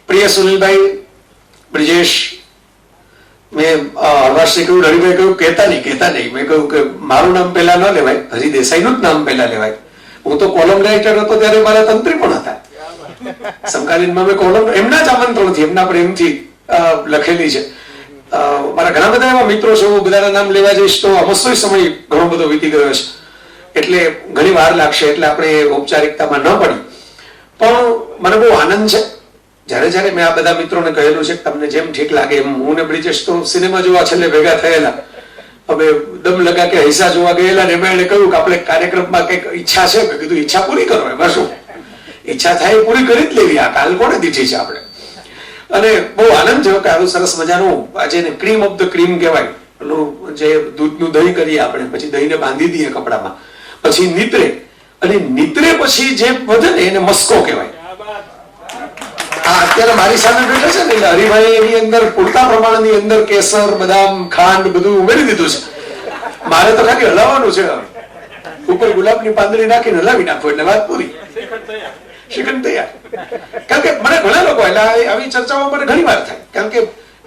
પ્રિય સુનિલભાઈ, બ્રિજેશ, મેં હળવાશથી કહ્યું, હરિભાઈ કહ્યું કહેતા નહીં. મેં કહ્યું કે મારું નામ પહેલા ન લેવાય, હરી દેસાઈનું જ નામ પહેલા લેવાય. હું તો કોલમ રાઇટર હતો ત્યારે મારા તંત્રી પણ હતા. સમકાલીનમાં મેં કોલમ એમના જ આમંત્રણથી, એમના પ્રેમથી લખેલી છે. મારા ઘણા બધા એવા મિત્રો છે, હું બધાના નામ લેવા જઈશ તો અવશ્ય સમય ઘણો બધો વીતી ગયો છે, એટલે ઘણી વાર લાગશે, એટલે આપણે ઔપચારિકતામાં ન પડી. પણ મને બહુ આનંદ છે જ્યારે મેં આ બધા મિત્રોને કહેલું છે કે તમને જેમ ઠીક લાગે એમ. હું ને બ્રિજેશ તો સિનેમા જોવા છેલ્લે ભેગા થયેલા, હવે દમ લગા કે હૈસા જોવા ગયેલા, ને એમણે કહ્યું કે આપણે કાર્યક્રમમાં કંઈક ઈચ્છા છે. મેં કીધું ઈચ્છા પૂરી કરો, એમાં શું, ઈચ્છા થાય પૂરી કરી જ લેવી. આ કાલ કોને દીધી છે આપણે. અને બહુ આનંદ થયો કે આવું સરસ મજાનું, આજે ક્રીમ ઓફ ધ ક્રીમ કહેવાય, જે દૂધનું દહીં કરીએ આપણે, પછી દહીંને બાંધી દઈએ કપડામાં, પછી નીતરે, અને નીતરે પછી જે વધે ને એને મસ્કો કહેવાય. આ અત્યારે મારી સામે બેઠા છે ને, એટલે હરિભાઈ એની અંદર પૂરતા પ્રમાણની અંદર કેસર, બદામ, ખાંડ બધું ઉમેરી દીધું છે. મારે તો ખાલી હલાવવાનું છે. ઉપર ગુલાબની પાંદડી નાખીને હલાવી નાખો એટલે વાત પૂરી, શ્રીખંડ તૈયાર. કારણ કે મને ઘણા લોકો, એટલે આવી ચર્ચાઓ મને ઘણી વાર થાય, કારણ કે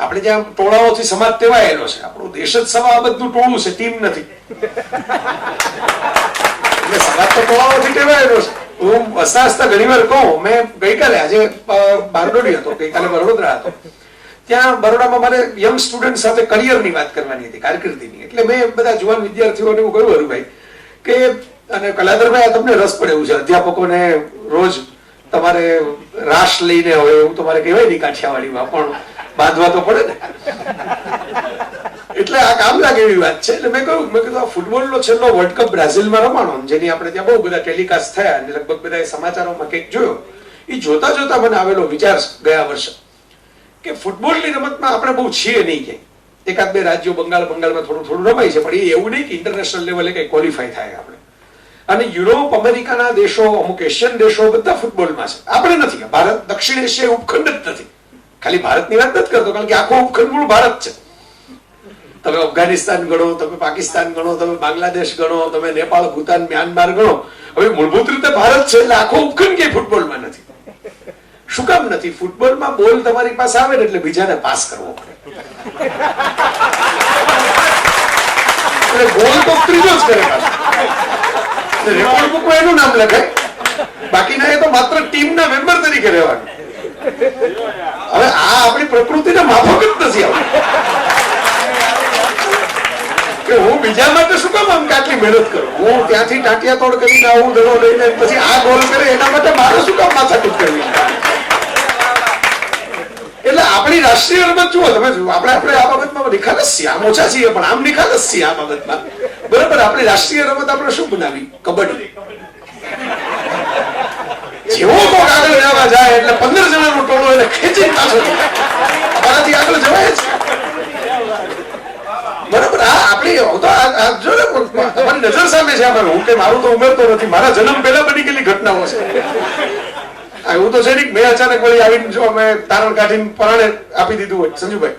આપણે જ્યાં ટોળાઓથી સમાજ ટેવાયેલો છે, આપણો દેશ જ સવા બધું ટોળું છે, ટીમ નથી. એટલે સમાજ તો ટોળાઓથી ટેવાયેલો છે. હું હસતા હસતા ઘણી વાર કહું, મેં ગઈકાલે, આજે બારડોલી હતો, ગઈકાલે બરોડા હતો, ત્યાં બરોડામાં મારે યંગ સ્ટુડન્ટ સાથે કરિયરની વાત કરવાની હતી, કારકિર્દીની. એટલે મેં બધા જુવાન વિદ્યાર્થીઓને એવું કહ્યું, હરુભાઈ કે, અને કલાધરભાઈ તમને રસ પડે એવું છે, અધ્યાપકોને રોજ તમારે રાસ લઈને, હવે એવું તમારે કહેવાય નહીં કાઠિયાવાડીમાં, પણ બાંધવા તો પડે ને, એટલે આ કામ લાગે એવી વાત છે. એટલે મેં કીધું આ ફૂટબોલનો છેલ્લો વર્લ્ડ કપ બ્રાઝિલમાં રમાણો, જેની આપણે ત્યાં બહુ બધા ટેલિકાસ્ટ થયા, અને લગભગ બધા સમાચારોમાં કંઈક જોયો. એ જોતા જોતા મને આવેલો વિચાર ગયા વર્ષે કે ફૂટબોલની રમતમાં આપણે બહુ છીએ નહીં ક્યાંય. એકાદ બે રાજ્યો, બંગાળમાં થોડું રમાય છે, પણ એ એવું નહીં કે ઇન્ટરનેશનલ લેવલે કઈ ક્વોલિફાય થાય આપણે. અને યુરોપ, અમેરિકાના દેશો, અમુક એશિયન દેશો બધા ફૂટબોલમાં છે, આપણે નથી. ભારત દક્ષિણ એશિયા ઉપખંડ જ નથી. ખાલી ભારતની વાત નથી કરતો, કારણ કે આખો ઉપખંડ મૂળ ભારત છે. તમે અફઘાનિસ્તાન ગણો, તમે પાકિસ્તાન ગણો, તમે બાંગ્લાદેશ ગણો, તમે નેપાળ, ભૂતાન, મ્યાનમાર ગણો, હવે મૂળભૂત રીતે ભારત છે. એટલે આખો ઉપખંડ ક્યાંય ફૂટબોલમાં નથી. શું કામ નથી? ફૂટબોલમાં બોલ તમારી પાસે આવે ને એટલે બીજાને પાસ કરવો પડે, એટલે ગોલ તો ત્રીજો જ કરે પાછો, રેકોર્ડ બુકમાં એનું નામ લખાય, બાકીના એ તો માત્ર ટીમના મેમ્બર તરીકે રહેવાનું. હવે આ આપણી પ્રકૃતિને માફક જ નથી આવતી કે હું બીજા માટે શું કામ આમ આટલી મહેનત કરું. હું ત્યાંથી ટાંટિયા તોડ કરીને આવું, દડો લઈને પછી આ ગોલ કરે, એના માટે મારે શું કામ માથાકૂટ કરવી. એટલે આપણી રાષ્ટ્રીય રમત જુઓ તમે, આપણે આ બાબતમાં નિખાલસ છીએ, આમ ઓછા છીએ પણ આમ નિખાલસ છીએ આ બાબતમાં, બરાબર. આપણી રાષ્ટ્રીય રમત આપણે શું બનાવી? કબડ્ડી. જેવો કોક આગળ જવા જાય એટલે 15 જણાનું ટોળું એને ખેંચી પાછો, અમારાથી આગળ જવાય જ, બરાબર. આ આપણી જો તમારી નજર સામે છે. હું કે મારું તો ઉમેરતો નથી, મારા જન્મ પહેલા બની ગયેલી ઘટનાઓ છે. એવું તો છે ને, મેં અચાનક વળી આવીને જો અમે તારણ કાઢીને પરાણે આપી દીધું હોય સંજુભાઈ.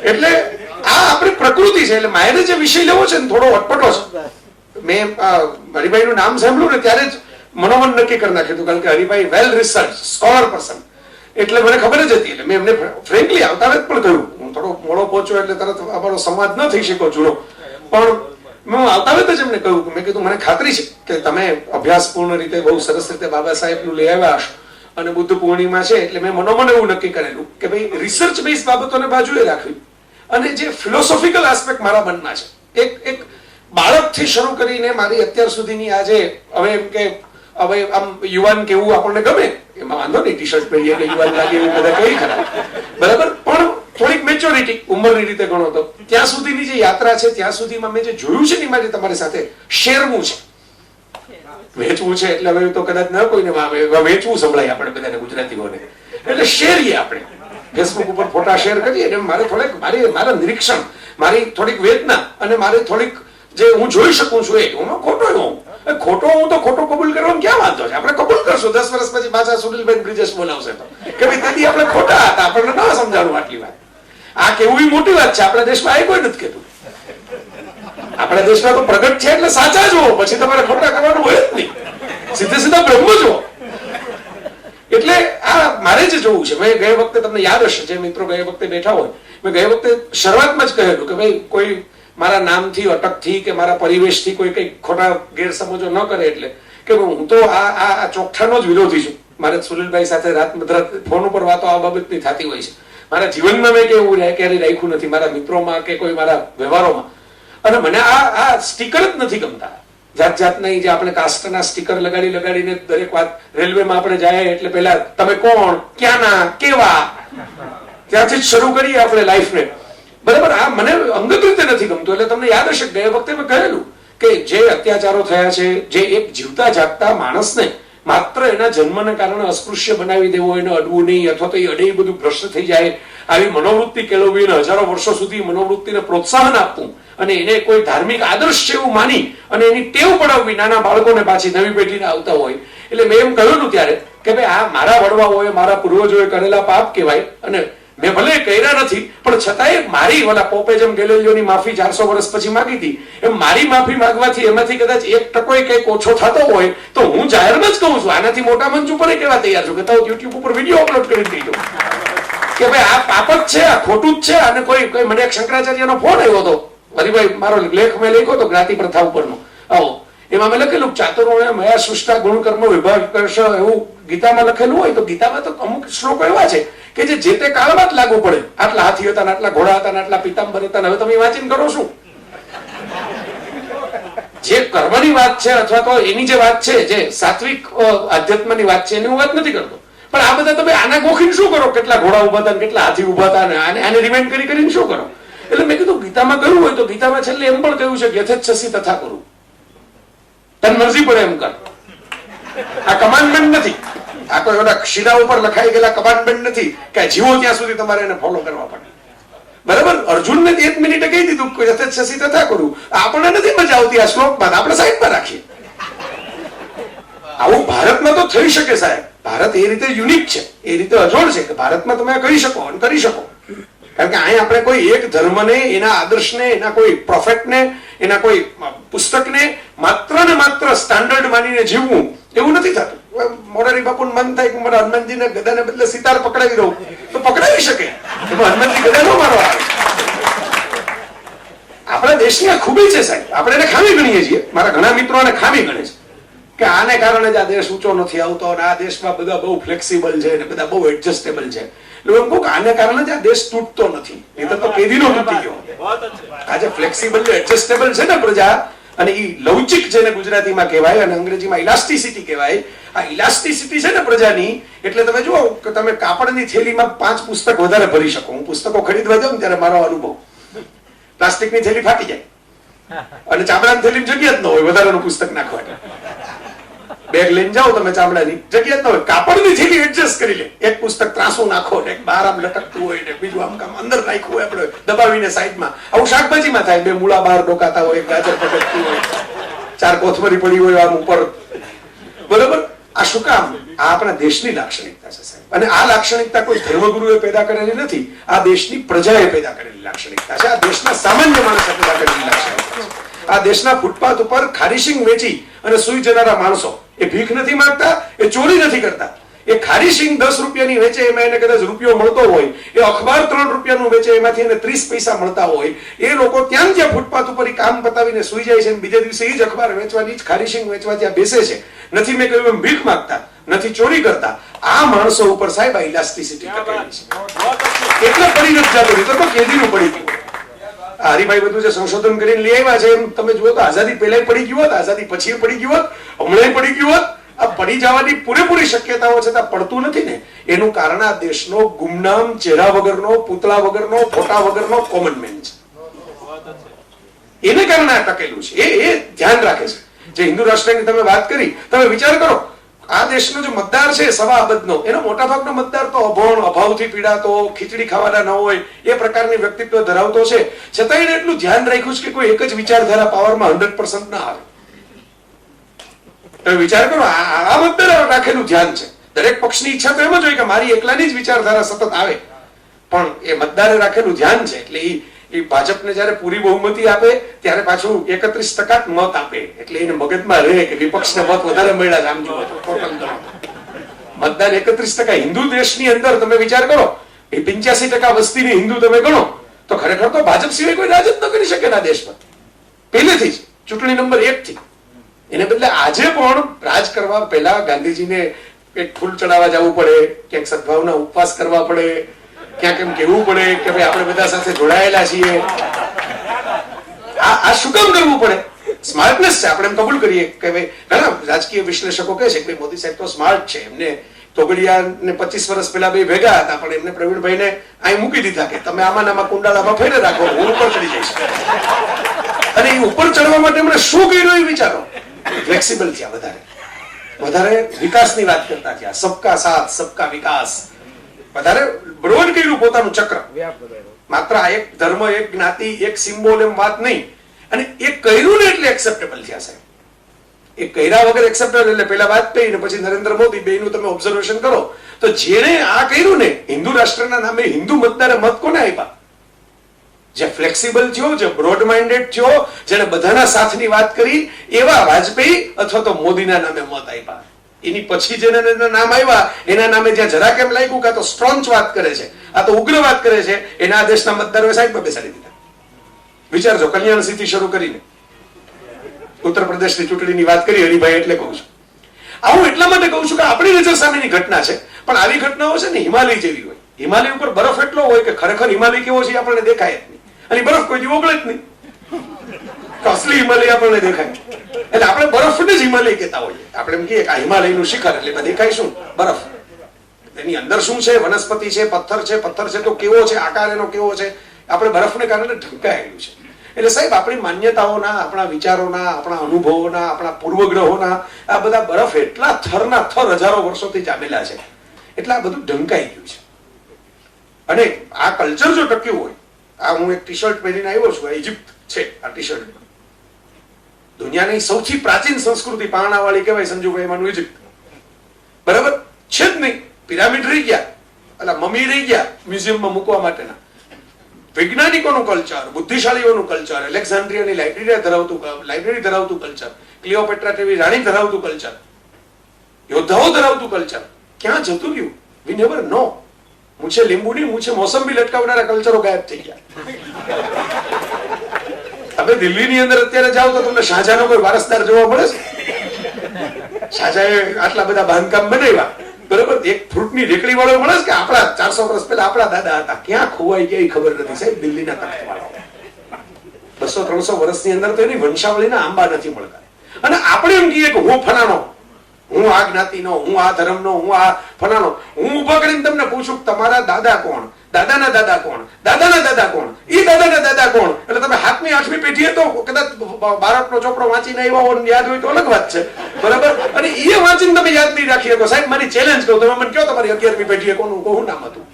એટલે આ આપણી પ્રકૃતિ છે. એટલે મારે જે વિષય લેવો છે ને થોડો અટપટો છે. મેં હરિભાઈ નું નામ સાંભળ્યું ને ત્યારે જ મનોમન નક્કી કરી નાખ્યું હતું, કારણ કે હરિભાઈ વેલ રિસર્ચ સ્કોલર પર્સન, એટલે મને ખબર જ હતી. એટલે મેં એમને ફ્રેન્કલી આવતા જ પણ કહ્યું, હું થોડો મોડો પહોંચ્યો એટલે તરત અમારો સંવાદ ન થઈ શક્યો જૂનો, પણ મેં આવતા જ એમને કહ્યું, મેં કીધું મને ખાતરી છે કે તમે અભ્યાસપૂર્ણ રીતે બહુ સરસ રીતે બાબા સાહેબનું લઈ આવ્યા હશો, અને બુદ્ધ પૂર્ણિમા છે એટલે મેં મનોમન એવું નક્કી કરેલું કે ભાઈ રિસર્ચ બેઝ બાબતોને બાજુએ રાખવી, અને જે ફિલોસોફિકલ આસ્પેક્ટ મારા મનમાં છે, એક બાળકથી શરૂ કરીને મારી અત્યાર સુધીની આજે, હવે એમ કે હવે આમ યુવાન કેવું આપણને ગમે, એમાં વાંધો નહીં, ટી શર્ટ પહેરીએ એટલે યુવાન લાગે એવું બધા કઈ ખરા, બરાબર. પણ થોડીક મેચ્યોરિટી ઉંમરની રીતે ગણો તો ત્યાં સુધીની જે યાત્રા છે, ત્યાં સુધીમાં મેં જે જોયું છે ને મારી તમારી સાથે શેરવું છે, વેચવું છે. એટલે હવે તો કદાચ ન કોઈને વેચવું સંભળાય આપણે બધાને ગુજરાતીઓને, એટલે શેરીએ આપણે ફેસબુક ઉપર ફોટા શેર કરીએ. એટલે મારે થોડીક મારા નિરીક્ષણ, મારી થોડીક વેદના, અને મારે થોડીક જે હું જોઈ શકું છું એ હું ખોટો હું તો ખોટો કબૂલ કરવાનો ક્યાં વાંધો છે? આપણે કબૂલ કરશું 10 વર્ષ પછી પાછા સુનિલભાઈ બ્રિજેશ બોલાવશે તો કે ભાઈ તેથી આપણે ખોટા હતા, આપણને ન સમજાણું આટલી વાત. આ કેવું મોટી વાત છે. આપણા દેશમાં આ કોઈ નથી કહેતું. આપણા દેશમાં તો પ્રગટ છે એટલે સાચા જુઓ, પછી તમારે ખોટા કરવાનું હોય જ નહીં, સીધે સીધા બ્રહ્મ જુઓ. એટલે આ મારે જ જોવું છે. મેં ગઈ વખતે તમને યાદ હશે, જે મિત્રો ગઈ વખતે બેઠા હોય, મેં ગઈ વખતે શરૂઆતમાં જ કહેલું કે ભાઈ કોઈ મારા નામથી અટકથી કે મારા પરિવેશથી કોઈ કઈ ખોટા ગેરસમજો ન કરે, એટલે કે હું તો આ ચોકઠાનો જ વિરોધી છું. મારે સુનિલભાઈ સાથે રાત મધરાત ફોન ઉપર વાતો આ બાબતની થતી હોય છે. મારા જીવનમાં મેં કેવું ક્યારેય રાખ્યું નથી, મારા મિત્રોમાં કે કોઈ મારા વ્યવહારોમાં. અને મને આ સ્ટીકર જ નથી ગમતા, જાત જાતના જે આપણે કાસ્ટના સ્ટીકર લગાડીને દરેક વાત. રેલવેમાં આપણે જાય એટલે પેલા તમે કોણ, ક્યાંના, કેવા, ત્યાંથી જ શરૂ કરીએ આપણે લાઈફને, બરાબર. આ મને અંગત રીતે નથી ગમતું. એટલે તમને યાદ હશે ગયા વખતે મેં કહેલું કે જે અત્યાચારો થયા છે, જે એક જીવતા જાગતા માણસને માત્ર એના જન્મને કારણે અસ્પૃશ્ય બનાવી દેવો, એને અડવું નહીં, અથવા તો એ અડે બધું ભ્રષ્ટ થઈ જાય, આવી મનોવૃત્તિ કેળવવી અને હજારો વર્ષો સુધી મનોવૃત્તિને પ્રોત્સાહન આપવું અને એને કોઈ ધાર્મિક આદર્શ છે એવું માની અને એની ટેવ પડાવવી નાના બાળકોને પાછી નવી પેઢીને આવતા હોય. એટલે મેં એમ કહ્યું ત્યારે કે ભાઈ આ મારા વડવાઓએ, મારા પૂર્વજોએ કરેલા પાપ કહેવાય, અને મેં ભલે કર્યા નથી પણ છતાંય મારી ઓલા પોપે જેમ ગેલેલિયોની માફી 400 વર્ષ પછી માંગી હતી, એમ મારી માફી માંગવાથી એમાંથી કદાચ 1% કંઈક ઓછો થતો હોય તો હું જાહેરમાં જ કહું છું, આનાથી મોટા મંચ ઉપર કેવા તૈયાર છું કે તો યુટ્યુબ ઉપર વિડીયો અપલોડ કરી દીધો કે ભાઈ આ પાપ જ છે, આ ખોટું જ છે. અને કોઈ મને એક શંકરાચાર્યનો ફોન આવ્યો હતો, હરિભાઈ મારો લેખ મેં લખ્યો હતો જ્ઞાતિ પ્રથા ઉપરનો, આવો એમાં મેં લખેલું ચાતુર્વર્ણ્ય મયા સૃષ્ટા ગુણ કર્મ વિભાગ કરશ, એવું ગીતામાં લખેલું હોય. તો ગીતામાં તો અમુક શ્લોકો એવા છે કે જે તે કાળમાં જ લાગુ પડે. આટલા હાથી હતા, આટલા ઘોડા હતા, આટલા પિતાંબર હતા. હવે તમે વાંચીને કરો શું? જે કર્મની વાત છે અથવા તો એની જે વાત છે, જે સાત્વિક આધ્યાત્મની વાત છે, એની હું વાત નથી કરતો. પણ આ બધા તમે આના ગોખીને શું કરો? કેટલા ઘોડા ઉભા હતા, કેટલા હાથી ઉભા હતા, આને રિમાઇન્ડ કરીને શું કરો? એટલે મેં કીધું ગીતામાં કહ્યું હોય તો ગીતામાં છેલ્લે એમ પણ કહ્યું છે કે યથેચ્છસી તથા કરું, તને મરજી પડે એમ કર. આ કમાન્ડમેન્ટ નથી, આ કોઈ ઓલા શીરા ઉપર લખાઈ ગયેલા કમાન્ડમેન્ટ નથી કે જીવો ત્યાં સુધી તમારે એને ફોલો કરવા પડે, બરાબર. અર્જુનને 1 મિનિટે કહી દીધું કે યથેચ્છસી તથા કરું. આપણને નથી મજા આવતી આ શ્લોકમાં, આપણે સાઈડમાં રાખીએ. આવું ભારતમાં તો થઈ શકે સાહેબ. ભારત એ રીતે યુનિક છે, એ રીતે અજોડ છે કે ભારતમાં તમે કહી શકો અને કરી શકો. કારણ કે અહીં આપણે કોઈ એક ધર્મને, એના આદર્શને, એના કોઈ પ્રોફેટને, એના કોઈ પુસ્તકને માત્ર ને માત્ર સ્ટાન્ડર્ડ માનીને જીવવું એવું નથી થતું. મોરારી બાપુને મન થાય કે મારા હનુમાનજીને ગદાને બદલે સિતાર પકડાવી દઉં તો પકડાવી શકે, હનુમાનજી ગદા ન મારવા આવે. આપણા દેશની આ ખૂબી છે સાહેબ, આપણે એને ખામી ગણીએ છીએ. મારા ઘણા મિત્રો આને ખામી ગણે છે કે આને કારણે જ આ દેશ ઊંચો નથી આવતો અને આ દેશમાં બધા બહુ ફ્લેક્સિબલ છે અને બધા બહુ એડજસ્ટેબલ છે. એટલે એમ કહું કે આને કારણે જ આ દેશ તૂટતો નથી, એ તો પેઢીનો તૂટી ગયો. આજે ફ્લેક્સિબલ એડજસ્ટેબલ છે ને પ્રજા, અને એ લવચિક જેને ગુજરાતીમાં કહેવાય અને અંગ્રેજીમાં ઇલાસ્ટિસિટી કહેવાય, આ ઇલાસ્ટિસિટી છે ને પ્રજાની. એટલે તમે જુઓ કે તમે કાપડની થેલીમાં 5 પુસ્તક વધારે ભરી શકો. હું પુસ્તકો ખરીદવા જાઉં ત્યારે મારો અનુભવ, પ્લાસ્ટિકની થેલી ફાટી જાય અને ચામડાની થેલીમાં જગ્યા જ ન હોય વધારાનું પુસ્તક નાખવા. બેગ લઈને જાઓ તમે, ચામડાની જગ્યા જ ન હોય, કાપડની થેલી એડજસ્ટ કરી લે. એક પુસ્તક ત્રાસું નાખો ને બહાર આમ લટકતું હોય ને બીજું આમ કામ અંદર નાખ્યું હોય આપણે દબાવીને સાઈડમાં. આવું શાકભાજીમાં થાય, 2 મૂળા બહાર ડોકાતા હોય, ગાજર પટકતું હોય, 4 કોથમરી પડી હોય આમ ઉપર, બરોબર. આ શું કામ? આ આપણા દેશની લાક્ષણિકતા છે સાહેબ. અને આ લાક્ષણિકતા કોઈ ધર્મગુરુએ પેદા કરેલી નથી, આ દેશની પ્રજાએ પેદા કરેલી લાક્ષણિકતા છે. આ દેશના સામાન્ય માણસે પેદા કરેલી લાક્ષણિકતા છે. આ દેશના ફૂટપાથ ઉપર ખારીશિંગ વેચી અને સુઈ જનારા માણસો એ ભીખ નથી માંગતા, એ ચોરી નથી કરતા. એ ખારીશિંગ 10 રૂપિયાની વેચે, એમાં એને કદાચ રૂપિયો મળતો હોય. એ અખબાર 3 રૂપિયાનું વેચે, એમાંથી એને 30 પૈસા મળતા હોય. એ લોકો ત્યાં જ્યાં ફૂટપાથ ઉપર કામ પતાવીને સુઈ જાય છે, બીજે દિવસે એ જ અખબાર વેચવાની, જ ખારીશિંગ વેચવા ત્યાં બેસે છે. નથી મેં કહ્યું એમ ભીખ માંગતા, નથી ચોરી કરતા. આ માણસો ઉપર સાહેબ આ ઇલાસ્ટિસિટી ટકેલી છે. એટલે પડી નથી જતું, તો કેદીનું પડી ગયું. હરિભાઈ બધું જે સંશોધન કરીને લઈ આવ્યા છે, એમ તમે જુઓ તો આઝાદી પહેલા પડી ગયું હોત, આઝાદી પછી પડી ગયું હોત, હમણાં પડી ગયું હોત. આ પડી જવાની પૂરેપૂરી શક્યતાઓ છતાં પડતું નથી ને. એનું કારણ આ દેશનો ગુમનામ, ચહેરા વગરનો, પૂતળા વગરનો, ફોટા વગરનો કોમન મેન છે. એને કારણે આ ટકેલું છે. એ ધ્યાન રાખે છે. જે હિન્દુ રાષ્ટ્રની તમે વાત કરી, તમે વિચાર કરો, આ દેશનો જે મતદાર છે 1.25 અબજનો, એનો મોટાભાગનો મતદાર તો અભણ, અભાવથી પીડાતો, ખીચડી ખાવાના ન હોય એ પ્રકારની વ્યક્તિત્વ ધરાવતો છે. છતાં એને એટલું ધ્યાન રાખ્યું છે કે કોઈ એક જ વિચારધારા પાવરમાં 100% ના આવે. તમે વિચાર કરો, આ મતદાર રાખેલું ધ્યાન છે. દરેક પક્ષની ઈચ્છા તો એમ જ હોય કે મારી એકલાની જ વિચારધારા સતત આવે, પણ એ મતદારે રાખેલું ધ્યાન છે. એટલે એ ભાજપને જયારે પૂરી બહુમતી આપે ત્યારે પાછું 31% મત આપે. એટલે એને મગજમાં રહે કે વિપક્ષને મત વધારે મળ્યા છે. આમ જુઓ તો ટોટલ મતદાન 31% હિન્દુ દેશની અંદર તમે વિચાર કરો, એ 85% વસ્તીની હિન્દુ તમે ગણો તો ખરેખર તો ભાજપ સિવાય કોઈ રાજ જ ન કરી શકે આ દેશમાં પહેલેથી જ, ચૂંટણી નંબર 1 થી. એને બદલે આજે પણ રાજ કરવા પહેલા ગાંધીજીને એક ફૂલ ચડાવવા જવું પડે, ક્યાંક સદભાવના ઉપવાસ કરવા પડે, ક્યાંક એમ કહેવું પડે કે ભાઈ આપણે બધા સાથે જોડાયેલા છીએ. આ શું કામ કરવું પડે? સ્માર્ટનેસ છે, આપણે એમ કબૂલ કરીએ કે ભાઈ ઘણા રાજકીય વિશ્લેષકો કહે છે કે મોદી સાહેબ તો સ્માર્ટ છે, એમને તોગડિયા ને 25 વર્ષ પહેલા બે ભેગા હતા, પણ એમને પ્રવીણભાઈને અહીં મૂકી દીધા કે તમે આમાં કુંડાળામાં ફેરે રાખો, હું ઉપર ચડી જઈશ. અને એ ઉપર ચડવા માટે એમણે શું કર્યું એ વિચારો. ફ્લેક્સિબલ થયા, વધારે વિકાસની વાત કરતા થયા, સબકા સાથ સબકા વિકાસ, વધારે બ્રોડ કર્યું પોતાનું ચક્ર. માત્ર આ એક ધર્મ, એક જ્ઞાતિ, એક સિમ્બોલ એમ વાત નહીં. અને એ કર્યું ને એટલે એક્સેપ્ટેબલ થયા સાહેબ. એ કર્યા વગર એક્સેપ્ટેબલ એટલે પેલા વાજપેયી ને પછી નરેન્દ્ર મોદી બેયનું તમે ઓબ્ઝર્વેશન કરો તો જેણે આ કર્યું ને, હિન્દુ રાષ્ટ્રના નામે હિન્દુ મતદારે મત કોને આપ્યા? જે ફ્લેક્સિબલ થયો, જે બ્રોડ માઇન્ડેડ થયો, જેને બધાના સાથની વાત કરી, એવા વાજપેયી અથવા તો મોદીના નામે મત આપ્યા. એની પછી જેને નામ આવ્યા એના નામે જ્યાં જરા કેમ લાગ્યું કે આ તો સ્ટ્રોંચ વાત કરે છે, આ તો ઉગ્ર વાત કરે છે, એના આ દેશના મતદારોએ સાઈડમાં બેસાડી દીધા. વિચારજો, કલ્યાણસિંહથી શરૂ કરીને ઉત્તર પ્રદેશની ચૂંટણીની વાત કરી હરિભાઈ, એટલે કહું છું. આવું એટલા માટે કહું છું કે આપણી નજર સામેની ઘટના છે, પણ આવી ઘટનાઓ છે ને હિમાલય જેવી હોય. હિમાલય ઉપર બરફ એટલો હોય કે ખરેખર હિમાલય કેવો છે આપણને દેખાય જ નહીં, અને બરફ કોઈ દી ઓગળે જ નહીં. અસલી હિમાલય આપણને દેખાય, એટલે આપણે બરફને જ હિમાલય કહેતા હોઈએ. આપણે એમ કહીએ કે આ હિમાલયનું શિખર, એટલે એમાં દેખાય શું? બરફ. એની અંદર શું છે? વનસ્પતિ છે, પથ્થર છે. પથ્થર છે તો કેવો છે, આકાર એનો કેવો છે? આપણે બરફને કારણે ઢંકાયેલું છે. એટલે સાહેબ આપણી માન્યતાઓના, આપણા વિચારોના, આપણા અનુભવોના, આપણા પૂર્વગ્રહોના આ બધા બરફ એટલા થરના થર હજારો વર્ષોથી જામેલા છે, એટલે આ બધું ઢંકાઈ ગયું છે. અને આ કલ્ચર જો ટક્યું હોય, આ હું એક ટી શર્ટ પહેરીને આવ્યો છું, ઇજિપ્ત છે આ ટી શર્ટ. દુનિયાની સૌથી પ્રાચીન સંસ્કૃતિ પારણાવાળી કહેવાય સંજુભાઈ, એમાંનું ઇજિપ્ત. બરાબર છે જ નહીં. પિરામિડ રહી ગયા, એટલે મમી રહી ગયા મ્યુઝિયમમાં મૂકવા માટેના. વૈજ્ઞાનિકોનું કલ્ચર, બુદ્ધિશાળીઓનું કલ્ચર, એલેક્ઝાન્ડ્રિયાની લાઇબ્રેરી ધરાવતું કલ્ચર, ક્લિયોપેટ્રા જેવી રાણી ધરાવતું કલ્ચર, યોદ્ધાઓ ધરાવતું કલ્ચર ક્યાં જતું રહ્યું? વી નેવર નો. મૂછે લીંબુની, મૂછે મોસંબી લટકાવનારા કલ્ચરો ગાયબ થઈ ગયા. હવે દિલ્હીની અંદર અત્યારે જાઓ તો તમને શાહજહાનો કોઈ વારસદાર જોવા મળે છે? શાહજહાએ આટલા બધા બાંધકામ બનાવ્યા, બરોબર, એક ફ્રૂટની રેકડી વાળો મળે છે કે આપણા 400 વર્ષ પહેલા આપણા દાદા હતા? ક્યાં ખોવાઈ ગયા ખબર નથી સાહેબ. દિલ્હીના તખ્ત વાળો 200-300 વર્ષની અંદર તો એની વંશાવળીના આંબા નથી મળતા. અને આપણે એમ કહીએ કે હું ફલાણો, હું આ જ્ઞાતિનો, હું આ ધર્મનો, હું આ ફલાણો. હું ઉભા કરીને તમને પૂછું તમારા દાદા કોણ, દાદાના દાદા કોણ, દાદાના દાદા કોણ, એ દાદાના દાદા કોણ? એટલે તમે 7મી 8મી પેઢીએ તો કદાચ બાળકનો ચોપડો વાંચીને આવ્યા હોય, યાદ હોય તો અલગ વાત છે, બરાબર. અને એ વાંચીને તમે યાદ નહીં રાખી શકો. સાહેબ મારી ચેલેન્જ કહું, તમે મને કહો તમારી 11મી પેઢીએ કોનું કહું નામ હતું?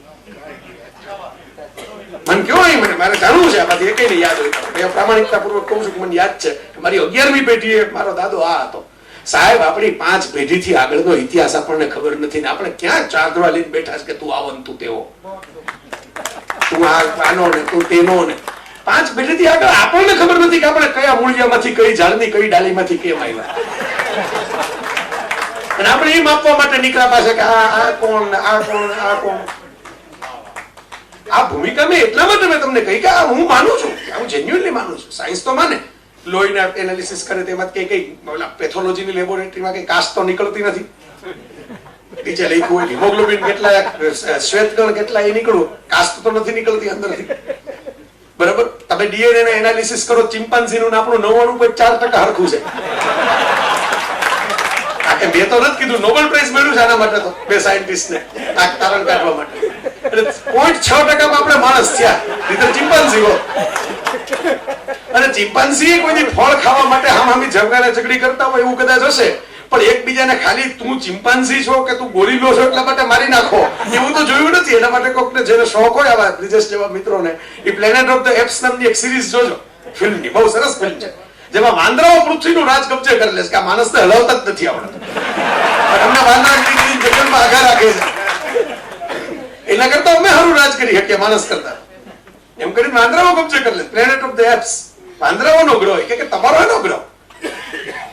મને કયો અહીં, મને મારે જાણવું છે આમાંથી એકેયને યાદ હોય. પ્રામાણિકતા પૂર્વક કહું છું કે મને યાદ છે મારી 11મી પેઢીએ મારો દાદો આ હતો. સાહેબ આપણી 5 પેઢીથી આગળનો ઇતિહાસ આપણને ખબર નથી ને આપણે ક્યાં ચાદરા લઈને બેઠા છે કે તું આવો ને તું તેવો, તું આનો ને તું તેનો ને. 5 પેઢીથી આગળ આપણને ખબર નથી કે આપણે કયા મૂળિયામાંથી, કઈ ઝાડની કઈ ડાળીમાંથી કેમ આવ્યા. અને આપણે એ માપવા માટે નીકળ્યા પાસે કે આ કોણ, આ કોણ, આ કોણ. આ ભૂમિકા મેં એટલા માટે મેં તમને કહી કે હું માનું છું, હું જેન્યુઅનલી માનું છું. સાયન્સ તો માને, લોહીના એનાલિસિસ કરે તેમાં કઈ પેથોલોજીની લેબોરેટરીમાં કઈ કાસ્ટ તો નીકળતી નથી. નીચે લખ્યું હોય હિમોગ્લોબિન કેટલા, શ્વેતકણ કેટલા, એ નીકળવું. કાસ્ટ તો નથી નીકળતી અંદરથી, બરાબર. તમે ડીએનએ ના એનાલિસિસ કરો, ચિમ્પાન્ઝીનું આપણું 99.4% હરખું છે. મેં તો નથી કીધું, નોબેલ પ્રાઇઝ મળ્યું છે આના માટે તો બે સાયન્ટિસ્ટને આ તારણ કાઢવા માટે. એટલે 0.6% આપણે માણસ થયા, નહીંતર ચિમ્પાન્ઝી હો. અને ચિમ્પાન્ઝી કોઈ ફળ ખાવા માટે હામી ઝઘડી કરતા હોય એવું કદાચ હશે, પણ એકબીજાને ખાલી તું ચિમ્પાન્ઝી છો કે તું ગોરીલો છો એટલા માટે મારી નાખો એવું તો જોયું નથી. એના માટે કોકને જેને શોખ હોય આવા બ્રિજેશ જેવા મિત્રોને એ પ્લેનેટ ઓફ ધ એપ્સ નામની એક સિરીઝ જોજો, ફિલ્મની બહુ સરસ ફિલ્મ છે, જેમાં વાંદરાઓ પૃથ્વીનું રાજ કબજે કરી લે છે કે આ માણસને હલાવતા જ નથી આવડતું, અમને વાંદરા જંગલમાં આઘા રાખે છે. એના કરતા અમે સારું રાજ કરી શકીએ માણસ કરતા, એમ કરીને વાંદરાઓ કબજે કરી લે. પ્લેનેટ ઓફ ધ એપ્સ વાંદરાઓનો ગ્રહ કે તમારો એનો ગ્રહ.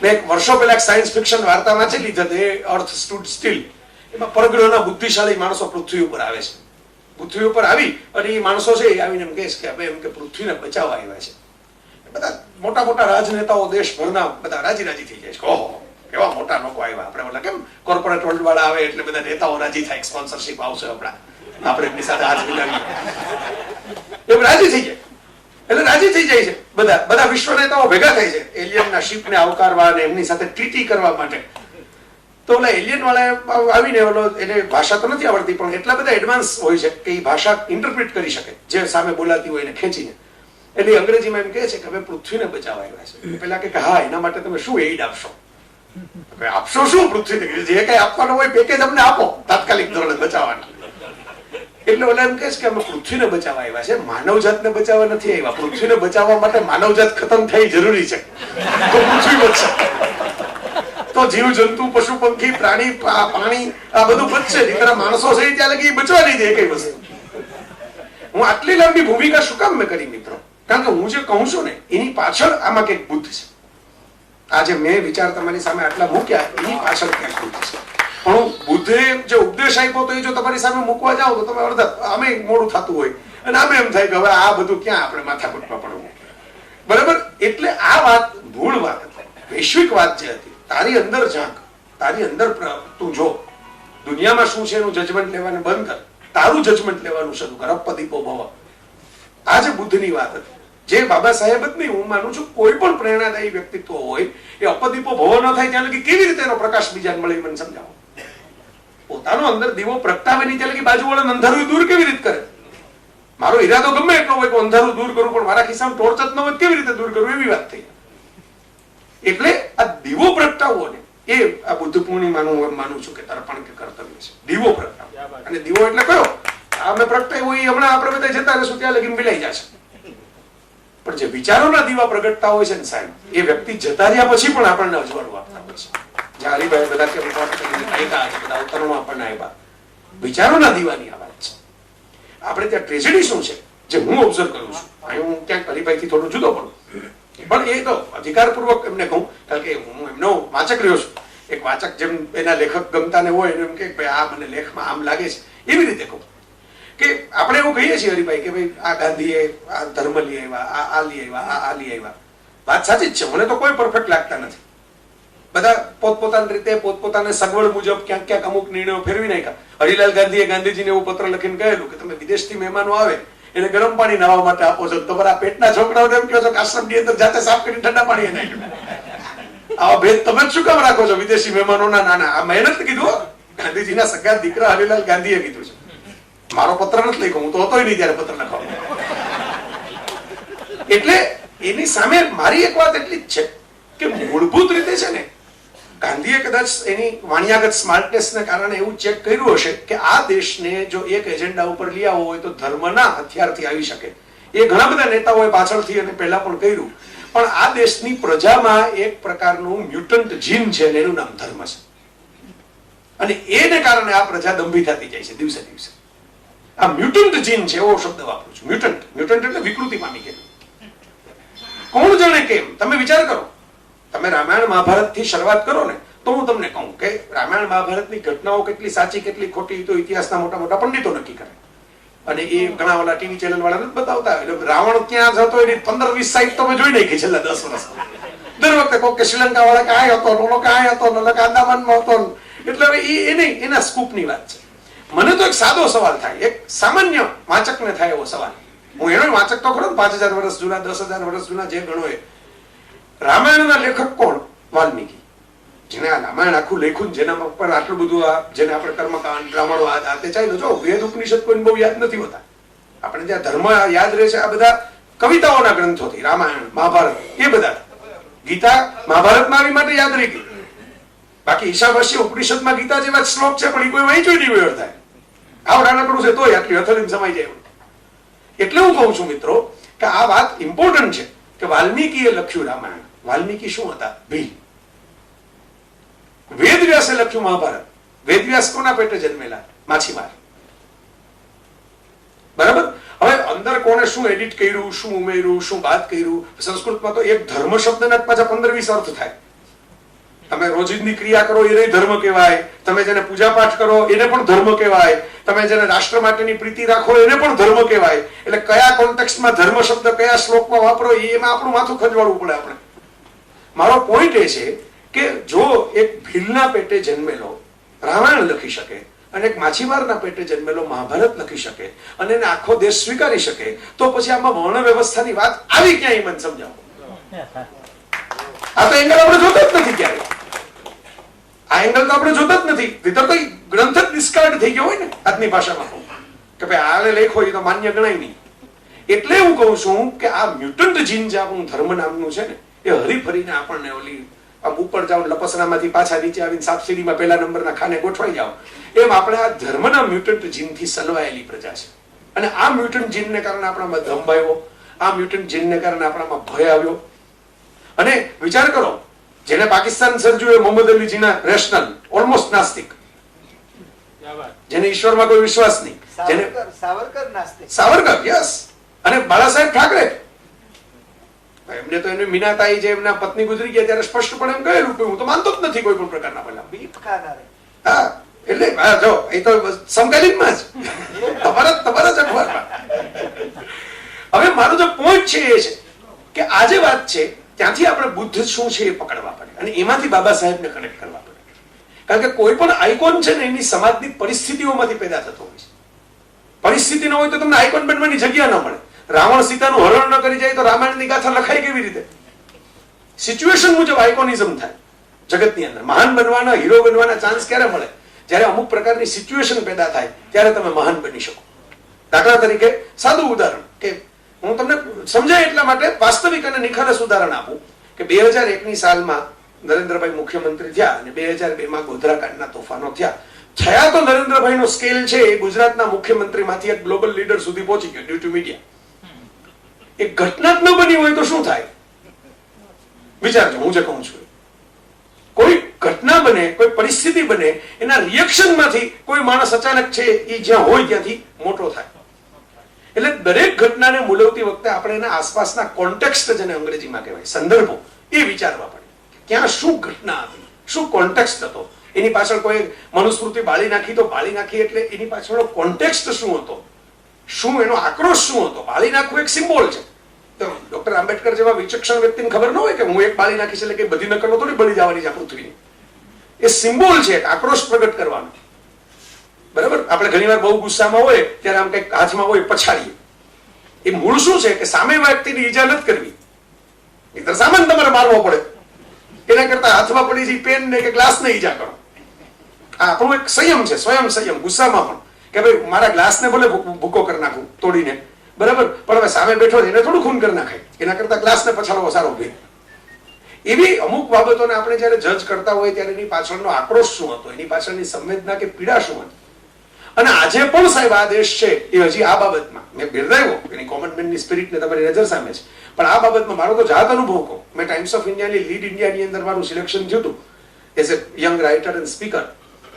મેં એક વર્ષો પહેલા એક સાયન્સ ફિક્શન વાર્તા વાંચેલી હતી, અર્થ સ્ટુડ સ્ટીલ. એમાં પરગ્રહના બુદ્ધિશાળી માણસો પૃથ્વી ઉપર આવે છે. પૃથ્વી ઉપર આવી અને એ માણસો છે એ આવીને એમ કહે છે કે હવે એમ કે પૃથ્વીને બચાવવા આવ્યા છે. બધા મોટા મોટા રાજનેતાઓ દેશભરના બધા રાજી થઈ જાય છે. ઓહો, કેવા મોટા લોકો આવ્યા. આપણે ઓલા કેમ કોર્પોરેટ વર્લ્ડ વાળા આવે એટલે બધા નેતાઓ રાજી થાય, સ્પોન્સરશિપ આવશે હમણાં, આપણે એમની સાથે હાથ મિલાવીએ એમ રાજી થઈ જાય. એટલે રાજી થઈ જાય છે બધા વિશ્વ નેતાઓ ભેગા થાય છે એલિયનના શિપને આવકારવા અને એમની સાથે ટ્રીટી કરવા માટે. તો ઓલા એલિયન વાળા આવીને ઓલો એને ભાષા તો નથી આવડતી પણ એટલા બધા એડવાન્સ હોય છે કે એ ભાષા ઇન્ટરપ્રિટ કરી શકે જે સામે બોલાતી હોય એને ખેંચીને. એટલે અંગ્રેજીમાં એમ કહે છે કે હવે પૃથ્વીને બચાવવા આવ્યા છે. પેલા કે હા, એના માટે તમે શું એડ આપશો? આપશો શું? પૃથ્વીને જે કઈ આપવાનું હોય પેકેજ અમને આપો તાત્કાલિક ધોરણે બચાવવાનું. એટલે ઓલા એમ કહે છે કે અમે પૃથ્વીને બચાવવા આવ્યા છે, માનવજાતને બચાવવા નથી આવ્યા. પૃથ્વીને બચાવવા માટે માનવજાત ખતમ થઈ જરૂરી છે તો પૃથ્વી બચશે, તો જીવ જંતુ પશુ પંખી પ્રાણી પાણી આ બધું બચશે. નીકળા માણસો છે ત્યાં લગી બચવા નહીં દે કઈ વસ્તુ. હું આટલી લાંબી ભૂમિકા શું કામ મેં કરી મિત્રો? કારણ કે હું જે કહું છું ને એની પાછળ આમાં કઈક બુદ્ધ છે. આજે મેં વિચાર તમારી સામે આટલા મૂક્યા એની પાછળ ક્યાંક બુદ્ધ છે. પણ બુદ્ધે જે ઉપદેશ આપ્યો તો એ જો તમારી સામે મૂકવા જાઓ તો તમે અડધા અમે મોડું થતું હોય અને આમે એમ થાય કે હવે આ બધું ક્યાં આપણે માથાકૂટમાં પડવું. બરાબર? એટલે આ વાત મૂળ વાત વૈશ્વિક વાત જે હતી, તારી અંદર ઝાંક, તારી અંદર તું જો દુનિયામાં શું છે એનું જજમેન્ટ લેવાનું બંધ કર, તારું જજમેન્ટ લેવાનું શરૂ કર. અપદીપો ભવ, આ જે બુદ્ધની વાત હતી, જે બાબા સાહેબ જ નહીં, હું માનું છું કોઈ પણ પ્રેરણાદાયી વ્યક્તિત્વ હોય એ અપદીપો ભવ ન થાય ત્યાં લગી કેવી રીતે એનો પ્રકાશ બીજાને મળે મને સમજાવો. પોતાનો અંદર દીવો પ્રગટાવે નહીં ત્યાં લગી બાજુવાળાને અંધારું દૂર કેવી રીતે કરે? મારો ઈરાદો ગમે એટલો હોય કે અંધારું દૂર કરું પણ મારા ખિસ્સામાં ટોર્ચ જ ન હોય કેવી રીતે દૂર કરું? એવી વાત થઈ. એટલે આ દીવો પ્રગટાવવો ને એ આ બુદ્ધ પૂર્ણિમાનું હું માનું છું કે તર્પણ કે કર્તવ્ય છે. દીવો પ્રગટાવો. અને દીવો એટલે કયો? અમે પ્રગટાવ્યો એ હમણાં આપણે બધા જતા રહેશું ત્યાં લગી મિલાઈ જશે. પણ જે વિચારોના દીવા પ્રગટતા હોય છે ને સાહેબ, એ વ્યક્તિ જતા રહ્યા પછી પણ આપણને અજવાળું આપતા હોય છે. જ્યાં હરિભાઈ બધા કે બધા અવતરણો આપણને આવ્યા, વિચારોના દીવાની આ વાત છે. આપણે ત્યાં ટ્રેજેડી શું છે જે હું ઓબ્ઝર્વ કરું છું, અહીં હું ક્યાંક હરિભાઈ થી થોડું જુદો પડું પણ એ તો અધિકારપૂર્વક એમને કહું કારણ કે હું એમનો વાચક રહ્યો છું. એક વાચક જેમ એના લેખક ગમતા ને હોય એમ કે ભાઈ આ મને લેખમાં આમ લાગે છે, એવી રીતે કહું કે આપણે એવું કહીએ છીએ હરિભાઈ કે ભાઈ આ ગાંધીએ આ ધર્મ લઈ આવ્યા, આ લઈ આવ્યા, આ લઈ આવ્યા. વાત સાચી જ છે, મને તો કોઈ પરફેક્ટ લાગતા નથી. બધા પોતપોતાની રીતે પોતપોતાને સગવડ મુજબ ક્યાંક ક્યાંક અમુક નિર્ણયો ફેરવી નાખ્યા. હરિલાલ ગાંધીએ ગાંધીજીને એવું પત્ર લખીને કહેલું કે તમે વિદેશથી મહેમાનો આવે એને ગરમ પાણી નાવા માટે આપો છો, તમારા પેટના છોકરાઓને એમ કહો છો કે આશ્રમની અંદર જાતે સાફ કરીને ઠંડા પાણી નાખ્યું. આવા ભેદ તમે જ શું કામ રાખો છો વિદેશી મહેમાનોના? નાના આ મહેનત કીધું ગાંધીજીના સગા દીકરા હરિલાલ ગાંધીએ કીધું છે. મારો પત્ર નથી લખ્યો, હું તો હતો નહીં ત્યારે પત્ર લખવા. એટલે એની સામે મારી એક વાત એટલી જ છે કે મૂળભૂત રીતે છે ને ગાંધીએ કદાચ એની વાણિયાગત સ્માર્ટનેસને કારણે એવું ચેક કર્યું હશે કે આ દેશને જો એક એજન્ડા ઉપર લઈ આવવો હોય તો ધર્મના હથિયારથી આવી શકે. એ ઘણા બધા નેતાઓએ પાછળથી અને પહેલા પણ કર્યું, પણ આ દેશની પ્રજામાં એક પ્રકારનું મ્યુટન્ટ જીન છે એનું નામ ધર્મ છે. અને એને કારણે આ પ્રજા દંભી થતી જાય છે દિવસે દિવસે. આ મ્યુટન્ટ જીન છે એવો શબ્દ વાપરું છું. મ્યુટન્ટ એટલે વિકૃતિ પામી ગયેલું. કોણ જાણે કેમ? તમે વિચાર કરો, તમે રામાયણ મહાભારત થી શરૂઆત કરો ને તો હું તમને કહું કે રામાયણ મહાભારતની ઘટનાઓ કેટલી સાચી કેટલી ખોટી તો ઇતિહાસના મોટા મોટા પંડિતો નક્કી કરે. અને એ ઘણા વાળા ટીવી ચેનલ વાળા નથી બતાવતા. એટલે રાવણ ક્યાં જતો એની 15-20 સાઈડ તો મેં જોઈ નાખી છેલ્લા 10 વર્ષ. દર વખતે કહો કે શ્રીલંકા વાળા કાંઈ હતો, ઓલો કાંઈ હતો, ઓલો અંદામાનમાં હતો. એટલે હવે એ નહીં, એના સ્કૂપની વાત છે. મને તો એક સાદો સવાલ થાય, એક સામાન્ય વાચકને થાય એવો સવાલ. હું એનો વાચક તો ખરો, 5000 વર્ષ જૂના 10,000 વર્ષ જૂના જે ગણો એ. રામાયણના લેખક કોણ? વાલ્મીકી. જેને આ રામાયણ આખું લેખું, જેના પર આટલું બધું જેને આપણે કર્મકાંડ રામાયણો આ તે ચાલ્યો. જો વેદ ઉપનિષદ કોઈને બહુ યાદ નથી હોતા. આપણે ત્યાં ધર્મ યાદ રહે છે આ બધા કવિતાઓના ગ્રંથોથી. રામાયણ મહાભારત એ બધા, ગીતા મહાભારતમાં આવી માટે યાદ રહી ગઈ. બાકી ઈશાવાસ્ય ઉપનિષદમાં ગીતા જેવા શ્લોક છે પણ એ કોઈ વાંચ્યો નહીં હોય અડધા. આવડા નાનકડું છે તોય આટલી હથેળીમાં સમાઈ જાય. એટલે હું કહું છું મિત્રો કે આ વાત ઇમ્પોર્ટન્ટ છે કે વાલ્મીકીએ લખ્યું રામાયણ. વાલ્મીકી શું હતા? ભીલ. વેદવ્યાસે લખ્યું મહાભારત. વેદવ્યાસ કોના પેટે જન્મેલા? માછીમાર. બરાબર? હવે અંદર કોને શું એડિટ કર્યું, શું ઉમેર્યું, શું બાદ કર્યું? સંસ્કૃતમાં તો એક ધર્મ શબ્દના પાછા 15-20 અર્થ થાય. તમે રોજિંદી ક્રિયા કરો એને ધર્મ કહેવાય, તમે જેને પૂજા પાઠ કરો એને પણ ધર્મ કહેવાય, તમે જેને રાષ્ટ્ર માટેની પ્રીતિ રાખો એને પણ ધર્મ કહેવાય. એટલે કયા કોન્ટેક્સ્ટમાં ધર્મ શબ્દ કયા શ્લોકમાં વાપરો એમાં આપણું માથું ખંજવાળવું પડે આપણે. મારો પોઈન્ટ એ છે કે જો એક ભીલના પેટે જન્મેલો રામાયણ લખી શકે અને એક માછીમારના પેટે જન્મેલો મહાભારત લખી શકે અને એને આખો દેશ સ્વીકારી શકે, તો પછી આમાં વર્ણ વ્યવસ્થાની વાત આવી ક્યાંય મને સમજાવો. આ તો એંગલ આપણે જોતા જ નથી ક્યારે. આ એંગલ તો આપણે જોતા જ નથી. નહીંતર તો ગ્રંથ જ ડિસ્કાર્ડ થઈ ગયો હોય ને આજની ભાષામાં કે ભાઈ આલે લેખો એ તો માન્ય ગણાય નહીં. એટલે હું કહું છું કે આ મ્યુટન્ટ જીન જે આપણું ધર્મ નામનું છે ને, એ હરીફરીને આપણને ઓલી આમ ઉપર જાઓ લપસણામાંથી પાછા નીચે આવીને સાબસીડીમાં પહેલા નંબરના ખાને ગોઠવાઈ જાઓ, એમ આપણે આ ધર્મના મ્યુટન્ટ જીનથી સલવાયેલી પ્રજા છે. અને આ મ્યુટન્ટ જીનને કારણે આપણામાં દંભ આવ્યો, આ મ્યુટન્ટ જીનને કારણે આપણામાં ભય આવ્યો. અને વિચાર કરો, જેને પાકિસ્તાન સર્જ્યું એ મોહમ્મદ અલી જીના રેશનલ ઓલમોસ્ટ નાસ્તિક, જેને ઈશ્વરમાં કોઈ વિશ્વાસ નહીં, જેને સાવરકર યસ, અને બાળા સાહેબ ઠાકરે, એમને તો એને મીનાતાઈ જે એમના પત્ની ગુજરી ગયા ત્યારે સ્પષ્ટપણે એમ કહેલું કે હું તો માનતો જ નથી કોઈ પણ પ્રકારના ભલા. હા, એટલે જો એ તો સમકાલીનમાં જ તમારા જ અખબારમાં. હવે મારો જો પોઈન્ટ છે એ છે કે આ જે વાત છે ત્યાંથી આપણે બુદ્ધ શું છે એ પકડવા પડે અને એમાંથી બાબા સાહેબને કનેક્ટ કરવા પડે. કારણ કે કોઈ પણ આઇકોન છે ને એની સમાજની પરિસ્થિતિઓમાંથી પેદા થતો હોય છે. પરિસ્થિતિ ન હોય તો તમને આઇકોન બનવાની જગ્યા ન મળે. રાવણ સીતાનું હરણ ન કરી જાય તો રામાયણની ગાથા લખાય કેવી રીતે? સિચ્યુએશન મુજબ આઇકોનિઝમ થાય જગતની અંદર. મહાન બનવાના, હીરો બનવાના ચાન્સ ક્યારે મળે? જ્યારે અમુક પ્રકારની સિચ્યુએશન પેદા થાય ત્યારે તમે મહાન બની શકો. દાખલા તરીકે સાદું ઉદાહરણ કે હું તમને સમજાય એટલા માટે વાસ્તવિક અને નિખાલસ ઉદાહરણ આપું કે 2001ની સાલમાં નરેન્દ્રભાઈ મુખ્યમંત્રી થયા અને 2002માં ગોધરાકાંડના તોફાનો થયા તો નરેન્દ્રભાઈનો સ્કેલ છે એ ગુજરાતના મુખ્યમંત્રીમાંથી એક ગ્લોબલ લીડર સુધી પહોંચી ગયો ડ્યુ ટુ મીડિયા. એક ઘટના જ ન બની હોય તો શું થાય? વિચારજો, હું જે કહું છું. કોઈ ઘટના બને, કોઈ પરિસ્થિતિ બને, એના રિએક્શનમાંથી કોઈ માણસ અચાનક છે એ જ્યાં હોય ત્યાંથી મોટો થાય. એટલે દરેક ઘટનાને મૂલવતી વખતે આપણે એના આસપાસના કોન્ટેક્સ્ટ, જેને અંગ્રેજીમાં કહેવાય સંદર્ભો, એ વિચારવા પડે. ક્યાં શું ઘટના હતી, શું કોન્ટેક્સ્ટ હતો, એની પાછળ કોઈ મનુસ્મૃતિ બાળી નાખી તો બાળી નાખી એટલે એની પાછળનો કોન્ટેક્સ્ટ શું હતો, શું એનો આક્રોશ શું હતો. બાળી નાખવું એક સિમ્બોલ છે. તો ડોક્ટર આંબેડકર જેવા વિચક્ષણ વ્યક્તિને ખબર ન હોય કે હું એક બાળી નાખીશ એટલે કે બધી નકલો થોડી બળી જવાની છે પૃથ્વીની. એ સિમ્બોલ છે, આક્રોશ પ્રગટ કરવાનો. બરાબર? આપણે ઘણીવાર બહુ ગુસ્સામાં હોય ત્યારે આમ કંઈક હાથમાં હોય પછાડીએ. એ મૂળ શું છે કે સામે વ્યક્તિની ઈજા નથી કરવી, નહીંતર સામાન તમારે મારવો પડે. એના કરતા હાથમાં પડી છે પેન ને કે ગ્લાસ ને ઈજા કરો. આ આપણું એક સંયમ છે, સ્વયં સંયમ. ગુસ્સામાં પણ કે ભાઈ મારા ગ્લાસ ને ભલે ભૂકો કરી નાખું તોડીને, બરાબર, પણ હવે સામે બેઠો એને થોડું ખૂન કરી નાખાય, એના કરતા ગ્લાસ ને પછાડવો સારો ભેદ. એવી અમુક બાબતોને આપણે જયારે જજ કરતા હોય ત્યારે એની પાછળનો આક્રોશ શું હતો, એની પાછળની સંવેદના કે પીડા શું હતી. અને આજે પણ સાહેબ આ દેશ છે એ હજી આ બાબતમાં મેં બિરદાવ્યો, એની કોમન મેનની સ્પિરિટને તમારી નજર સામે છે, પણ આ બાબતમાં મારો તો જાત અનુભવ કહું. મેં ટાઈમ્સ ઓફ ઇન્ડિયાની લીડ ઇન્ડિયાની અંદર મારું સિલેક્શન થયું હતું as a young writer and speaker,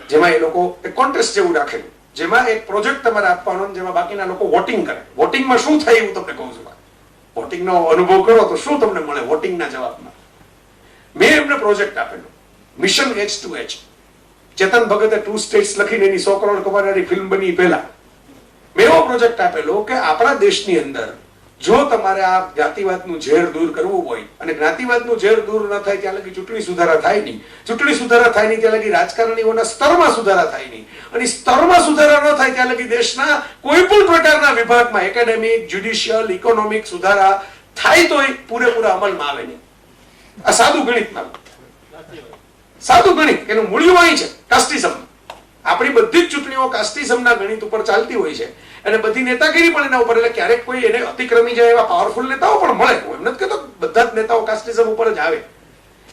જેમાં એ લોકો એક કોન્ટેસ્ટ જેવું રાખેલું, જેમાં એક પ્રોજેક્ટ તમારે આપવાનો, જેમાં બાકીના લોકો વોટિંગ કરે. વોટિંગમાં શું થાય એવું તમને કહું છું. વોટિંગનો અનુભવ કરો તો શું તમને મળે વોટિંગના જવાબમાં. મેં એમને પ્રોજેક્ટ આપેલો મિશન H2H. ચેતન ભગતે 2 સ્ટેટ્સ લખીને એની 100 કરોડ કમાનારી ફિલ્મ બની પહેલા મેં એવો પ્રોજેક્ટ આપેલો કે આપણા દેશની અંદર જો તમારે આ જ્ઞાતિવાદનું ઝેર દૂર કરવું હોય, અને જ્ઞાતિવાદનું ઝેર દૂર ન થાય ત્યાં લગી ચૂંટણી સુધારા થાય નહીં, ચૂંટણી સુધારા થાય નહીં ત્યાં લગી રાજકારણીઓના સ્તરમાં સુધારા થાય નહીં, અને સ્તરમાં સુધારા ન થાય ત્યાં લગી દેશના કોઈ પણ પ્રકારના વિભાગમાં એકેડેમિક, જ્યુડિશિયલ, ઇકોનોમિક સુધારા થાય તો એ પૂરેપૂરા અમલમાં આવે નહીં. આ સાદું ગણિતમાં, સાદું ગણિત, એનું મૂળિયું અહીં છે કાસ્ટિઝમ. આપણી બધી જ ચૂંટણીઓ કાસ્ટિઝમના ગણિત ઉપર ચાલતી હોય છે, અને બધી નેતાગીરી પણ એના ઉપર. એટલે ક્યારેક કોઈ એને અતિક્રમી જાય એવા પાવરફુલ નેતાઓ પણ મળે. હું એમ નથી કહેતો બધા જ નેતાઓ કાસ્ટિઝમ ઉપર જ આવે,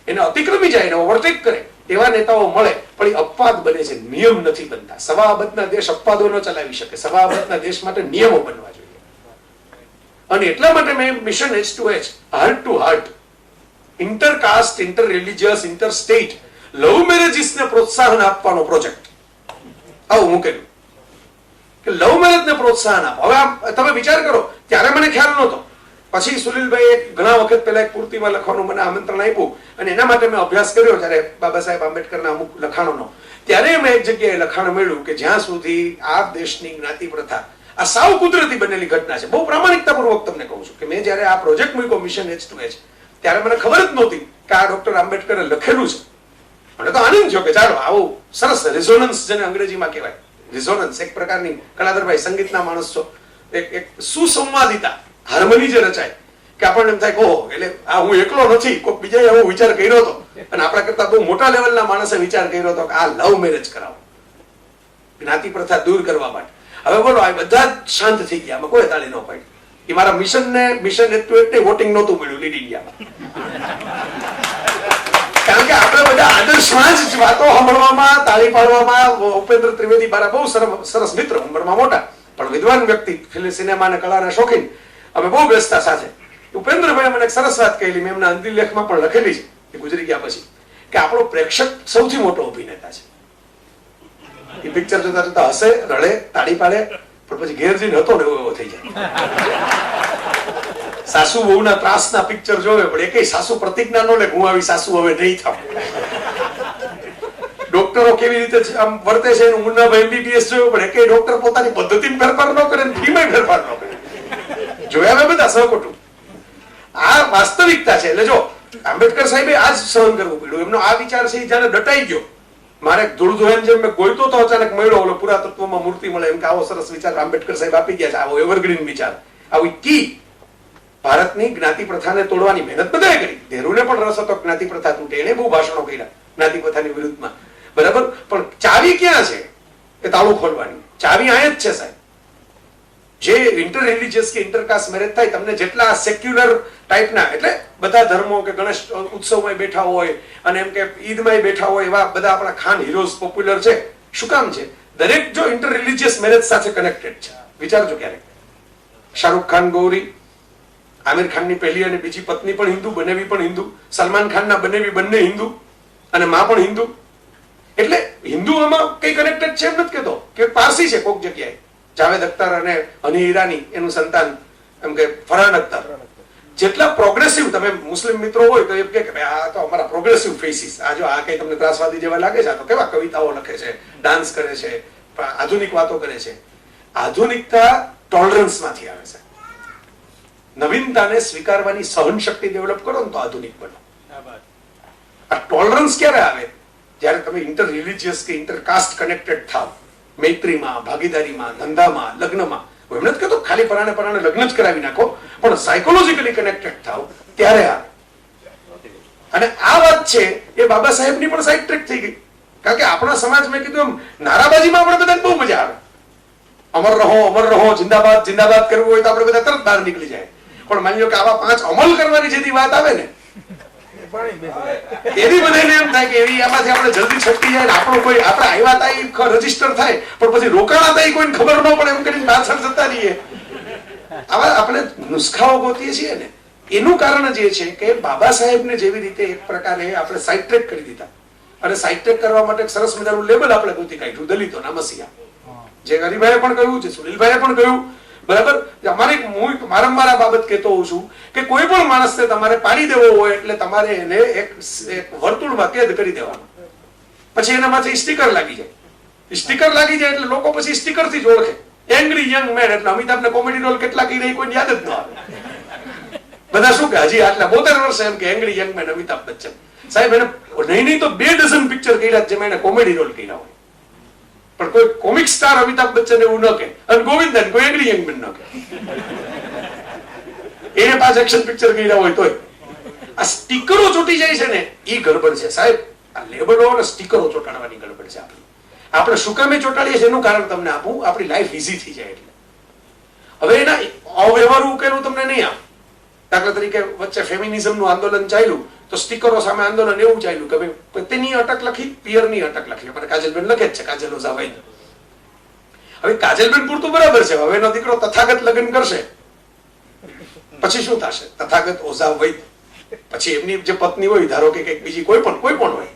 એને અતિક્રમી જાય, એને ઓવરટેક કરે એવા નેતાઓ મળે, પણ એ અપવાદ બને છે, નિયમ નથી બનતા. સવા અબજના દેશ અપવાદો ન ચલાવી શકે. સવા અબજના દેશ માટે નિયમો બનવા જોઈએ. અને એટલા માટે મેં mission H2H, heart to heart, intercaste, inter religious, inter state love મેરેજીસને પ્રોત્સાહન આપવાનો પ્રોજેક્ટ આવું મૂકેલું કે લવ મેરેજને પ્રોત્સાહન આપો. હવે તમે વિચાર કરો, ત્યારે મને ખ્યાલ નહોતો પછી સુનિલભાઈ ઘણા વખત પહેલા એક પૂર્તિમાં લખવાનું મને આમંત્રણ આપ્યું અને એના માટે મેં અભ્યાસ કર્યો જ્યારે બાબા સાહેબ આંબેડકરના અમુક લખાણોનો. ત્યારે મેં એક જગ્યાએ લખાણ મળ્યું કે જ્યાં સુધી આ દેશની જ્ઞાતિ પ્રથા આ સાવ કુદરતી બનેલી ઘટના છે. બહુ પ્રામાણિકતાપૂર્વક તમને કહું છું કે મેં જયારે આ પ્રોજેક્ટ મૂક્યો મિશન H2H ત્યારે મને ખબર જ નહોતી કે આ ડોક્ટર આંબેડકરે લખેલું છે. મને તો આનંદ થયો કે ચાલો આવું સરસ રિઝોનન્સ જેને અંગ્રેજીમાં કહેવાય, રિઝોનન્સ એક પ્રકારની. કલાધરભાઈ સંગીતના માણસ છો, એક સુસંવાદિતા, હાર્મની જે રચાય કે આપણને એમ થાય કે ઓહો, એટલે આ હું એકલો નથી, કોઈ બીજાએ એવો વિચાર કર્યો હતો અને આપણા કરતા બહુ મોટા લેવલના માણસે વિચાર કર્યો હતો કે આ લવ મેરેજ કરાવો જ્ઞાતિ પ્રથા દૂર કરવા માટે. હવે બોલો, આ બધા જ શાંત થઈ ગયા, આમાં કોઈ તાળી ન પાડી. એ મારા મિશન H2H વોટિંગ નહોતું મળ્યું લીડ ઇન્ડિયામાં, કારણ કે આપણે બધા આદર્શમાં જ વાતો સાંભળવામાં, તાળી પાડવામાં. ઉપેન્દ્ર ત્રિવેદી મારા બહુ સરસ મિત્ર, ઉંમરમાં મોટા પણ વિદ્વાન વ્યક્તિ, સિનેમા અને કલાના શોખીન, અમે બહુ બેસતા સાથે. ઉપેન્દ્રભાઈ મને એક સરસ વાત કહેલી, મેં એમના અંતિમ લેખમાં પણ લખેલી છે, એ ગુજરી ગયા પછી, કે આપણો પ્રેક્ષક સૌથી મોટો અભિનેતા છે. એ પિક્ચર જોતા જોતા હસે, રડે, તાળી પાડે, પણ પછી ઘેર જઈને હતો ને એવો થઈ જાય. સાસુ બહુના ત્રાસના પિક્ચર જોવે પણ એકેય સાસુ પ્રતિજ્ઞા ન લે હું આવી સાસુ હવે નહીં થાવ. ડોક્ટરો કેવી રીતે આમ વર્તે છે એનું મુન્નાભાઈ MBBS જોયું પણ એકેય ડોક્ટર પોતાની પદ્ધતિમાં ફેરફાર ન કરે ને ફીમાં ફેરફાર ન કરે. જોયા મેં બધા સહકુટુંબ. આ વાસ્તવિકતા છે. એટલે જો આંબેડકર સાહેબે આ જ સહન કરવું પડ્યું. એમનો આ વિચાર છે જયારે દટાઈ ગયો. મારે ધૂળધોયન જેમ મેં ગોઈતો તો અચાનક મળ્યો, ઓલો પુરાતત્વમાં મૂર્તિ મળે એમ કે આવો સરસ વિચાર આંબેડકર સાહેબ આપી ગયા છે, આવો એવરગ્રીન વિચાર, આવી કી ભારતની જ્ઞાતિ પ્રથાને તોડવાની મહેનત બધાએ કરી. ધેરુને પણ રસ હતો જ્ઞાતિ પ્રથા તૂટે, એને બહુ ભાષણો કર્યા જ્ઞાતિ પ્રથાની વિરુદ્ધમાં, બરાબર. પણ ચાવી ક્યાં છે એ તાળું ખોલવાની? ચાવી આ જ છે સાહેબ. જે ઇન્ટર રિલિજિયસ કે ઇન્ટરકાસ્ટ મેરેજ થાય, તમને જેટલા સેક્યુલર ટાઈપના, એટલે બધા ધર્મો કે ગણેશ ઉત્સવમાં બેઠા હોય અને એમ કે ઈદમાં બેઠા હોય એવા બધા આપણા ખાન હીરોઝ પોપ્યુલર છે. શું કામ છે? દરેક જો ઇન્ટર રિલિજિયસ મેરેજ સાથે કનેક્ટેડ છે. વિચારજો ક્યારેક શાહરુખ ખાન ગૌરી, આમિર ખાનની પહેલી અને બીજી પત્ની પણ હિન્દુ, બનેવી પણ હિન્દુ, સલમાન ખાનના બનેવી બંને હિન્દુ અને માં પણ હિન્દુ. એટલે હિન્દુ આમાં કઈ કનેક્ટેડ છે એમ નથી કહેતો કે પારસી છે કોક જગ્યાએ. જાવેદ અખ્તર અને હની ઈરાની એનું સંતાન એમ કે ફરહાન અખ્તર. જેટલા પ્રોગ્રેસિવ તમે મુસ્લિમ મિત્રો હોય તો એમ કે આ તો અમારા પ્રોગ્રેસિવ ફેસીસ, આ જો આ કઈ તમને ત્રાસવાદી જેવા લાગે છે, આ તો કેવા કવિતાઓ લખે છે, ડાન્સ કરે છે, આધુનિક વાતો કરે છે. આધુનિકતા ટોલરન્સ માંથી આવે છે. નવીનતાને સ્વીકારવાની સહન શક્તિ ડેવલપ કરો ને તો આધુનિક બનો. આ ટોલરન્સ ક્યારે આવે? જ્યારે તમે ઇન્ટર રિલિજિયસ કે ઇન્ટર કાસ્ટ કનેક્ટેડ થાવ, મૈત્રીમાં, ભાગીદારીમાં, ધંધામાં, લગ્નમાં. હું એમ નથી કહેતો ખાલી પરાણે લગ્ન જ કરાવી નાખો, પણ સાયકોલોજીકલી કનેક્ટેડ થાવ ત્યારે આવે. અને આ વાત છે એ બાબા સાહેબની પણ સાઈડ ટ્રેક થઈ ગઈ. કારણ કે આપણા સમાજ મેં કીધું એમ નારાબાજીમાં આપણે બધાને બહુ મજા આવે. અમર રહો, જિંદાબાદ જિંદાબાદ કરવું હોય તો આપણે બધા તરત બહાર નીકળી જાય. પણ માની લો કે આવા 5 અમલ કરવાની જેથી વાત આવે ને, એવી બધાને એમ થાય કે એવી આમાંથી આપણે જલ્દી છટકી જાય ને આપણો કોઈ આપણે આવ્યા તા રજીસ્ટર થાય પણ પછી રોકાણા તા કોઈને ખબર ન પડે એમ કરીને પાછળ જતા રહીએ. આવા આપણે નુસ્ખાઓ ગોતીએ છીએ ને, એનું કારણ જે છે કે બાબા સાહેબને જેવી રીતે એક પ્રકારે આપણે સાઇડ ટ્રેક કરી દીધા. અને સાઇડ ટ્રેક કરવા માટે સરસ મજાનું લેબલ આપણે ગોતી કાઢ્યું, દલિતોના મસીહા. જે હરિભાઈએ પણ કહ્યું છે, સુનિલભાઈએ પણ કહ્યું, બરાબર. અમારે હું વારંવાર આ બાબત કહેતો હોઉં છું કે કોઈ પણ માણસને તમારે પાડી દેવો હોય એટલે તમારે એને એક વર્તુળમાં કેદ કરી દેવાનો, પછી એના માથે સ્ટીકર લાગી જાય. સ્ટીકર લાગી જાય એટલે લોકો પછી સ્ટીકર થી જ ઓળખે. એંગ્રી યંગ મેન એટલે અમિતાભને કોમેડી રોલ કેટલા કર્યા કોઈ યાદ જ ન આવે. બધા શું કે હજી આટલા 72 વર્ષે એમ કે angry young man Amitabh Bachchan સાહેબ, એને નહીં તો 2 ડઝન પિક્ચર કર્યા જેમાં એને કોમેડી રોલ કર્યા હોય. પણ કોઈ કોમિક સ્ટાર અમિતાભ બચ્ચન એવું ન કે, અને ગોવિંદન કોઈ એંગ્રી યંગ મેન ન કે. એને 5 એક્શન પિક્ચર કર્યા હોય તોય આ સ્ટીકરો ચોટી જાય છે ને, એ ગડબડ છે સાહેબ. આ લેબલો અને સ્ટીકરો ચોટાડવાની ગડબડ છે આપણી. આપણે શું કામે ચોટાડીએ છીએ એનું કારણ તમને આપું, આપણી લાઈફ ઈઝી થઈ જાય એટલે. હવે એના અવ્યવહારુ ઉકેલું તમને નહીં આપું. દાખલા તરીકે વચ્ચે ફેમિનિઝમનું આંદોલન ચાલ્યું તો સ્ટીકરો સામે આંદોલન એવું ચાલ્યું કે ભાઈ પતિની અટક લખી, પિયરની અટક લખી. મને કાજલબેન લખે જ છે, કાજલ ઓઝા વૈદ. હવે કાજલબેન પૂરતું બરાબર છે, હવે એનો દીકરો તથાગત લગ્ન કરશે પછી શું થશે? તથાગત ઓઝા વૈદ. પછી એમની જે પત્ની હોય, ધારો કે કઈક બીજી કોઈ પણ હોય,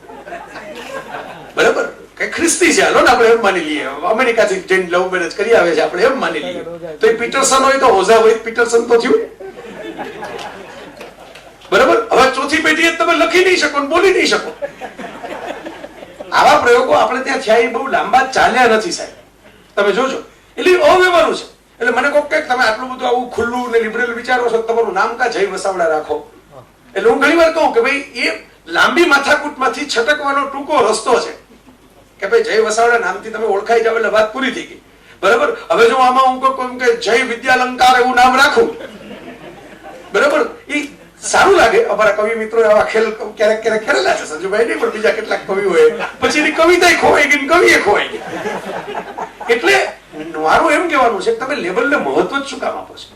બરાબર, કઈ ખ્રિસ્તી છે, હાલો ને આપણે એમ માની લઈએ, અમેરિકાથી જઈને લવ મેરેજ કરી આવે છે, આપણે એમ માની લઈએ. તો એ પીટરસન હોય તો ઓઝા વૈદ પીટરસન તો થયું. બરાબર? હવે ચોથી પેઢીએ તમે લખી નહીં શકો, બોલી નહીં શકો. આવા પ્રયોગો આપણે ત્યાં થયા એ બહુ લાંબા ચાલ્યા નથી સાહેબ, તમે જોજો. એટલે અવ્યવહારુ છે. એટલે મને કહો કે તમે આટલું બધું આવું ખુલ્લું ને લિબરલ વિચારો છો, તમારું નામ કા જય વસાવડા રાખો. એટલે હું ઘણી વાર કહું કે ભાઈ એ લાંબી માથાકૂટમાંથી છટકવાનો ટૂંકો રસ્તો છે કે ભાઈ જય વસાવડા નામથી તમે ઓળખાઈ જાવ એટલે વાત પૂરી થઈ ગઈ. બરાબર? હવે જો આમાં હું કહું કે જય વિદ્યાલંકાર એવું નામ રાખું, બરાબર, એ સારું લાગે. અમારા કવિ મિત્રો આવા ખેલ ક્યારેક ક્યારેક ખેલેલા છે, સંજુભાઈ નહીં પણ બીજા કેટલાક કવિ હોય, પછી એની કવિતા ખોવાઈ ગઈ, કવિએ ખોવાઈ ગઈ. એટલે મારું એમ કહેવાનું છે કે તમે લેબલને મહત્વ જ શું કામ આપો છો?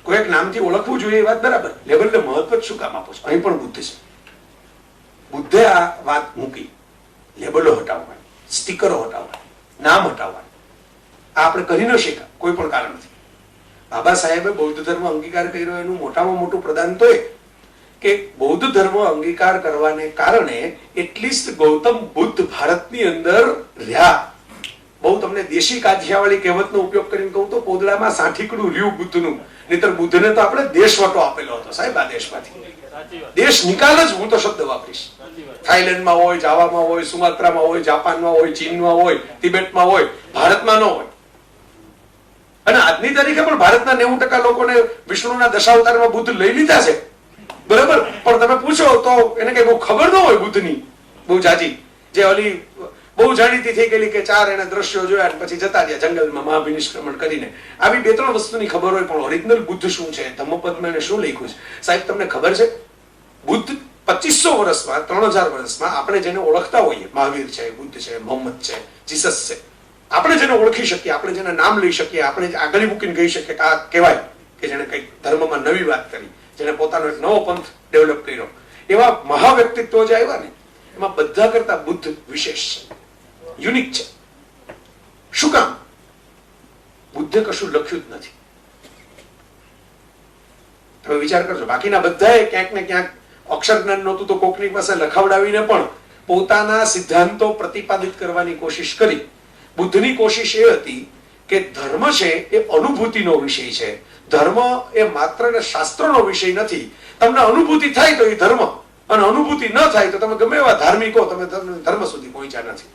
કોઈ એક નામથી ઓળખવું જોઈએ એ વાત બરાબર, લેબલને મહત્વ જ શું કામ આપો છો? અહીં પણ બુદ્ધ છે. બુદ્ધે આ વાત મૂકી, લેબલો હટાવવાની, સ્ટીકરો હટાવવાની, નામ હટાવવાની. આ આપણે કરી ન શક્યા કોઈ પણ કારણથી. બાબા સાહેબે બૌદ્ધ ધર્મ અંગીકાર કર્યો એનું મોટામાં મોટું પ્રદાન તો એ કે બૌદ્ધ ધર્મ અંગીકાર કરવાને કારણે એટલીસ્ટ ગૌતમ બુદ્ધ ભારતની અંદર રહ્યા. બહુ તમને દેશી કાઠિયાવાડી કહેવતનો ઉપયોગ કરીને કહું તો પોદળામાં સાઠીકડું રહ્યું બુદ્ધનું, નહીતર બુદ્ધને તો આપણે દેશવટો આપેલો હતો સાહેબ. આ દેશમાંથી દેશ નિકાલ જ હું તો શબ્દ વાપરીશ. થાઈલેન્ડમાં હોય, જાવામાં હોય, સુમાત્રામાં હોય, જાપાનમાં હોય, ચીનમાં હોય, તિબેટમાં હોય, ભારતમાં ન હોય. અને આજની તારીખે પણ ભારતના 90% લોકોને વિષ્ણુના દશાવતારમાં બુદ્ધ લઈ લીધા છે, બરાબર, પણ તમે પૂછો તો એને કઈ બહુ ખબર ન હોય બુદ્ધની બહુ જાજી. જે ઓલી બહુ જાણીતી થઈ ગયેલી કે 4 એને દ્રશ્યો જોયા પછી જતા રહ્યા જંગલમાં મહાભિનિષ્ક્રમણ કરીને, આવી 2-3 વસ્તુની ખબર હોય, પણ ઓરિજિનલ બુદ્ધ શું છે, ધમ્મપદમાં એને શું લખ્યું છે સાહેબ તમને ખબર છે? બુદ્ધ 2500 વર્ષમાં, 3000 વર્ષમાં આપણે જેને ઓળખતા હોઈએ, મહાવીર છે, બુદ્ધ છે, મોહમ્મદ છે, જીસસ છે, આપણે જેને ઓળખી શકીએ, આપણે જેને નામ લઈ શકીએ, આપણે આગળ મૂકીને કહી શકીએ કે આ કહેવાય કે જેને કંઈક ધર્મમાં નવી વાત કરી, જેને પોતાનો એક નવો પંથ ડેવલપ કર્યો, એવા મહાવ્યક્તિત્વ જે આવ્યા ને એમાં બધા કરતા બુદ્ધ વિશેષ છે, યુનિક છે. શું કામ? બુદ્ધે કશું લખ્યું જ નથી. તમે વિચાર કરજો, બાકીના બધાએ ક્યાંક ને ક્યાંક અક્ષર જ્ઞાન નહોતું તો કોકની પાસે લખાવડાવીને પણ પોતાના સિદ્ધાંતો પ્રતિપાદિત કરવાની કોશિશ કરી. બુદ્ધની કોશિશ એ હતી કે ધર્મ છે એ અનુભૂતિનો વિષય છે. ધર્મ એ માત્ર ને શાસ્ત્રનો વિષય નથી. તમને અનુભૂતિ થાય તો એ ધર્મ, અને અનુભૂતિ ન થાય તો તમે ગમે એવા ધાર્મિક હો, તમે ધર્મ સુધી પહોંચ્યા નથી.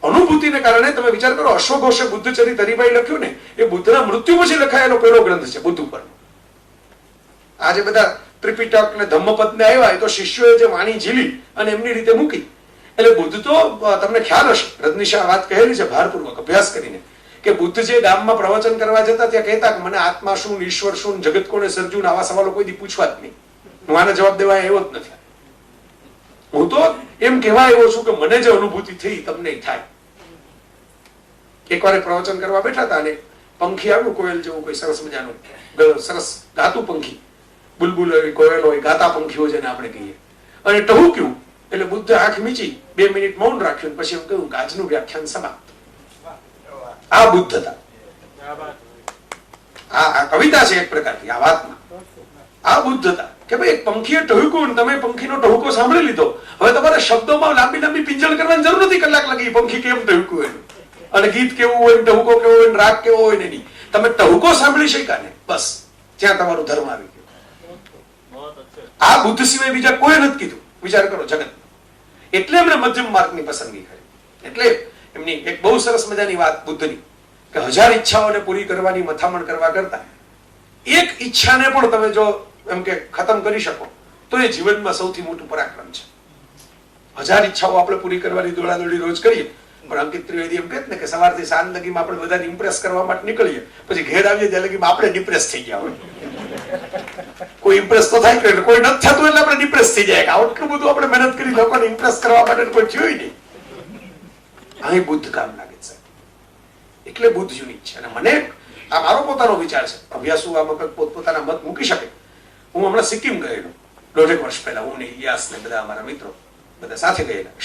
અનુભૂતિને કારણે તમે વિચાર કરો, અશ્વઘોષે બુદ્ધચરિત હરિભાઈ લખ્યું ને, એ બુદ્ધના મૃત્યુ પછી લખાયેલો પહેલો ગ્રંથ છે બુદ્ધ ઉપર. આજે બધા ત્રિપિટક ને ધમ્મપદ ને આવ્યા, એ તો શિષ્યોએ જે વાણી ઝીલી અને એમની રીતે મૂકી. એટલે બુદ્ધ તો તમને ખ્યાલ હશે, રજનીશા વાત કહેલી છે ભારપૂર્વક અભ્યાસ કરીને, કે બુદ્ધ જે ગામમાં પ્રવચન કરવા જતા ત્યાં કહેતા કે મને આત્મા શું, ઈશ્વર શું, જગત કોને સર્જ્યું, આવા સવાલો કોઈ દી પૂછવા જ નહીં. હું આને જવાબ દેવા એવો જ નથી. હું તો એમ કહેવા આવ્યો છું કે મને જે અનુભૂતિ થઈ તમને થાય. એકવાર પ્રવચન કરવા બેઠા હતા અને પંખી આવ્યું, કોયલ જેવું કોઈ સરસ મજાનું સરસ ગાતું પંખી, બુલબુલ હોય, કોયલ હોય, ગાતા પંખીઓ જેને આપણે કહીએ, અને ટહુક્યું. એટલે બુદ્ધે આંખ મીચી 2 મિનિટ મૌન રાખ્યું, પછી એમ કહ્યું આજનું વ્યાખ્યાન સમાપ્ત. આ બુદ્ધ હતા. આ કવિતા છે એક પ્રકારની આ વાતમાં. આ બુદ્ધ હતા કે ભાઈ એક પંખીએ ટહુક્યું, તમે પંખીનો ટહુકો સાંભળી લીધો, હવે તમારે શબ્દોમાં લાંબી લાંબી પિંજણ કરવાની જરૂર નથી. કલાક લાગી પંખી કેમ ટહુક્યું એનું, અને ગીત કેવું હોય, ટહુકો કેવો હોય, રાગ કેવો હોય ને, નહીં તમે ટહુકો સાંભળી શક્યા ને, બસ ત્યાં તમારું ધર્મ આવી ગયું. આ બુદ્ધ સિવાય બીજા કોઈ નથી કીધું. વિચાર કરો જગત. એટલે એમણે મધ્યમ માર્ગની પસંદગી કરી. એટલે એમની એક બહુ સરસ મજાની વાત બુદ્ધની કે 1000 ઈચ્છાઓને પૂરી કરવાની મથામણ કરવા કરતા એક ઈચ્છાને પણ તમે જો એમ કે ખતમ કરી શકો તો એ જીવનમાં સૌથી મોટું પરાક્રમ છે. 1000 ઈચ્છાઓ આપણે પૂરી કરવાની દોડાદોડી રોજ કરીએ, પણ અંકિત ત્રિવેદી એમ કહે ને કે સવારથી સાંજ લગીમાં આપણે બધાને ઇમ્પ્રેસ કરવા માટે નીકળીએ, પછી ઘેર આવીએ ત્યાં લગીમાં આપણે ડિપ્રેસ થઈ ગયા હોય. કોઈ ઇમ્પ્રેસ તો થાય કે કોઈ નથી થતું એટલે આપણે ડિપ્રેસ થઈ જાય કે આટલું બધું આપણે મહેનત કરી લોકોને ઇમ્પ્રેસ કરવા માટે કોઈ થયું નહીં. અહીં બુદ્ધ કામ લાગે છે. એટલે બુદ્ધ યુનિક છે. અને મને આ મારો પોતાનો વિચાર છે, અભ્યાસુ આમાં પોતપોતાના મત મૂકી શકે. હું હમણાં સિક્કિમ ગયેલો 1.5 વર્ષ પહેલા, હું ને યાસ ને બધા અમારા મિત્રો બધા સાથે ગયેલા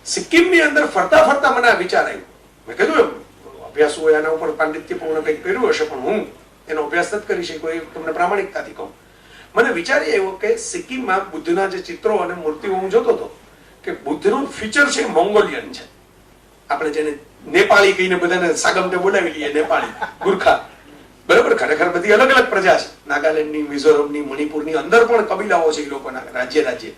સિક્કિમની અંદર ફરતા ફરતા મને આ વિચાર આવ્યો. મેં કીધું અભ્યાસુ હોય એના ઉપર પાંડિત્યપૂર્ણ કંઈક કર્યું હશે, પણ હું એનો અભ્યાસ નથી કરી શક્યો, એ તમને પ્રામાણિકતાથી કહું. મને વિચાર આવ્યો કે સિક્કિમમાં બુદ્ધના જે ચિત્રો અને મૂર્તિઓ હું જોતો હતો કે બુદ્ધનું ફીચર છે મોંગોલિયન છે. આપણે જેને નેપાળી કહીને બધાને સાગમટે બોલાવી લઈએ, નેપાળી ગુરખા, બરાબર. ખરેખર બધી અલગ અલગ પ્રજા છે. નાગાલેન્ડની, મિઝોરમની, મણિપુરની અંદર પણ કબીલાઓ છે એ લોકોના રાજ્ય.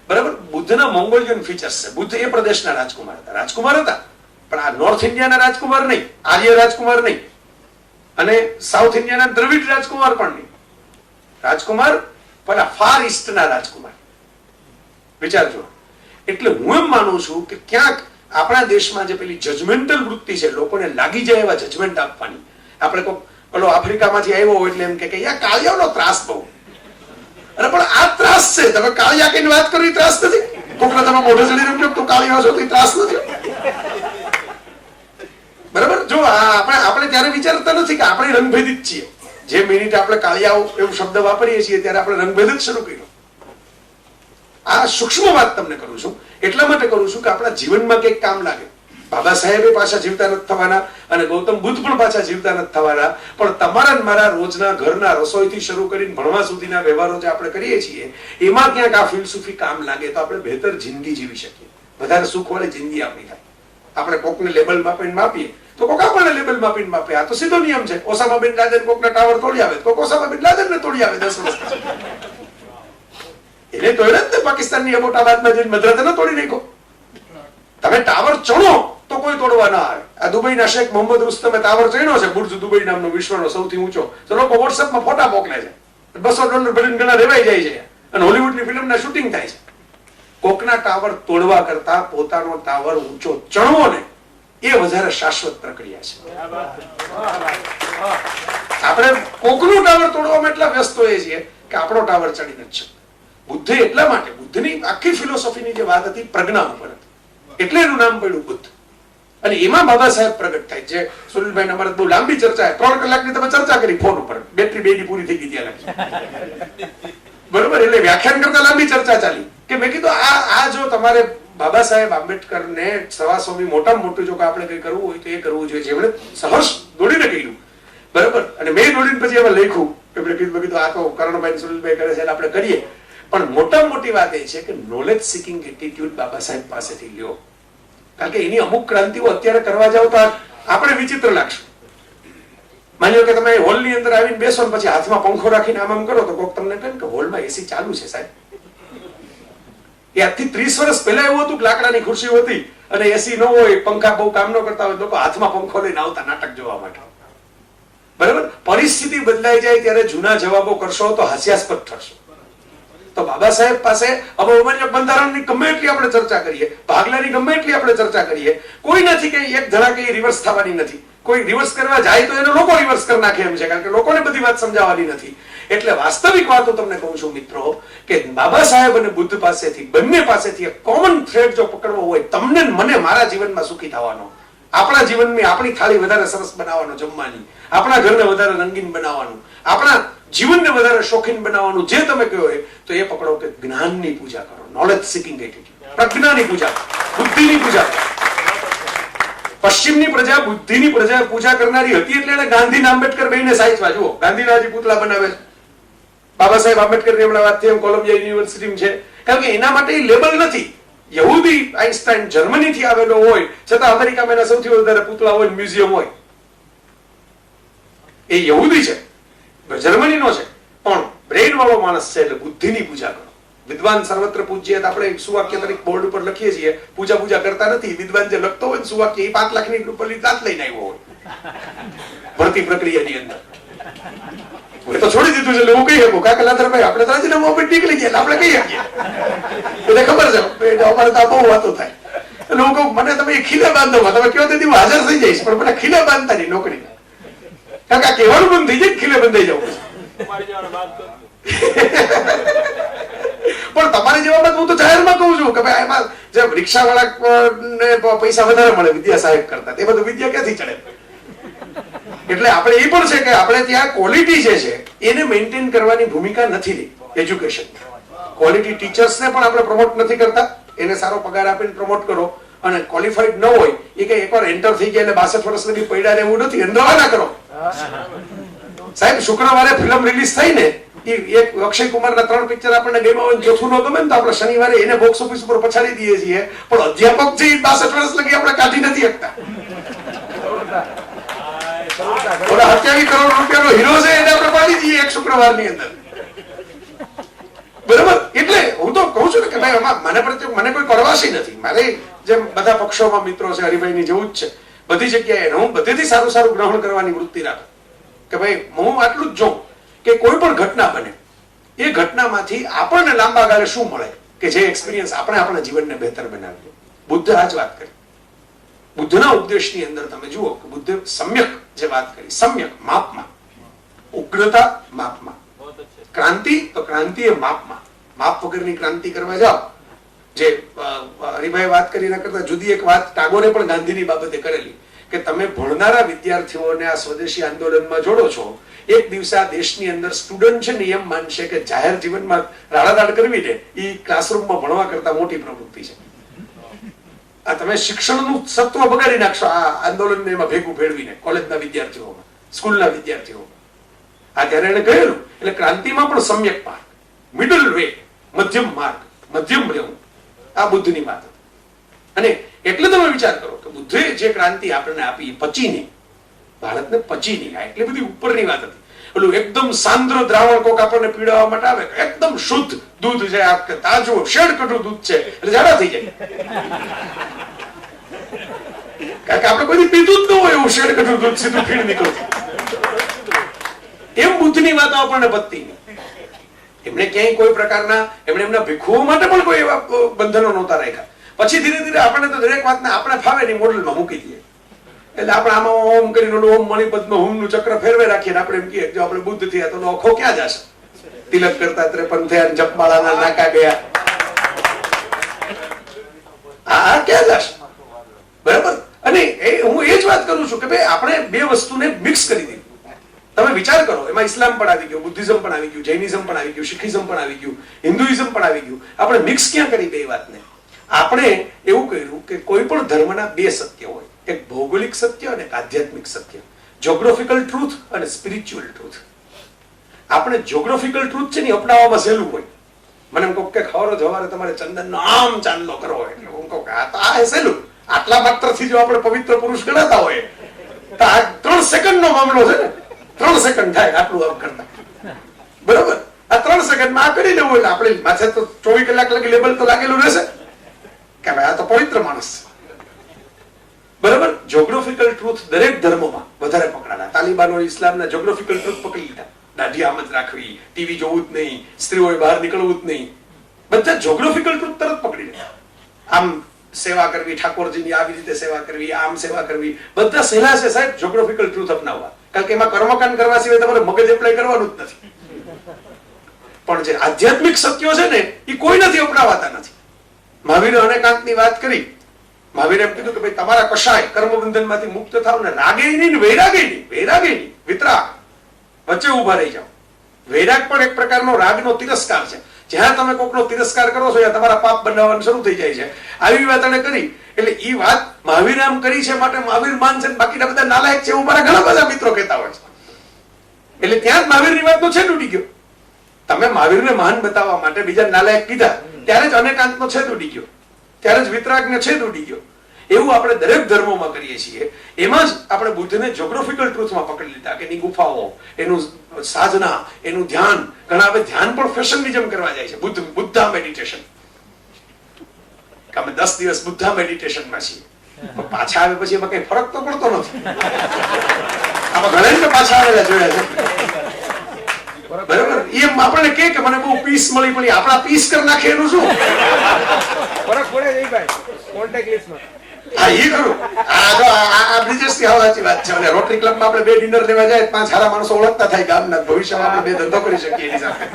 બરાબર. બુદ્ધના મોંગોલિયન ફીચર્સ છે. બુદ્ધ એ પ્રદેશના રાજકુમાર હતા, પણ આ નોર્થ ઇન્ડિયાના રાજકુમાર નહીં, આર્ય રાજકુમાર નહીં, અને સાઉથ ઇન્ડિયાના દ્રવિડ રાજકુમાર પણ નહીં. રાજકુમાર પેલા ફાર ઈસ્ટના રાજકુમાર. વિચારજો. એટલે હું એમ માનું છું કે ક્યાંક આપણા દેશમાં જે પેલી જજમેન્ટલ વૃત્તિ છે, લોકોને લાગી જાય એવા જજમેન્ટ આપવાની. આપણે કોઈ પેલો આફ્રિકામાંથી આવ્યો હોય એટલે એમ કે યા કાળિયાનો ત્રાસ બહુ. અરે પણ આ ત્રાસ છે. તમે કાળિયા કઈને વાત કરો, ત્રાસ નથી. કોકને તમે મોઢે ચડી રહ્યો તો કાળિયા છો તો ત્રાસ નથી. બરાબર. જો આપણે ત્યારે વિચારતા નથી કે આપણે રંગભેદિત છીએ. જે મિનિટ આપણે કાળિયાઓ એવું શબ્દ વાપરીએ છીએ ત્યારે આપણે રંગભેદ જ શરૂ કર્યો. આ સૂક્ષ્મ વાત તમને કરું છું, એટલા માટે કરું છું કે આપણા જીવનમાં કંઈક કામ લાગે. બાબા સાહેબે પાછા જીવતા નથી થવાના અને ગૌતમ બુદ્ધ પણ પાછા જીવતા નથી થવાના, પણ તમારા મારા રોજના ઘરના રસોઈથી શરૂ કરીને ભણવા સુધીના વ્યવહારો જે આપણે કરીએ છીએ એમાં ક્યાંક આ ફિલસૂફી કામ લાગે તો આપણે બહેતર જિંદગી જીવી શકીએ, વધારે સુખવાળી જિંદગી આપણી થાય. આપણે કોકને લેબલ માપીએ તો કોક આપણને લેબલ માપે. આ તો સીધો નિયમ છે. ઓસામા બિન લાદેન કોકના ટાવર તોડી આવે, કોક ઓસામા બિન લાદેનને તોડી આવે 10 વર્ષ પછી. એને તો એને પાકિસ્તાનની અબોટાબાદમાં જઈને મદ્રાસને તોડી નાખ્યો. તમે ટાવર ચણો તો કોઈ તોડવા ના આવે. આ દુબઈના શેખ મોહમ્મદ રુસ્તમે ટાવર ચણ્યો છે, બુર્જ દુબઈ નામનો, વિશ્વનો સૌથી ઊંચો. તો લોકો વોટ્સએપમાં ફોટા મોકલે છે, $200 ભરીને ઘણા રેવાઈ જાય છે અને હોલીવુડની ફિલ્મના શૂટિંગ થાય છે. કોકના ટાવર તોડવા કરતા પોતાનો ટાવર ઊંચો ચણવો ને એ વધારે શાશ્વત પ્રક્રિયા છે. આપણે કોકનું ટાવર તોડવામાં એટલા વ્યસ્ત હોઈએ છીએ કે આપણો ટાવર ચડી નથી શકતો. બુદ્ધે એટલા માટે, બુદ્ધની આખી ફિલોસોફીની જે વાત હતી પ્રજ્ઞા ઉપર હતી, એટલે એનું નામ પડ્યું બુદ્ધ. અને એમાં બાબા સાહેબ પ્રગટ થાય. જે સુનિલભાઈ અમારે બહુ લાંબી ચર્ચા, 3 કલાકની તમે ચર્ચા કરી ફોન ઉપર, બેટરી 2 ની પૂરી થઈ ગઈ ત્યાં. બરોબર. એટલે વ્યાખ્યાન કરતા લાંબી ચર્ચા ચાલી કે મેં કીધું આ જો તમારે બાબા સાહેબ આંબેડકરને 125મી મોટામાં મોટું જો આપણે કઈ કરવું હોય તો એ કરવું જોઈએ. જેમણે સહર્ષ દોડીને કહ્યું. બરોબર. અને મેં દોડીને પછી એમાં લખ્યું. એમણે કીધું આ તો કરણભાઈ સુનિલભાઈ કરે છે એટલે આપણે કરીએ. પણ મોટામાં મોટી વાત એ છે કે knowledge seeking attitude Baba Saheb પાસેથી લ્યો. કારણ કે એની અમુક ક્રાંતિઓ અત્યારે કરવા જાવ તો આપણે વિચિત્ર લાગશે. માની લો કે તમે હોલની અંદર આવીને બેસો ને પછી હાથમાં પંખો રાખીને આમ કરો તો કોક તમને કહે કે હોલમાં એસી ચાલુ છે સાહેબ. એ આજથી 30 વર્ષ પહેલા એવું હતું કે લાકડાની ખુરશીઓ હતી અને એસી ન હોય, પંખા બહુ કામ ન કરતા હોય, લોકો હાથમાં પંખો લઈને આવતા નાટક જોવા માટે. બરાબર. પરિસ્થિતિ બદલાઈ જાય ત્યારે જૂના જવાબો કરશો તો હાસ્યાસ્પદ થશો. તો બાબા સાહેબ પાસે અવમાન્ય બંધારણની ગમે એટલી આપણે ચર્ચા કરીએ, ભાગલાની ગમે એટલી આપણે ચર્ચા કરીએ, કોઈ નથી કે એક ધડા કે રિવર્સ થવાની નથી. કોઈ રિવર્સ કરવા જાય તો એને લોકો રિવર્સ કરી નાખે એમ છે, કારણ કે લોકોને બધી વાત સમજાવવાની નથી. એટલે વાસ્તવિક વાતો તમને કહું છું મિત્રો કે બાબા સાહેબ અને બુદ્ધ પાસેથી, બંને પાસેથી એક કોમન થ્રેડ જો પકડવો હોય તમને મને મારા જીવનમાં સુખી થવાનો, આપણા જીવનમાં આપણી થાળી વધારે સરસ બનાવવાનો જમવાની, આપણા ઘરને વધારે રંગીન બનાવવાનું, આપણા જીવનને વધારે શોખીન બનાવવાનું, જે તમે કહો તો એ પકડો કે જ્ઞાનની પૂજા કરો, નોલેજ સિકિંગ એટીટ્યુડ, પ્રજ્ઞાની પૂજા, બુદ્ધિની પૂજા. પશ્ચિમની પ્રજા બુદ્ધિની પ્રજા પૂજા કરનારી હતી એટલે એને ગાંધી અને આંબેડકર બેયને સાચવા. જુઓ ગાંધીના હજી પુતળા બનાવે છે. બાબા સાહેબ આંબેડકરની હમણાં વાત થઈ એમ કોલંબિયા યુનિવર્સિટીમાં છે, કારણ કે એના માટે લેબલ નથી. યહૂદી આઈન્સ્ટાઈન જર્મનીથી આવેલો હોય છતાં અમેરિકામાં એના સૌથી વધારે પુતળા હોય, મ્યુઝિયમ હોય. એ યહૂદી છે, જર્મનીનો છે, પણ બ્રેઇન વાળો માણસ છે એટલે બુદ્ધિની પૂજા કરો. વિદ્વાન સર્વત્ર પૂજ્ય. આપણે સુવાક્ય તરીકે બોર્ડ ઉપર લખીએ છીએ, પૂજા કરતા નથી. વિદ્વાન જે લખતો હોય સુવાક્ય એ 5 લાખની રૂપિયાની દાંત લઈને આવ્યો હોય ભરતી પ્રક્રિયાની અંદર. હું તો છોડી દીધું છે એટલે હું કહી શકું કાકા લાધરભાઈ આપણે રાજીનામું આપણે નીકળી ગયા આપણે કહી શકીએ. એટલે ખબર છે અમારે તો બહુ વાતો થાય. એટલે હું કહું મને તમે ખીલે બાંધો, તમે કહો તેથી હું હાજર થઈ જઈશ, પણ મને ખીલે બાંધતા નહીં નોકરી. કાકા કહેવાનું બંધ થઈ જાય, ખીલે બંધાઈ જવું. પણ તમારી જેવા હું તો જાહેરમાં કહું છું કે ભાઈ એમાં જે રિક્ષા વાળા પૈસા વધારે મળે વિદ્યા સહાયક કરતા, એ બધું વિદ્યા ક્યાંથી ચડે. એટલે આપણે એ પણ છે કે આપણે ત્યાં ક્વોલિટી જે છે એને મેન્ટેન કરવાની ભૂમિકા નથી રહી. એજ્યુકેશન ક્વોલિટી ટીચર્સને પણ આપણે પ્રમોટ નથી કરતા, એને સારો પગાર આપીને પ્રમોટ કરો. અને ક્વોલિફાઈડ ન હોય એ કઈ એકવાર એન્ટર થઈ ગયા એટલે 62 વર્ષ લગી પડ્યા રહેવું નથી, રવાના કરો. સાહેબ શુક્રવારે ફિલ્મ રિલીઝ થઈ ને, એક અક્ષય કુમારના 3 પિક્ચર આપણને ગમ્યા હોય, ચોથું ન ગમે ને તો આપણે શનિવારે એને બોક્સ ઓફિસ ઉપર પછાડી દઈએ છીએ, પણ અધ્યાપક જે 62 વર્ષ લગી આપણે કાઢી નથી શકતા. 27 કરોડ રૂપિયાનો હીરો છે એને આપણે પાડી દઈએ એક શુક્રવારની અંદર. બરાબર? એટલે હું તો કહું છું કે ભાઈ મને કોઈ પરવાસી નથી. મારે જેમ બધા પક્ષોમાં મિત્રો છે, હરિભાઈની જેવું જ છે. બધી જગ્યાએ હું બધેથી સારું સારું ગ્રહણ કરવાની વૃત્તિ રાખું કે ભાઈ હું આટલું જ જોઉં કે કોઈ પણ ઘટના બને એ ઘટનામાંથી આપણને લાંબા ગાળે શું મળે કે જે એક્સપિરિયન્સ આપણે આપણા જીવનને બહેતર બનાવીએ. બુદ્ધ આ જ વાત કરી. બુદ્ધના ઉપદેશની અંદર તમે જુઓ કે બુદ્ધે સમ્યક જે વાત કરી, સમ્યક માપમાં, ઉગ્રતા માપમાં, ક્રાંતિ તો ક્રાંતિ એ માપમાં. માપ વગરની ક્રાંતિ કરવા જાઓ, જે હરિભાઈ વાત કરી એના કરતા જુદી એક વાત ટાગોરે પણ ગાંધીની બાબતે કરેલી કે તમે ભણનારા વિદ્યાર્થીઓને આ સ્વદેશી આંદોલનમાં જોડો છો, એક દિવસે આ દેશની અંદર સ્ટુડન્ટ છે ને એમ માનશે કે જાહેર જીવનમાં રાડાદાડ કરવી ને એ ક્લાસરૂમમાં ભણવા કરતા મોટી પ્રવૃત્તિ છે. આ તમે શિક્ષણનું સત્વ બગાડી નાખશો આ આંદોલનને એમાં ભેગું ભેળવીને કોલેજના વિદ્યાર્થીઓમાં, સ્કૂલના વિદ્યાર્થીઓમાં. આ ત્યારે એને કહેલું. એટલે ક્રાંતિમાં પણ સમ્યક માર્ગ, મિડલ વે, મધ્યમ માર્ગ, મધ્યમ રહેવું, આ બુદ્ધની વાત હતી. અને એટલે તમે વિચાર કરો કે બુદ્ધે જે ક્રાંતિ આપણને આપી પચી નહીં, ભારતને પચી નહીં. આ એટલી બધી ઉપરની વાત હતી. પેલું એકદમ સાંદ્ર દ્રાવણ કોક આપણને પીડાવવા માટે આવે, એકદમ શુદ્ધ દૂધ છે, આ તાજું શેડ કટું દૂધ છે એટલે ઝાડા થઈ જાય. કારણ કે આપણે કોઈ પીધું જ ન હોય એવું શેડ કટું દૂધ સીધું ફીણ નીકળતું. એમ બુદ્ધની વાતો આપણને પતતી નહીં. એમણે ક્યાંય કોઈ પ્રકારના એમના ભીખુઓ માટે પણ કોઈ એવા બંધનો નહોતા રાખ્યા. પછી ધીરે ધીરે આપણને તો દરેક વાતને આપણે ફાવે ની મોડલમાં મૂકી દઈએ. એટલે આપણે આમાં ઓમ કરીને ઓમ મણિપદ્મ હોમનું ચક્ર ફેરવે રાખીએ. આપણે એમ કહીએ જો આપણે બુદ્ધ થયા તો નોખો ક્યાં જશે? તિલક કરતા 53 થયા, જપમાળાના નાકા ગયા, આ ક્યાં જશે? બરાબર? અને હું એ જ વાત કરું છું કે ભાઈ આપણે બે વસ્તુને મિક્સ કરી દીધી. તમે વિચાર કરો, એમાં ઇસ્લામ પણ આવી ગયું, બુદ્ધિઝમ પણ આવી ગયું, જૈનિઝમ પણ આવી ગયું, શીખિઝમ પણ આવી ગયું, હિન્દુઇઝમ પણ આવી ગયું. આપણે મિક્સ ક્યાં કરી બે વાતને? આપણે એવું કર્યું કે કોઈ પણ ધર્મના બે સત્ય હોય, એક ભૌગોલિક સત્ય અને આધ્યાત્મિક સત્ય, જ્યોગ્રાફિકલ ટ્રુથ અને સ્પિરિચ્યુઅલ ટ્રુથ. આપણે જ્યોગ્રાફિકલ ટ્રુથ છે ને અપનાવવામાં સહેલું હોય. મને એમ કહું કે ખબર જવારે તમારે ચંદનનો આમ ચાંદલો કરવો હોય એટલે હું કહું કે આ સહેલું, આટલા માત્રથી જો આપણે પવિત્ર પુરુષ ગણાતા હોય તો આ 3 સેકન્ડનો મામલો છે ને, 3 સેકન્ડ થાય આટલું આમ કરતા. બરોબર? આ 3 સેકન્ડમાં આ કરી લેવું એટલે આપણે માથે તો 24 કલાક લગી લેબલ તો લાગેલું રહેશે કે ભાઈ આ તો પવિત્ર માણસ છે. બરાબર? જ્યોગ્રાફિકલ ટ્રુથ દરેક ધર્મમાં વધારે પકડાના. તાલિબાનો ઇસ્લામના જ્યોગ્રાફિકલ ટ્રુથ પકડી લીધા. દાઢી આમ જ રાખવી, ટીવી જોવું જ નહીં, સ્ત્રીઓએ બહાર નીકળવું જ નહીં, બધા જ્યોગ્રાફિકલ ટ્રુથ તરત પકડી લીધા. આમ સેવા કરવી, ઠાકોરજીની આવી રીતે સેવા કરવી, આમ સેવા કરવી, બધા સહેલા છે સાહેબ જ્યોગ્રાફિકલ ટ્રુથ અપનાવવા. કારણ કે એમાં કર્મકાંડ કરવા સિવાય તમારે મગજ એપ્લાય કરવાનું જ નથી. પણ જે આધ્યાત્મિક સત્યો છે ને એ કોઈ નથી અપનાવાતા નથી. મહાવીરે અનેકાંતની વાત કરી. મહાવીરે એમ કીધું કે ભાઈ તમારા કશાય કર્મબંધનમાંથી મુક્ત થાવ ને રાગે નહીં, વૈરાગે નહીં, વિતરાગ વચ્ચે ઉભા રહી જાઓ. વૈરાગ પણ એક પ્રકારનો રાગનો તિરસ્કાર છે. જ્યાં તમે કોકનો તિરસ્કાર કરો છો ત્યાં તમારા પાપ બનાવવાનું શરૂ થઈ જાય છે. આવી વાત એને કરી. એટલે એ વાત મહાવીરે આમ કરી છે માટે મહાવીર માન છે, બાકીના બધા નાલાયક છે એવું મારા ઘણા બધા મિત્રો કહેતા હોય છે. એટલે ત્યાં જ મહાવીરની વાતનો છેદ ઉડી ગયો. તમે મહાવીરને મહાન બતાવવા માટે બીજા નાલાયક કીધા ત્યારે જ અનેકાંતનો છેદ ઉડી ગયો, ત્યારે જ વિતરાગનો છેદ ઉડી ગયો. એવું આપણે દરેક ધર્મોમાં કરીએ છીએ. એમાં જ આપણે બુદ્ધને જ્યોગ્રાફિકલ ટ્રુથમાં પકડી લીધા કે એની ગુફાઓ, એનું સાધના, એનું ધ્યાન. ઘણા હવે ધ્યાન પણ ફેશનની જેમ કરવા જાય છે. બુદ્ધા મેડિટેશન, અમે 10 દિવસ બુદ્ધા મેડિટેશનમાં છીએ, પાછા આવે પછી એમાં કઈ ફરક તો પડતો નથી. આમાં ઘણા પાછા આવેલા જોયા છે. બરાબર? એમ આપણને કે મને બહુ પીસ મળી, પણ આપણા પીસ કરી નાખે એનું શું ફરક પડે નહીં ભાઈ કોન્ટેક્ટ લિસ્ટમાં. હા, એ ખરું. આ બ્રિજેશની સાચી વાત છે. અને રોટરી ક્લબમાં આપણે 2 ડિનર લેવા જાય, 5 સારા માણસો ઓળખતા થાય ગામના, ભવિષ્યમાં આપણે 2 ધંધો કરી શકીએ એની સાથે.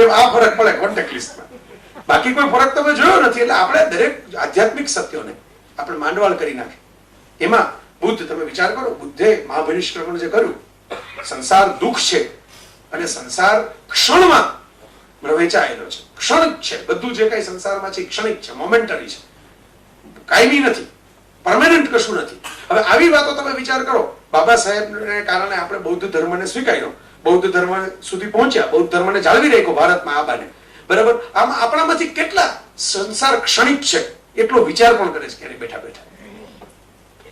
એમ આ ફરક પડે કોન્ટેક્ટ લિસ્ટમાં. બાકી કોઈ ફરક તમે જોયો નથી. એટલે આપણે દરેક આધ્યાત્મિક સત્યોને આપણે માંડવાળ કરી નાખી. એમાં બુદ્ધ, તમે વિચાર કરો, બુદ્ધે મહાભનિષ્ક્રમણ જે કર્યું, સંસાર દુઃખ છે અને સંસાર ક્ષણમાં વેચાયેલો છે. ક્ષણિક છે બધું જે કઈ સંસારમાં છે, ક્ષણિક છે, મોમેન્ટરી છે, કાયમી નથી, પરમેનન્ટ કશું નથી. હવે આવી વાતો તમે વિચાર કરો. બાબા સાહેબને કારણે આપણે બૌદ્ધ ધર્મને સ્વીકાર્યો, બૌદ્ધ ધર્મ સુધી પહોંચ્યા, બૌદ્ધ ધર્મને જાળવી રાખ્યો ભારતમાં આબાને. બરાબર? આમ આપણામાંથી કેટલા સંસાર ક્ષણિક છે એટલો વિચાર પણ કરે છે ક્યારે બેઠા બેઠા.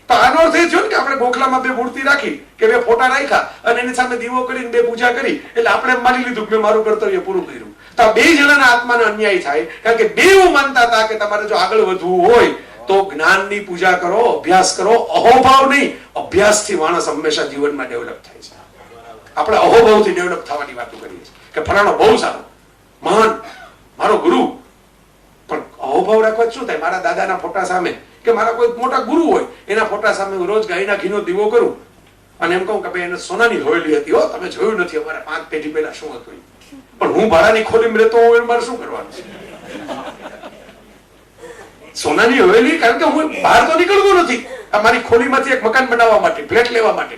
તો આનો અર્થ એ થયો ને કે આપણે ગોખલામાં બે મૂર્તિ રાખી કે બે ફોટા રાખ્યા અને એની સામે દીવો કરીને બે પૂજા કરી એટલે આપણે એમ માની લીધું કે મેં મારું કર્તવ્ય પૂરું કર્યું. તો આ બે જણાના આત્માને અન્યાય થાય, કારણ કે બે એવું માનતા હતા કે તમારે જો આગળ વધવું હોય તો જ્ઞાનની પૂજા કરો, અભ્યાસ કરો. અહોભાવ નહીં, અભ્યાસથી માણસ હંમેશા જીવનમાં ડેવલપ થાય છે. આપણે અહોભાવથી ડેવલપ થવાની વાતો કરીએ છીએ કે ફલાણો બહુ સારો, મહાન, મારો ગુરુ. પણ અહોભાવ રાખવા શું થાય? મારા દાદાના ફોટા સામે કે મારા કોઈ મોટા ગુરુ હોય એના ફોટા સામે હું રોજ ગાયના ઘીનો દીવો કરું અને એમ કહું કે ભાઈ એને સોનાની હવેલી હતી, હો તમે જોયું નથી અમારા 5 પેઢી પહેલા શું હતું. પણ હું ભાડાની ખોલીમાં રહેતો હોઉં મારે શું કરવાનું છે? સોનાની હવેલી, કારણ કે હું બહાર તો નીકળતો નથી. આ મારી ખોલીમાંથી એક મકાન બનાવવા માટે, ફ્લેટ લેવા માટે.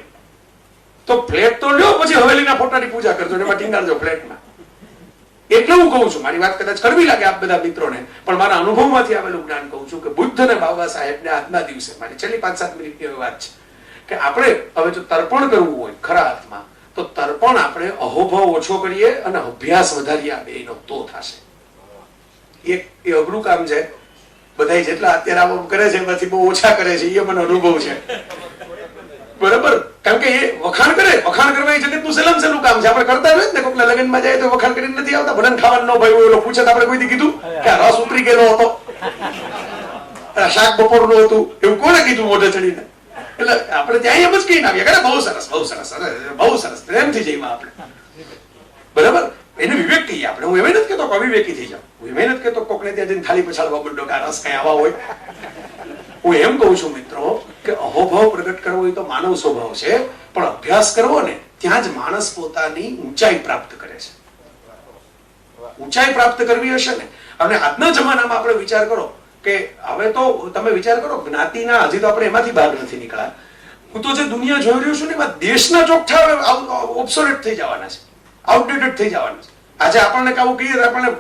તો ફ્લેટ તો લ્યો, પછી હવેલીના ફોટાની પૂજા કરજો, એમાં ટીંગાડજો ફ્લેટમાં. એટલે હું કહું છું, મારી વાત કદાચ કરવી લાગે આપ બધા મિત્રોને, પણ મારા અનુભવમાંથી આવેલું જ્ઞાન કહું છું કે બુદ્ધ અને બાબા સાહેબને આજના દિવસે, મારી છેલ્લી 5-7 મિનિટની વાત છે કે આપણે હવે જો તર્પણ કરવું હોય ખરા અર્થમાં, તો તર્પણ આપણે અહોભાવ ઓછો કરીએ અને અભ્યાસ વધારીએ, આ બેનો તો થશે. એ અઘરું કામ છે. બધા જેટલા અત્યારે આમ કરે છે એમાંથી બહુ ઓછા કરે છે, એ મને અનુભવ છે. બરાબર? કારણ કે એ વખાણ કરે, વખાણ કરવા એ જગતનું સહેલામ સહેલું કામ છે. આપણે કરતા હોય ને, કોકના લગ્નમાં જાય તો વખાણ કરીને નથી આવતા. ભલે ખાવાનું ન ભાઈ ઓલો પૂછે તો આપણે કોઈથી કીધું કે આ રસ ઉતરી ગયેલો હતો, શાક બપોરનું હતું, એવું કોને કીધું મોઢે ચડીને? એટલે આપણે ત્યાં એમ જ કહીને આવીએ કે બહુ સરસ, બહુ સરસ, બહુ સરસ, પ્રેમથી જઈએ આપણે. બરાબર? એને વિવેક કહીએ આપણે. હું એમ નથી કહેતો કે અવિવેકી થઈ જાવ, હું એમ નથી કહેતો કોકને ત્યાં જઈને થાળી પછાડવા માંડો કે આ રસ કઈ આવા હોય. હું એમ કહું છું મિત્રો કે અહોભાવ પ્રગટ કરવો એ તો માનવ સ્વભાવ છે, પણ અભ્યાસ કરવો ને ત્યાં જ માણસ પોતાની ઊંચાઈ પ્રાપ્ત કરે છે. ઊંચાઈ પ્રાપ્ત કરવી હશે ને, અને આજના જમાનામાં આપણે વિચાર કરો કે હવે તો તમે વિચાર કરો જ્ઞાતિના, હજી તો આપણે એમાંથી બહાર નથી નીકળ્યા. હું તો જે દુનિયા જોઈ રહ્યો છું ને એમાં દેશના ચોકઠા ઓબ્સોલેટ થઈ જવાના છે, આઉટડેટેડ થઈ જવાના છે. આજે આપણને કાવું કહીએ તો આપણને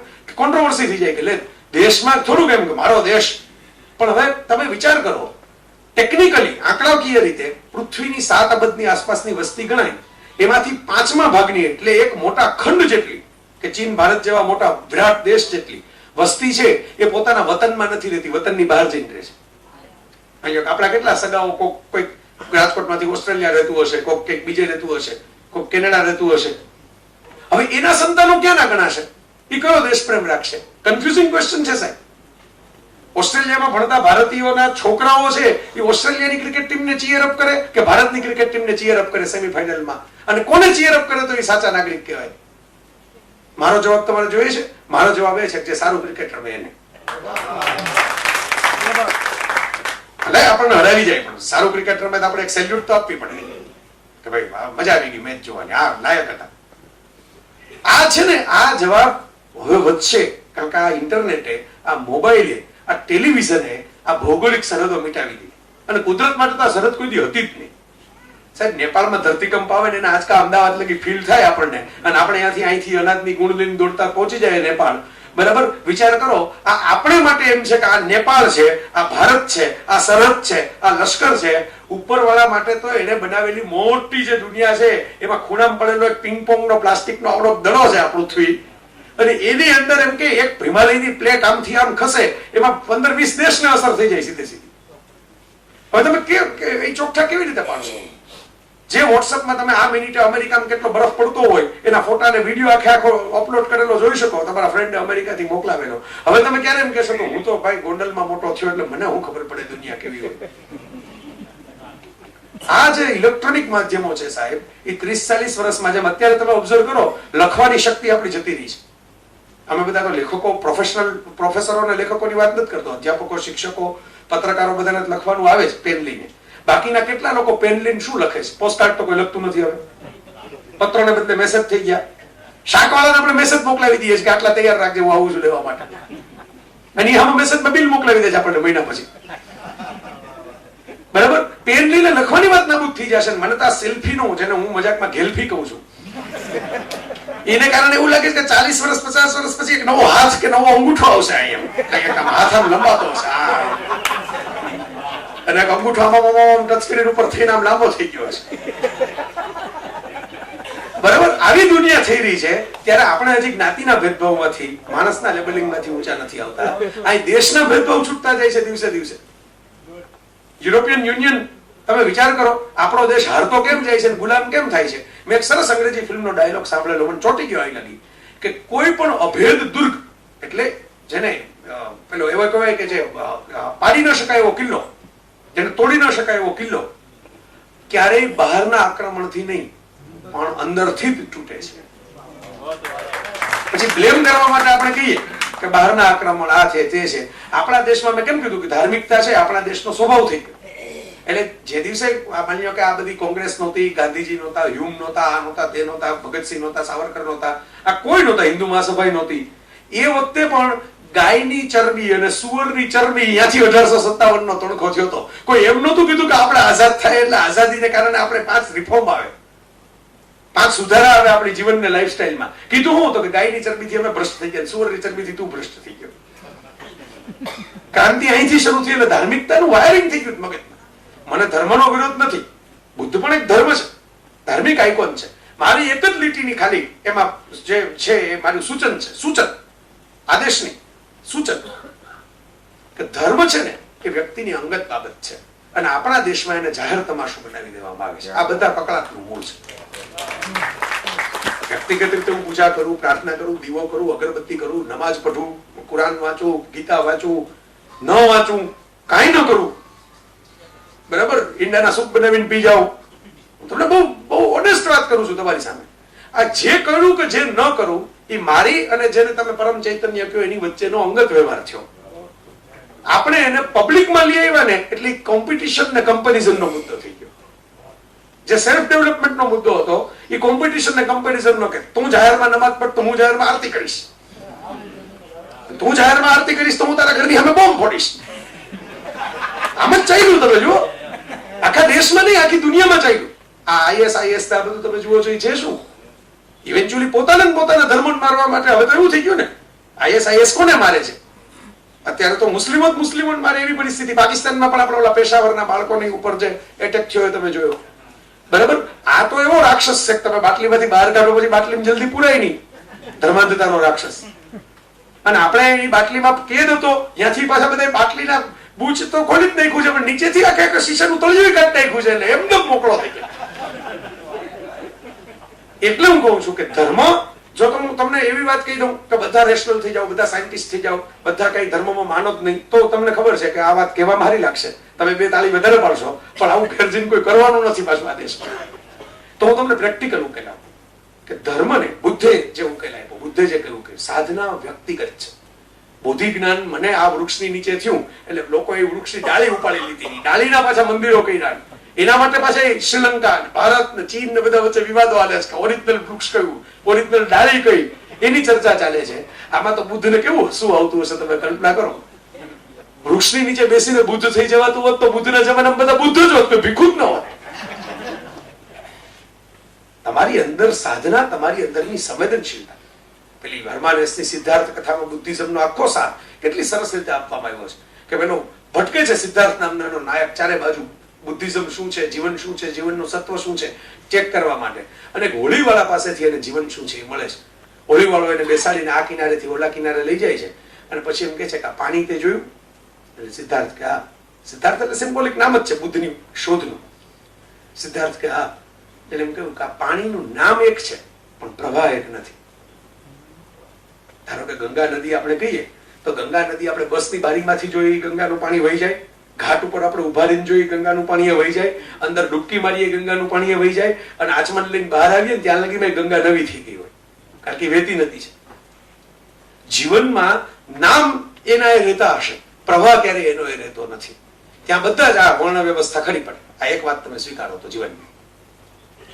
કોન્ટ્રોવર્સી થઈ જાય કે લે દેશમાં થોડુંક એમ કે મારો દેશ. પણ હવે તમે વિચાર કરો, ટેકનિકલી આંકડાકીય રીતે પૃથ્વીની 7 અબજની આસપાસની વસ્તી ગણાય, એમાંથી 5મા ભાગની એટલે એક મોટા ખંડ જેટલી કે ચીન ભારત જેવા મોટા વિરાટ દેશ જેટલી વસ્તી છે એ પોતાના વતનમાં નથી રહેતી, વતનની બહાર જઈને રહે છે. અહીંયા આપણા કેટલા સગાઓ, કોઈક રાજકોટમાંથી ઓસ્ટ્રેલિયા રહેતું હશે, કોઈક કંઈક બીજે રહેતું હશે, કોઈક કેનેડા રહેતું હશે. હવે એના સંતાનો ક્યાં ના ગણાશે? એ કયો દેશ પ્રેમ રાખશે? કન્ફ્યુઝિંગ ક્વેશ્ચન છે સાહેબ. ઓસ્ટ્રેલિયામાં ભણતા ભારતીયોના છોકરાઓ છે એ ઓસ્ટ્રેલિયાની ક્રિકેટ ટીમને ચીયર અપ કરે કે ભારતની ક્રિકેટ ટીમને ચીયર અપ કરે સેમીફાઇનલમાં? અને કોને ચીયર અપ કરે તો એ સાચા નાગરિક કહેવાય? મારો જવાબ તમારે જોઈએ છે? મારો જવાબ એ છે કે જે સારું ક્રિકેટ રમે એને. ભલે આપણને હરાવી જાય પણ સારું ક્રિકેટ રમે તો આપણે એક સેલ્યુટ તો આપવી પડે કે ભાઈ મજા આવી ગઈ મેચ જોવાની, આ લાયક હતા. આ છે ને, આ જવાબ હવે વધશે, કારણ કે આ ઇન્ટરનેટે, આ મોબાઈલે, આ ટેલિવિઝને આ ભૌગોલિક સરહદો મિટાવી દીધી. અને કુદરત માટે તો આ સરહદ કોઈ દી હતી જ નહીં સાહેબ. નેપાળમાં ધરતીકંપ આવે ને આજકા અમદાવાદ લગી ફીલ થાય આપણને, અને આપણે અહીંથી અનાજની ગુણ લઈને દોડતા પહોંચી જાય નેપાળ. બરાબર? વિચાર કરો, આ આપણે માટે એમ છે કે આ નેપાળ છે, આ ભારત છે, આ સરહદ છે, આ લશ્કર છે. ઉપરવાળા માટે તો એને બનાવેલી મોટી જે દુનિયા છે એમાં ખૂણામાં પડેલો એક પિંગપોંગનો પ્લાસ્ટિકનો આવડો દડો છે આ પૃથ્વી, અને એની અંદર એમ કે એક હિમાલયની પ્લેટ આમથી આમ ખસે એમાં 15-20 દેશને અસર થઈ જાય સીધે સીધી. હવે તમે એ ચોખ્ઠા કેવી રીતે પાડશો? જે વોટ્સએપમાં તમે આ મિનિટે અમેરિકામાં કેટલો બરફ પડતો હોય એના ફોટા ને વિડીયો આખે આખો અપલોડ કરેલો જોઈ શકો, તમારા ફ્રેન્ડે અમેરિકાથી મોકલાવેલો. હવે તમે ક્યારે એમ કહેશો કે હું તો ભાઈ ગોંડલમાં મોટો થયો એટલે મને શું ખબર પડે દુનિયા કેવી હોય? આ જે ઇલેક્ટ્રોનિક માધ્યમો છે સાહેબ, એ 30-40 વર્ષમાં, જેમ અત્યારે તમે ઓબ્ઝર્વ કરો, લખવાની શક્તિ આપણી જતી રહી છે. અમે બધા તો લેખકો, પ્રોફેસરો અને લેખકોની વાત નથી કરતો, અધ્યાપકો, શિક્ષકો, પત્રકારો બધાને લખવાનું આવે છે પેન લઈને. બાકીના કેટલા લોકો પેન લઈને શું લખે છે? પોસ્ટકાર્ડ તો કોઈ લખતું નથી હવે. પત્રોને બદલે મેસેજ થઈ ગયા. શાકવાળાને આપણે મેસેજ મોકલાવી દઈએ કે આટલા તૈયાર રાખજે, હું આવું છું લેવા માટે. અને આમાં મેસેજમાં બિલ મોકલાવી દે છે આપણને મહિના પછી. બરાબર? પેન લઈને લખવાની વાત નાબૂદ થઈ જશે. મને તો આ સેલ્ફીનો, જેને હું મજાકમાં ગેલ્ફી કહું છું, એને કારણે એવું લાગે છે કે 40 વર્ષ 50 વર્ષ પછી એક નવો હાથ કે નવો અંગૂઠો આવશે. અહીંયા હાથ આમ લંબાતો હશે અને અંગૂઠો આમાં ટચ સ્ક્રીન ઉપર થઈને આમ લાંબો થઈ ગયો છે. બરાબર? આવી દુનિયા થઈ રહી છે ત્યારે આપણે હજી જ્ઞાતિના ભેદભાવમાંથી, માણસના લેબલિંગમાંથી ઊંચા નથી આવતા. અહીં દેશના ભેદભાવ છૂટતા જાય છે દિવસે દિવસે. યુરોપિયન યુનિયન તમે વિચાર કરો, આપણો દેશ હારતો કેમ જાય છે, ગુલામ કેમ થાય છે? મેં એક સરસ અંગ્રેજી ફિલ્મનો ડાયલોગ સાંભળેલો, મને ચોંટી ગયો આવી લાગી કે કોઈ પણ અભેદ દુર્ગ, એટલે જેને પેલો એવો કહેવાય કે જે પાડી ન શકાય એવો કિલ્લો, જેને તોડી ન શકાય એવો કિલ્લો, ક્યારેય બહારના આક્રમણથી નહીં પણ અંદરથી જ તૂટે છે. પછી બ્લેમ કરવા માટે આપણે કહીએ કે બહારના આક્રમણ આ છે તે છે. આપણા દેશમાં મેં કેમ કીધું કે ધાર્મિકતા છે, આપણા દેશનો સ્વભાવ થઈ ગયો. એટલે જે દિવસે માની લો કે આ બધી કોંગ્રેસ નહોતી, ગાંધીજી નહોતા, હ્યુમ નહોતા, આ નહોતા, તે નહોતા, ભગતસિંહ નહોતા, સાવરકર નહોતા, આ કોઈ નહોતા, હિન્દુ મહાસભા નહોતી, એ વખતે પણ ગાયની ચરબી અને સુવરની ચરબી અહીંયાથી 1857 નો તણખો થયો હતો. કોઈ એમ નહોતું કીધું કે આપણે આઝાદ થાય એટલે આઝાદીને કારણે આપણે 5 રિફોર્મ આવે, 5 સુધારા આવે આપણી જીવન ને લાઈફસ્ટાઈલમાં. કીધું હું તો કે ગાયની ચરબીથી અમે ભ્રષ્ટ થઈ ગયા, સુવરની ચરબીથી તું ભ્રષ્ટ થઈ ગયો. ક્રાંતિ અહીંથી શરૂ થઈ એટલે ધાર્મિકતાનું વાયરિંગ થઈ ગયું મગજમાં. મને ધર્મનો વિરોધ નથી, બુદ્ધ પણ એક ધર્મ છે, ધાર્મિક આઇકોન છે. મારી એક જ લીટીની ખાલી એમાં જે છે એ મારું સૂચન છે, સૂચન, આદેશ નહીં, સૂચન, કે ધર્મ છે ને એ વ્યક્તિની અંગત બાબત છે અને આપણા દેશમાં એને જાહેર તમાશો બનાવી દેવામાં આવે છે. આ બધા કકળાટનું મૂળ છે. વ્યક્તિગત રીતે હું પૂજા કરું, પ્રાર્થના કરું, દીવો કરું, અગરબત્તી કરું, નમાજ પઢું, કુરાન વાંચું, ગીતા વાંચું, ન વાંચું, કાંઈ ન કરું, બરાબર, ઈંડાના સૂપ બનાવીને પી જાઉં, તમને બહુ ઓનેસ્ટ વાત કરું છું તમારી સામે. આ જે કરું કે જે ન કરું એ મારી અને જેને તમે પરમ ચૈતન્ય કહો એની વચ્ચેનો અંગત વ્યવહાર થયો. આપણે એને પબ્લિકમાં લઈ આવ્યા ને એટલે કોમ્પિટિશન ને કમ્પેરિઝનનો મુદ્દો થઈ ગયો. જે સેલ્ફ ડેવલપમેન્ટનો મુદ્દો હતો એ કોમ્પિટિશન ને કમ્પેરિઝનનો, કે તું જાહેરમાં નમાજ પઢ તો હું જાહેરમાં આરતી કરીશ, તું જાહેરમાં આરતી કરીશ તો હું તારા ઘરની સામે બોમ્બ ફોડીશ. આમ જ ચાલ્યું. તમે જુઓ, આખા દેશમાં નહીં આખી દુનિયામાં ચાલ્યું. આ આઈએસ આ બધું તમે જુઓ છો એ છે શું? ઇવેન્ચ્યુઅલી પોતાના ધર્મને મારવા માટે. હવે તો એવું થઈ ગયું ને, આઈએસ કોને મારે છે? અત્યારે તો મુસ્લિમો જ મારે એવી પરિસ્થિતિ. પાકિસ્તાનમાં પણ આપણે ઓલા પેશાવરના બાળકોની ઉપર જે એટેક થયો તમે જોયો, બરાબર. આ તો એવો રાક્ષસ છે કે તમે બાટલીમાંથી બહાર કાઢો પછી બાટલી જલ્દી પુરાય નહીં, ધર્માંધતાનો રાક્ષસ. અને આપણે એ બાટલીમાં કેદ હતો, ત્યાંથી પાછા બધા બાટલીના બૂચ તો ખોલી જ નાખ્યું છે, પણ નીચેથી આખે શીશાનું તળિયું કાઢી નાખ્યું છે, એટલે એમનો મોકળો થઈ ગયો. એટલે હું કહું છું કે ધર્મ, જો તો હું તમને એવી વાત કહી દઉં કે બધા રેશનલ થઈ જાઓ, બધા સાયન્ટિસ્ટ થઈ જાઓ, બધા કઈ ધર્મમાં માનો જ નહીં, તો તમને ખબર છે કે આ વાત કહેવા મારી લાગશે, તમે 2 તાળી વધારે પાડશો, પણ આવું ઘેર જઈને કોઈ કરવાનું નથી પાછું આ દેશમાં. તો હું તમને પ્રેક્ટિકલ ઉકેલ આપું કે ધર્મને બુદ્ધે જે ઉકેલ આપ્યો, બુદ્ધે જે કહ્યું કે સાધના વ્યક્તિગત છે. બોધિ જ્ઞાન મને આ વૃક્ષની નીચે થયું એટલે લોકો એ વૃક્ષની ડાળી ઉપાડી લીધી, ડાળીના પાછા મંદિરો કર્યા. એના માટે પાછા શ્રીલંકા, ભારત ને ચીન ને બધા વચ્ચે વિવાદો ચાલે છે. ઓરિજિનલ વૃક્ષ કયું, ઓરિજિનલ ડાળી કઈ, એની ચર્ચા ચાલે છે. આમાં તો બુદ્ધને કેવું શું આવતું હશે તમે કલ્પના કરો. વૃક્ષની નીચે બેસીને બુદ્ધ થઈ જવાતું હોત તો બુદ્ધના જમાનામાં બધા બુદ્ધ જ હોત, કોઈ ભીખું જ ન હોત. તમારી અંદર સાધના, તમારી અંદરની સંવેદનશીલતા, પેલી હરમાનસની સિદ્ધાર્થ કથામાં બુદ્ધિઝમનો આખો સાર કેટલી સરસ રીતે આપવામાં આવ્યો છે કે પેલો ભટકે છે સિદ્ધાર્થ નામનો નાયક ચારે બાજુ, બુદ્ધિઝમ શું છે, જીવન શું છે, જીવનનું સત્વ શું છે ચેક કરવા માટે. અને હોળીવાળા પાસેથી એને જીવન શું છે એ મળે છે. હોળીવાળો એને બેસાડીને આ કિનારેથી ઓલા કિનારે લઈ જાય છે અને પછી એમ કહે છે કે આ પાણી તે જોયું? એટલે સિદ્ધાર્થ કે હા. સિદ્ધાર્થ એટલે સિમ્બોલિક નામ જ છે બુદ્ધની શોધનું. સિદ્ધાર્થ કે હા. એટલે એમ કહ્યું કે આ પાણીનું નામ એક છે પણ પ્રવાહ એક નથી. ધારો કે ગંગા નદી આપણે કહીએ તો ગંગા નદી આપણે બસની બારીમાંથી જોઈએ ગંગાનું પાણી વહી જાય, ઘાટ ઉપર આપણે ઉભા રહીને જોઈએ ગંગાનું પાણી વહી જાય, અંદર ડૂબકી મારીએ ગંગાનું પાણી વહી જાય, અને આચમન લઈને બહાર આવીએ ને ત્યાં લગી ગંગા નવી થઈ ગઈ હોય, કારણ કે વહેતી નદી છે. જીવનમાં નામ એના એ રહેતા હશે, પ્રવાહ ક્યારે એનો એ રહેતો નથી. ત્યાં બધા જ આ વર્ણ વ્યવસ્થા ખરી પડે. આ એક વાત તમે સ્વીકારો તો જીવનમાં.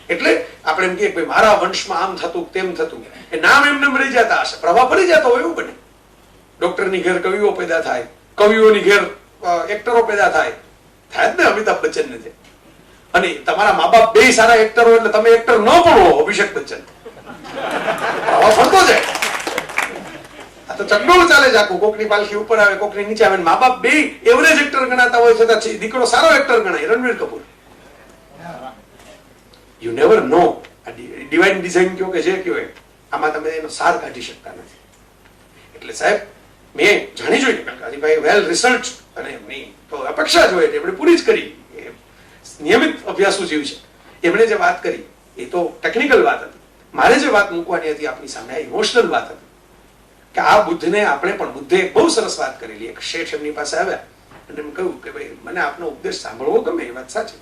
એટલે આપણે એમ કહીએ કે મારા વંશમાં આમ થતું તેમ થતું, એ નામ એમને રહી જતા હશે, પ્રભાવ પડી જતો હોય એવું બને. ડોક્ટરની ઘેર કવિઓ પેદા થાય, કવિઓની ઘેર એક્ટરો પેદા થાય, થાય જ ને અમિતાભ બચ્ચન ને. અને તમારા મા બાપ બે સારા એક્ટરો એટલે તમે એક્ટર ન પણ હો અભિષેક બચ્ચન, પ્રભાવ ફરતો જાય. આ તો ચકડોળ ચાલે છે આખું, કોકની પાલખી ઉપર આવે કોકની નીચે આવે. મા બાપ બે એવરેજ એક્ટર ગણાતા હોય છતાં દીકરો સારો એક્ટર ગણાય, Ranbir Kapoor. You never know. Divine design કયો કે જે કયો આમાં તમે એનો સાર કાઢી શકતા નથી. એટલે સાહેબ મેં જાણી જોઈને કાકાજીભાઈ વેલ રિસર્ચ અને એમની તો અપેક્ષા જોઈએ આપણે પૂરી જ કરી. નિયમિત અભ્યાસુ જીવ છે, એમણે જે વાત કરી એ તો ટેકનિકલ વાત હતી. મારે જે વાત મૂકવાની હતી આપની સામે, ઇમોશનલ વાત હતી કે આ બુદ્ધને આપણે પણ, બુદ્ધે એક બહુ સરસ વાત કરેલી. એક શેઠ એમની પાસે આવ્યા અને એમ કહ્યું કે ભાઈ મને આપનો ઉપદેશ સાંભળવો ગમે, એ વાત સાચી,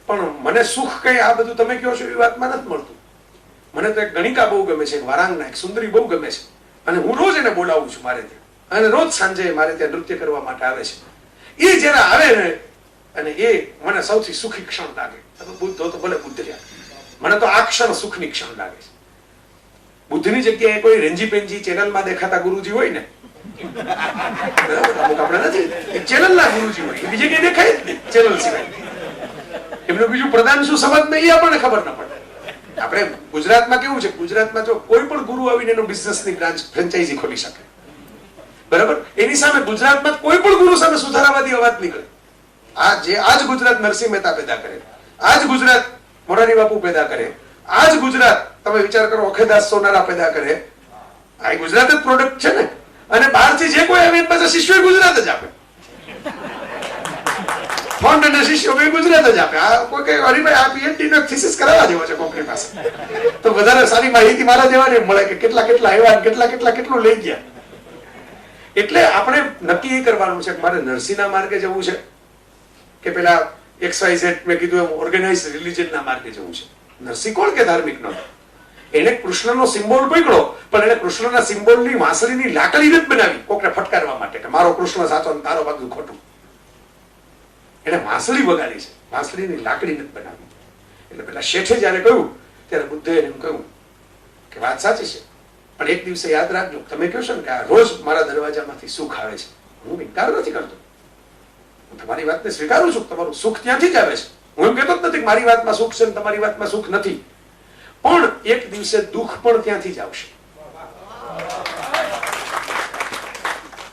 પણ મને સુખ કઈ આ બધું તમે કહો છો એ વાતમાં નથી મળતું. મને તો એક ગણિકા બહુ ગમે છે, એક વારાંગના, એક સુંદરી બહુ ગમે છે, અને હું રોજ એને બોલાવું છું મારે ત્યાં, અને રોજ સાંજે મારે ત્યાં નૃત્ય કરવા માટે આવે છે. એ જયારે આવે ને અને એ મને સૌથી સુખી ક્ષણ લાગે. બુદ્ધ તો ભલે બુદ્ધ રહ્યા, મને તો આ ક્ષણ સુખની ક્ષણ લાગે છે. બુદ્ધની જગ્યાએ કોઈ રેન્જી પેન્જી ચેનલમાં દેખાતા ગુરુજી હોય ને, અમુક આપણે નથી, ચેનલના ગુરુજી હોય, બીજે કઈ દેખાય જ નહીં ચેનલ સિવાય. એમનું બીજું પ્રધાન શું સમજ નહીં એ આપણને ખબર ન પડે. આપણે ગુજરાતમાં કેવું છે, ગુજરાતમાં જો કોઈ પણ ગુરુ આવીને એનો બિઝનેસની બ્રાન્ચ ફ્રેન્ચાઇઝી ખોલી શકે, બરાબર, એની સામે ગુજરાતમાં કોઈ પણ ગુરુ સામે સુધારાવાદી અવાજ નીકળે. આજ ગુજરાત નરસિંહ મહેતા પેદા કરે, આજ ગુજરાત મોરારી બાપુ પેદા કરે, આજ ગુજરાત તમે વિચાર કરો અખેદાસ સોનારા પેદા કરે. આ ગુજરાત જ પ્રોડક્ટ છે ને, અને બહારથી જે કોઈ આવે પાછા શિષ્યો ગુજરાત જ આપે, ફંડ અને શિષ્યો બે ગુજરાત જ આપે. આ કોઈ કઈ હરિભાઈ આ પીએચડી નો થીસિસ કરાવવા જેવો છે કોકની પાસે, તો વધારે સારી માહિતી મારા જેવાને મળે કે કેટલા કેટલા આવ્યા, કેટલું લઈ ગયા. એટલે આપણે નક્કી એ કરવાનું છે કે મારે નરસિંહના માર્ગે જવું છે કે પેલા XYZ મેં કીધું એમ ઓર્ગેનાઇઝ રિલિજનના માર્ગે જવું છે. નરસિંહ કોણ કે ધાર્મિક નો, એને કૃષ્ણનો સિમ્બોલ પકડ્યો, પણ એને કૃષ્ણના સિમ્બોલની વાંસળીની લાકડી નથી બનાવી કોકને ફટકારવા માટે કે મારો કૃષ્ણ સાચો ને તારો બધું ખોટું. એને વાંસળી વગાડી છે, વાંસળીની લાકડી નથી બનાવી. એટલે પેલા શેઠે જયારે કહ્યું ત્યારે બુદ્ધે એને કહ્યું કે વાત સાચી છે, પણ એક દિવસે યાદ રાખજો, તમે કહો છો ને કે આ રોજ મારા દરવાજામાંથી સુખ આવે છે, હું ઇનકાર નથી કરતો, હું તમારી વાતને સ્વીકારું છું, તમારું સુખ ત્યાંથી જ આવે છે. હું એમ કહેતો જ નથી કે મારી વાતમાં સુખ છે ને તમારી વાતમાં સુખ નથી, પણ એક દિવસે દુઃખ પણ ત્યાંથી જ આવશે.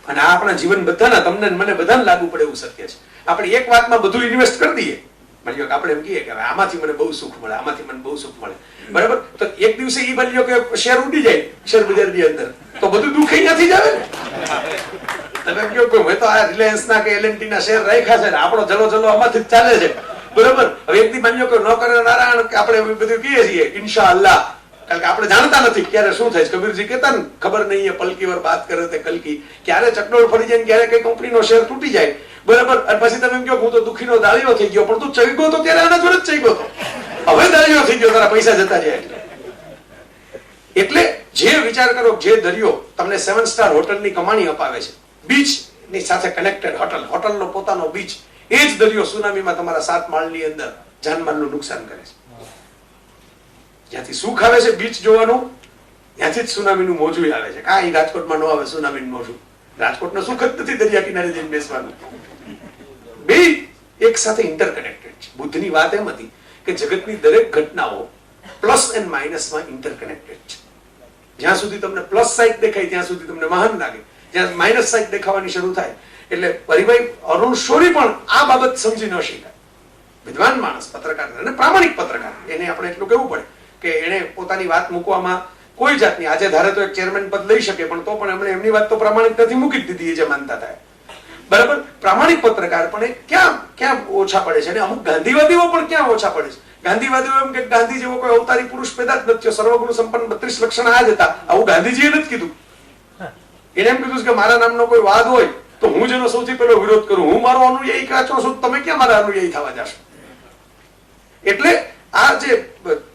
અને આ આપણા જીવન બધાના, તમને મને બધાને લાગુ પડે એવું સત્ય છે. આપણે એક વાતમાં બધું ઇન્વેસ્ટ કરી દઈએ, માની લો કે આપણે એમ કહીએ કે આમાંથી મને બહુ સુખ મળે, આમાંથી મને બહુ સુખ મળે, બરાબર, તો એક દિવસે એ બની કે શેર ઉડી જાય શેર બજારની અંદર, તો બધું દુઃખ અહીંયાથી જ આવે ને. તમે કહો કે મેં તો આ રિલાયન્સ ના કે L&T ના શેર રાખ્યા છે ને આપણો જલો જલો આમાંથી જ ચાલે છે, બરાબર. હવે એક દી માની લો કે ન કરે નારાયણ, આપણે બધું કહીએ છીએ ઇન્શાઅલ્લાહ, કારણ કે આપણે જાણતા નથી ક્યારે શું થાય. કબીરજી કહેતા ને ખબર નહીં પલકી વાર બાત કરે તે કલકી, ક્યારે ચકડોળ ફરી જાય, ક્યારે કઈ કંપનીનો શેર તૂટી જાય, બરાબર. અને પછી તમે એમ કહો હું તો દુખીનો દાળીઓ થઈ ગયો, પણ તું ચઈગો તો ત્યારે આના જોડે જ ચઈગો તો, હવે દાળીઓ થઈ ગયો, તારા પૈસા જતા જાય. એટલે જે વિચાર કરો, જે દરિયો તમને 7 સ્ટાર હોટલની કમાણી અપાવે છે, બીચ ની સાથે કનેક્ટેડ હોટલનો પોતાનો બીચ, એ જ દરિયો સુનામીમાં તમારા 7 માળની અંદર જાનમાલનું નુકસાન કરે છે. જ્યાંથી સુખ આવે છે બીચ જોવાનું, ત્યાંથી જ સુનામીનું મોજું આવે છે. કાંઈ રાજકોટમાં ન આવે સુનામીનું મોજું, રાજકોટનું સુખ જ નથી દરિયા કિનારે જઈને બેસવાનું. બે એક સાથે ઇન્ટરકનેક્ટેડ છે. બુદ્ધની વાત એમ હતી કે જગતની દરેક ઘટનાઓ પ્લસ એન્ડ માઇનસમાં ઇન્ટરકનેક્ટેડ છે. જ્યાં સુધી તમને પ્લસ સાઈડ દેખાય ત્યાં સુધી તમને મહાન લાગે, જ્યાં માઇનસ સાઈડ દેખાવાની શરૂ થાય એટલે હરિભાઈ અરુણ શોરી પણ આ બાબત સમજી ન શકાય. વિદ્વાન માણસ, પત્રકાર અને પ્રામાણિક પત્રકાર, એને આપણે એટલું કહેવું પડે કે એને પોતાની વાત મૂકવામાં કોઈ જાતની, આજે ધારે તો એક ચેરમેન પદ લઈ શકે, પણ તો પણ એમણે એમની વાત તો પ્રામાણિક નથી મૂકી જ દીધી, એ જે માનતા થાય, બરાબર. પ્રામાણિક પત્રકાર પણ ક્યાં ઓછા પડે છે, અને અમુક ગાંધીવાદીઓ પણ ક્યાં ઓછા પડે છે. ગાંધીવાદીઓ એમ કે ગાંધી જેવો કોઈ અવતારી પુરુષ પેદા જ નથી, સર્વગુણ સંપન્ન 32 લક્ષણ આ જ હતા, આવું ગાંધીજીએ નથી કીધું. એને એમ કીધું કે મારા નામનો કોઈ વાદ હોય તો હું જેનો સૌથી પહેલો વિરોધ કરું, હું મારો અનુયાયી કાચો છું, તમે ક્યાં મારા અનુયાયી થવા જશો. એટલે આ જે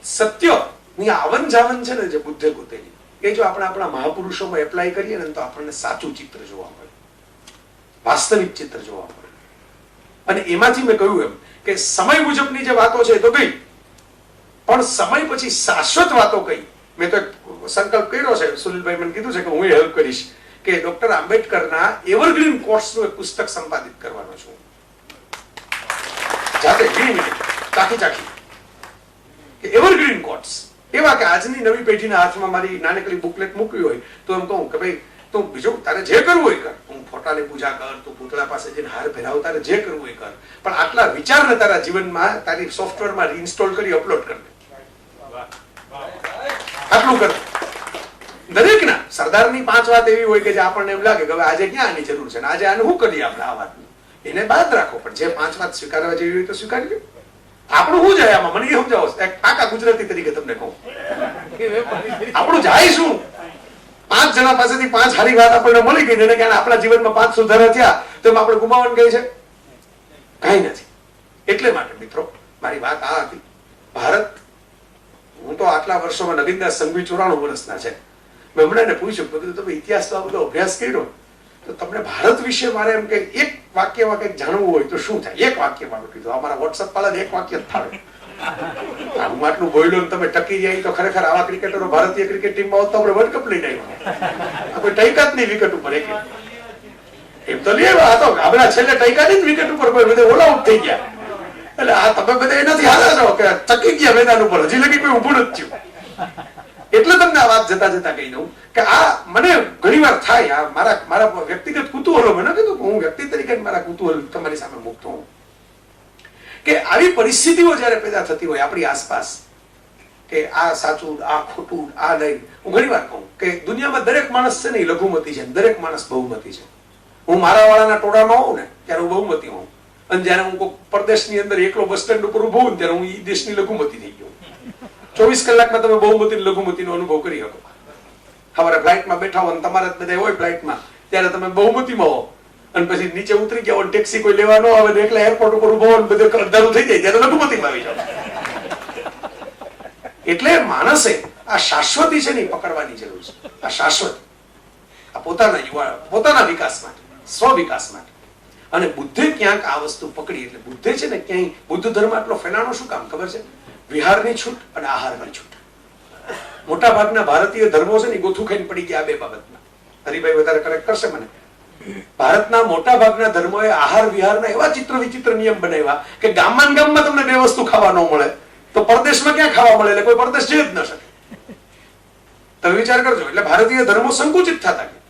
સત્ય ની આવન જાવન છે ને, જે બુદ્ધે ગોતેલી, એ જો આપણે આપણા મહાપુરુષોમાં એપ્લાય કરીએ ને, તો આપણને સાચું ચિત્ર જોવા મળે, વાસ્તવિક ચિત્ર જોવા મળે. અને એમાંથી મેં કહ્યું એમ કે સમય મુજબની જે વાતો છે એ તો ગઈ, પણ સમય પછી શાશ્વત વાતો કઈ. મેં તો સંકલ્પ કર્યો છે, સુનિલભાઈ મને કીધું છે કે હું હેલ્પ કરીશ કે ડોક્ટર આંબેડકરના એવરગ્રીન કોટ્સનું એક પુસ્તક સંપાદિત કરવાનો છું જાતે, 2 મિનિટ ચાખી કે એવરગ્રીન કોટ્સ એવા કે આજની નવી પેઢીના હાથમાં મારી નાનકડી બુકલેટ મૂકવી હોય તો એમ કહું કે ભાઈ તું બીજું તારે જે કરવું હોય કર, તું ફોટાની પૂજા કર, તું પૂતળા પાસે જઈને હાર પહેરાવ, તારે જે કરવું હોય કર, પણ આટલા વિચારને તારા જીવનમાં તારી સોફ્ટવેરમાં રીઇન્સ્ટોલ કરી અપલોડ કર દે, આટલું કર. દરેકના સરદારની 5 વાત એવી હોય કે જે આપણને એમ લાગે કે હવે આજે ક્યાં આની જરૂર છે, આજે આને શું કરીએ આપણે આ વાત, એને બાદ રાખો, પણ જે 5 વાત સ્વીકારવા જેવી હોય તો સ્વીકારી લો. આપણું શું જાય આમાં, મને એ સમજાવો. એક પાકા ગુજરાતી તરીકે તમને કહું, આપણું જાય શું? 5 જણા પાસેથી 5 સારી વાત આપણને મળી ગઈ ને કે આપણા જીવનમાં 5 સુધારા થયા, તો એમાં આપણે ગુમાવવાનું કઈ છે? કઈ નથી. એટલે માટે મિત્રો મારી વાત આ હતી. ભારત, હું તો આટલા વર્ષોમાં નવીનદાસ સંઘવી 94 વર્ષના છે. મેં હમણાં એને પૂછ્યું, બધું તમે ઇતિહાસનો આ બધો અભ્યાસ કર્યો તો તમને ભારત વિશે મારે એમ કે એક વાક્યમાં કંઈક જાણવું હોય તો શું થાય? એક વાક્યમાં કીધું. અમારા વોટ્સઅપ વાળા એક વાક્ય જ થાય. હું આટલું બોલ્યો ને તમે ટકી જાય તો ખરેખર આવા ક્રિકેટરો ભારતીય ક્રિકેટ ટીમમાં હોત તો આપણે વર્લ્ડ કપ લઈને આવ્યા. કોઈ ટૈકા જ નહીં વિકેટ ઉપર એક. એમ તો લે આ તો આપણા છેલ્લે ટૈકાની જ વિકેટ ઉપર બધે ઓલ આઉટ થઈ ગયા. એટલે આ તમે બધા એનાથી હારા છો કે ટકી ગયા મેદાન ઉપર, હજી લગી કોઈ ઊભું નથી થયું. એટલે તમને આ વાત જતા જતા કહી દઉં કે આ મને ઘણીવાર થાય, આ મારા વ્યક્તિગત કુતૂહલો, મેં કીધું હું વ્યક્તિ તરીકે મારા કુતૂહલ તમારી સામે મૂકતો હું કે આવી પરિસ્થિતિઓ જયારે પેદા થતી હોય આપણી આસપાસ કે આ સાચું, આ ખોટું, આ નહીં. હું ઘણીવાર કહું કે દુનિયામાં દરેક માણસ છે ને એ લઘુમતી છે, દરેક માણસ બહુમતી છે. હું મારા વાળાના ટોળામાં હોઉં ને ત્યારે હું બહુમતી હોઉં, અને જયારે હું કોઈ પરદેશની અંદર એકલો બસ સ્ટેન્ડ ઉપર ઉભો હોઉં ત્યારે હું એ દેશની લઘુમતી થઈ ગયો. 24 કલાકમાં તમે બહુમતી લઘુમતીનો અનુભવ કરી શકો. સવારે ફ્લાઇટમાં બેઠા હોય તમારે બધા હોય ફ્લાઇટમાં, ત્યારે તમે બહુમતીમાં હો, અને પછી નીચે ઉતરી ગયા હોય, ટેક્સી કોઈ લેવા ન આવે, એકલા એરપોર્ટ ઉપર ઉભો હોય, બધે અંધારું થઈ જાય ત્યારે લઘુમતીમાં આવી જાવ. એટલે માણસે આ શાશ્વતી છે ને પકડવાની જરૂર છે. આ શાશ્વત, આ પોતાના વિકાસ માટે, સ્વ વિકાસ માટે. અને બુદ્ધે ક્યાંક આ વસ્તુ પકડી. એટલે બુદ્ધે છે ને ક્યાંય બુદ્ધ ધર્મ આટલો ફેલાણો શું કામ ખબર છે? વિહારની છૂટ અને આહારની છૂટ. મોટા ભાગના ભારતીય ધર્મો છે ને ગોથું ખાઈને પડી ગયા આ બે બાબતમાં. હરિભાઈ વધારે કરેક્ટ કરશે મને. ભારતના મોટા ભાગના ધર્મોએ આહાર વિહારના એવા ચિત્ર વિચિત્ર નિયમ બનાવ્યા કે ગામમાં તમને બે વસ્તુ ખાવા ન મળે તો પરદેશમાં ક્યાં ખાવા મળે? એટલે કોઈ પરદેશ જઈ જ ન શકે. તમે વિચાર કરજો. એટલે ભારતીય ધર્મો સંકુચિત થતા ગયા.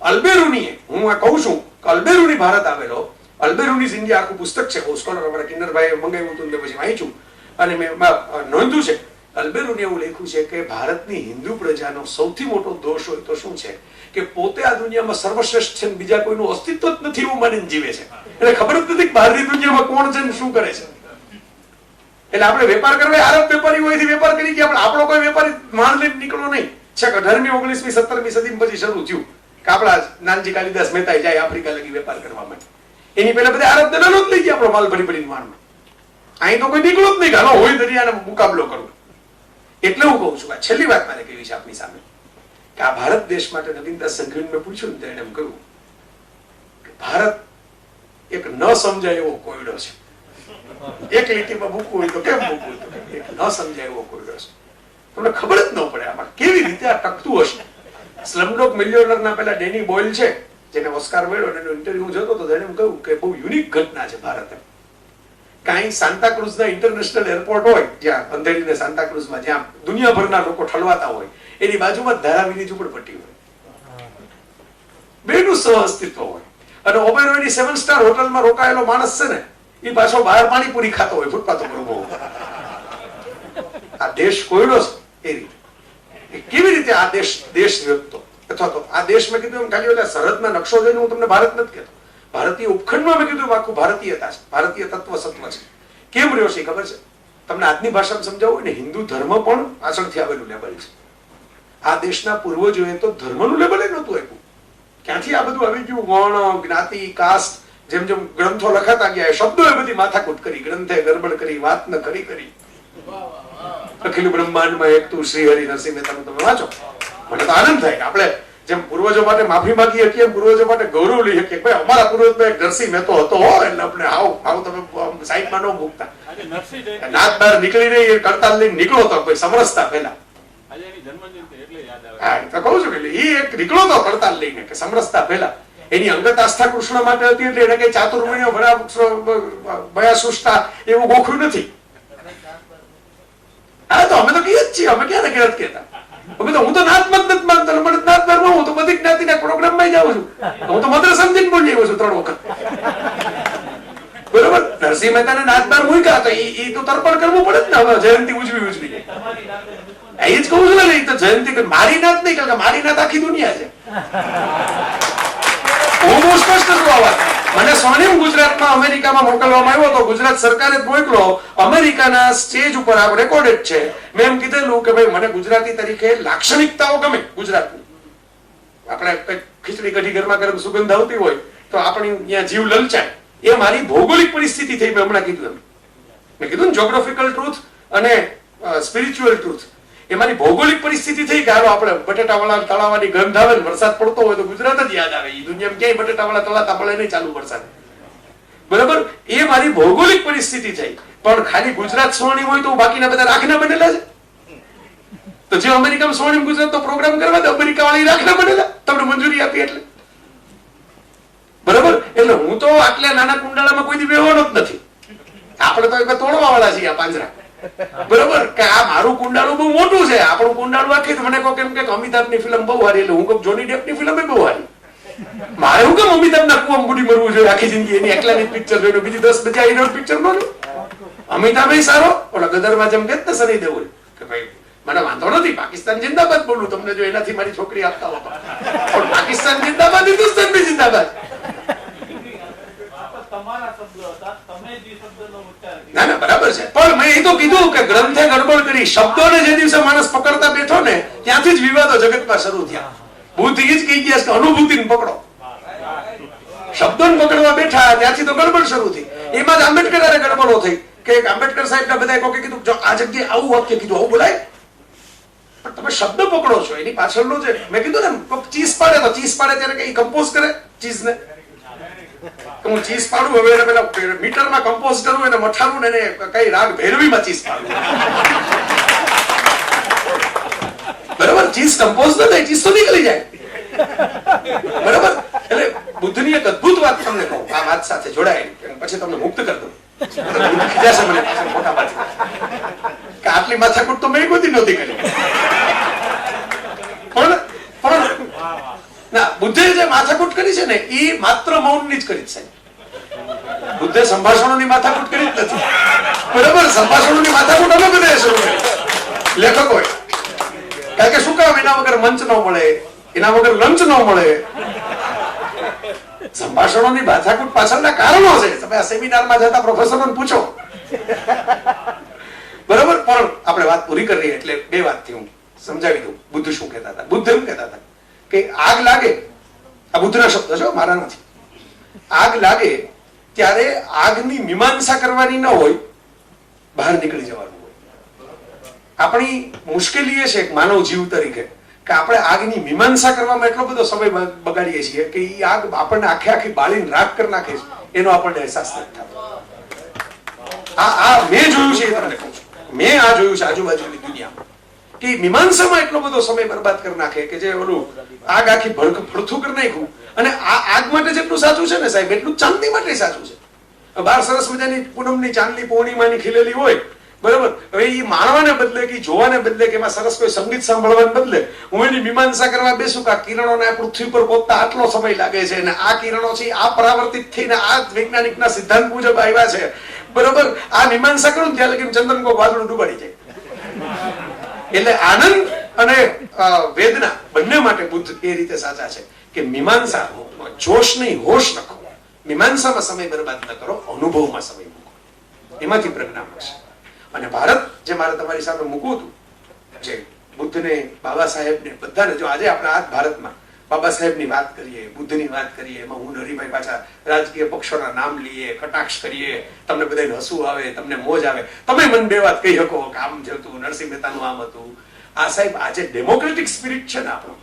અલ્બેરુનીએ, હું આ કહું છું કે અલ્બેરુની ભારત આવેલો, અલ્બેરુની ઇન્ડિયા આખું પુસ્તક છે, સ્કોલર અમારા કિન્નરભાઈએ મંગાવ્યું હતું પછી વાંચ્યું અને મેં નોંધ્યું છે. અલ્બેરુની એવું લખ્યું છે કે ભારતની હિન્દુ પ્રજાનો સૌથી મોટો દોષ હોય તો શું છે કે પોતે આ દુનિયામાં સર્વશ્રેષ્ઠ છે, બીજા કોઈનું અસ્તિત્વ જ નથી એવું માનીને જીવે છે. એટલે ખબર જ નથી કે બહારની દુનિયામાં કોણ છે ને શું કરે છે. એટલે આપણે વેપાર કરવા આરબ વેપારી હોયથી વેપાર કરી ગયા, આપણો કોઈ વેપારી માલ લઈને નીકળો નહીં. છે કે 18મી 19મી 17મી સદી પછી શરૂ થયું કે આપણા નાનજી કાલિદાસ મહેતા જાય આફ્રિકા લગી વેપાર કરવા માટે. એની પહેલા બધા આરબ દલાલો જ લઈ ગયા આપણો માલ ભરી ભરીને માલમાં. અહીં તો કોઈ નીકળો જ નહીં, હાલો હોય દરિયાનો મુકાબલો કરવો. એટલે હું કહું છું કે છેલ્લી વાત મારે કહેવી છે આપની સામે કે આ ભારત દેશ માટે નવીનદાસ સંઘવીને મેં પૂછ્યું ને એને એમ કહ્યું કે ભારત એક ન સમજાય એવો કોયડો છે. એક લીટીમાં મૂકવું હોય તો કેમ મૂકવું? એક ન સમજાય એવો કોયડો છે. તમને ખબર જ ન પડે આમાં કેવી રીતે આ ટકતું હશે. સ્લમડોગ મિલિયોનરના પેલા ડેની બોયલ છે જેને ઓસ્કાર મળ્યો, એનો ઇન્ટરવ્યુ જોતો તો એને એમ કહ્યું કે બહુ યુનિક ઘટના છે ભારતે. કાંઈ સાન્તાક્રુઝના ઇન્ટરનેશનલ એરપોર્ટ હોય જ્યાં અંધેરીને સાન્તાક્રુઝમાં જ્યાં દુનિયાભરના લોકો ઠલવાતા હોય, એની બાજુમાં ધારાવીની ઝૂંપડપટ્ટી હોય, બેનું સહ અસ્તિત્વ હોય. અને ઓબેરોયની 7 સ્ટાર હોટલમાં રોકાયેલો માણસ છે ને એ પાછો બહાર પાણીપુરી ખાતો હોય ફૂટપાથ ઉપર ઉભો. આ દેશ કોયડો છે એ રીતે. કેવી રીતે આ દેશ વ્યક્તો અથવા તો આ દેશ મેં કીધું ખાલી ઓલા સરહદના નકશો જોઈને હું તમને ભારત નથી કહેતો. ભારતીય ઉપખંડમાં મેં કીધું આખું ભારતીયતા છે, ભારતીય તત્વ સત્વ છે. કેમ રહ્યો છે ખબર છે તમને? આજની ભાષામાં સમજાવવું ને, હિન્દુ ધર્મ પણ પાછળથી આવેલું લેબલ છે. આ દેશના પૂર્વજોએ તો ધર્મનું લેબલ નહોતું આપ્યું. ક્યાંથી આ બધું આવી ગયું? વર્ણ, જ્ઞાતિ, કાસ્ટ, જેમ જેમ ગ્રંથો લખાતા ગયા શબ્દો એ બધી માથાકૂટ કરી, ગ્રંથે ગરબડ કરી, વાત ન કરી કરી. અખિલ બ્રહ્માંડમાં એક તું શ્રી હરિ નરસિંહ મહેતાનું તમે વાંચો, મને તો આનંદ થાય કે આપણે જેમ પૂર્વજો માટે માફી માંગી શકીએ, પૂર્વજો માટે ગૌરવ લઈ શકીએ. ભાઈ અમારા પૂર્વજમાં એક નરસિંહ મહેતો હતો એટલે આપણે આવું તમે સાઈડમાં ન મૂકતા. નાત બહાર નીકળી રહી કરતાલ લઈને નીકળો તો કોઈ સમરસતા પહેલા. હા તો કહું છું કે એ એક નીકળો તો કરતાલ લઈને કે સમરસતા પહેલા. એની અંગત આસ્થા કૃષ્ણ માટે હતી એટલે એને કઈ ચાતુર્મણ્ય ભયા સૃષ્ટા એવું ગોખ્યું નથી. હા તો અમે તો કહીએ જ છીએ, અમે ક્યાં ને ક્યાં કહેતા. હું તો નાતમત નથી માનતો, મને નાત ધર્મ, હું તો બધી જ્ઞાતિના પ્રોગ્રામમાં જાઉં છું. હું તો મંત્ર સમજીને બોલી આવ્યો છું 3 વખત. બરોબર? નરસિંહ મહેતાને નાત બાર મૂક્યા તો એ તો તર્પણ કરવું પડે જ ને. હવે જયંતિ ઉજવી એ જ કહું છું ને, તો જયંતિ મારી નાત નહીં, કારણ કે મારી નાત આખી દુનિયા છે. હું બહુ સ્પષ્ટ છું આ વાત. મને સ્વર્ણિમ ગુજરાતમાં અમેરિકામાં મોકલવામાં આવ્યો તો ગુજરાત સરકારે જ મોકલો, અમેરિકાના સ્ટેજ ઉપર આ રેકોર્ડેડ છે. મેં એમ કીધેલું કે ભાઈ મને ગુજરાતી તરીકે લાક્ષણિકતાઓ ગમે ગુજરાતની. આપણે ખીચડી કઢી ઘરમાં ગરમ સુગંધ આવતી હોય તો આપણી ત્યાં જીવ લલચાય. એ મારી ભૌગોલિક પરિસ્થિતિ થઈ. મેં હમણાં કીધું મેં કીધું ને જોગ્રાફિકલ ટ્રુથ અને સ્પિરિચ્યુઅલ ટ્રુથ. એ મારી ભૌગોલિક પરિસ્થિતિ થઈ કે હાલો આપણે બટેટાવાળા તળાવવાની ગંધ આવે ને વરસાદ પડતો હોય તો ગુજરાત જ યાદ આવે. એ દુનિયામાં ક્યાંય બટેટાવાળા તળાતા પડે નહીં ચાલુ વરસાદ. બરાબર, એ મારી ભૌગોલિક પરિસ્થિતિ થઈ. પણ ખાલી ગુજરાત સ્વર્ણિમ હોય તો બાકીના બધા રાખના બનેલા છે. તો જે અમેરિકામાં સ્વર્ણિમ ગુજરાતનો પ્રોગ્રામ કરવા તો અમેરિકા વાળી રાખના બનેલા, તમને મંજૂરી આપી એટલે. બરાબર, એટલે હું તો આટલા નાના કુંડાળામાં કોઈ દી બેહવાનો જ નથી. આપણે તો એક તોડવા વાળા છીએ આ પાંજરા. બરાબર, કે આ મારું કુંડાળું બહુ મોટું છે, આપણું કુંડાળું આખી. મને કહો કેમ કે અમિતાભની ફિલ્મ બહુ સારી, એટલે હું કહું જોની ડેપની ફિલ્મ બહુ સારી. મારે હું કેમ અમિતાભના કુવામાં બુડી મરવું જોઈએ આખી જિંદગી? એની એકલાની પિક્ચર જોઈને બીજી 10 બીજા હીરો પિક્ચર નો લો. અમિતાભ સારો, ઓલા ગદરમાં જેમ કે ને સની દેઓલ કે ભાઈ મને વાંધો નથી, પાકિસ્તાન જિંદાબાદ બોલું તમને જો એનાથી મારી છોકરી આપતા હો પણ પાકિસ્તાન જિંદાબાદ, હિન્દુસ્તાન બી જિંદાબાદ. ના ના બરાબર છે, પણ મેં એ તો કીધું કે ગ્રંથે ગડબડ કરી. શબ્દોને જે દિવસે માણસ પકડતા બેઠો ને ત્યાંથી જ વિવાદો જગતમાં શરૂ થયા. બુદ્ધ એ જ કહી ગયા કે અનુભૂતિને પકડો. શબ્દોને પકડવા બેઠા ત્યાંથી તો ગડબડ શરૂ થઈ. એમાં જ આંબેડકરે ગડબડો થઈ કે આંબેડકર સાહેબના બધા કોકે કીધું જો આ જગ્યાએ આવું વાક્ય કીધું આવું બોલાય, પણ તમે શબ્દ પકડો છો એની પાછળનો જે મેં કીધું ને કોક ચીઝ પાડે તો ચીઝ પાડે ત્યારે કઈ કમ્પોઝ કરે ચીઝને. હું ચીઝ પાડું હવે એને પેલા મીટરમાં કમ્પોઝ કરું એને મઠારું ને એને કઈ રાગ ભૈરવીમાં ચીઝ પાડું. બરાબર, ચીઝ કમ્પોઝ ન થાય, ચીઝ તો નીકળી જાય. બરાબર, એટલે બુદ્ધની એક અદ્ભુત વાત તમને કહું આ વાત સાથે જોડાય પછી તમને મુક્ત કરી દઉં. મને મોટા વાત કે આટલી માથાકૂટ તો મેં કોઈ નહોતી કરી. પણ ના, બુદ્ધે જે માથાકૂટ કરી છે ને એ માત્ર મૌનની જ કરી છે. બુદ્ધે સંભાષણોની માથાકૂટ કરી જ નથી. બરાબર, સંભાષણોની માથાકૂટ અમે બધાએ શરૂ કરી લેખકોએ. કારણ કે શું કામ? એના વગર મંચ ન મળે, એના વગર લંચ ન મળે. સંભાષણોની માથાકૂટ પાછળના કારણો છે. તમે આ સેમિનારમાં જતા પ્રોફેસરોને પૂછો. બરાબર, પણ આપણે વાત પૂરી કરીએ એટલે બે વાતથી હું સમજાવી દઉં. બુદ્ધ શું કહેતા હતા? બુદ્ધ એમ કહેતા હતા કે આગ લાગે, આ બુદ્ધના શબ્દ છે મારા નથી, આગ લાગે ત્યારે આગની મીમાંસા કરવાની ન હોય, બહાર નીકળી જવાનું હોય. આપણી મુશ્કેલી એ છે માનવ જીવ તરીકે કે આપણે આગની મીમાંસા કરવામાં એટલો બધો સમય બગાડીએ છીએ કે એ આગ આપણને આખે આખી બાળીને રાખ કરી નાખે છે, એનો આપણને અહેસાસ નથી થતો. આ મેં જોયું છે, એ તમને કહું છું. મેં આ જોયું છે આજુબાજુની દુનિયામાં કે મીમાંસામાં એટલો બધો સમય બરબાદ કરી નાખે કે જે ઓલું આગ આખી ભડથું કરી નાખ્યું. અને આ આગ માટે જેટલું સાચું છે ને સાહેબ એટલું ચાંદની માટે સાચું છે. બહાર સરસ મજાની પૂનમની ચાંદની પૂર્ણિમાની ખીલેલી હોય, બરાબર, હવે એ માણવાને બદલે કે જોવાને બદલે કે એમાં સરસ કોઈ સંગીત સાંભળવાને બદલે હું એની મીમાંસા કરવા બેસું કે આ કિરણોને પૃથ્વી પર પહોંચતા આટલો સમય લાગે છે અને આ કિરણો છે આ પરાવર્તિત થઈને આ વૈજ્ઞાનિકના સિદ્ધાંત મુજબ આવ્યા છે, બરાબર, આ મીમાંસા કરું ત્યાં લગી ચંદન કો વાદળું ડૂબાડી જાય. એટલે આનંદ અને વેદના બંને માટે બુદ્ધ એ રીતે સાચા છે કે મીમાંસા જોશ નહીં હોશ રાખો. મીમાંસામાં સમય બરબાદ ન કરો, અનુભવમાં સમય મૂકો, એમાંથી પ્રજ્ઞા મળશે. અને ભારત જે મારે તમારી સામે મૂકવું હતું, જે બુદ્ધને, બાબા સાહેબને બધાને, જો આજે આપણે આ ભારતમાં બાબા સાહેબની વાત કરીએ, બુદ્ધની વાત કરીએ, એમાં હું હરિભાઈ પાછા રાજકીય પક્ષોના નામ લઈએ, કટાક્ષ કરીએ, તમને બધાને હસવું આવે, તમને મોજ આવે, તમે મને બે વાત કહી શકો કે આમ જતું નરસિંહ મહેતાનું આમ હતું. આ સાહેબ આજે ડેમોક્રેટિક સ્પિરિટ છે ને આપણો,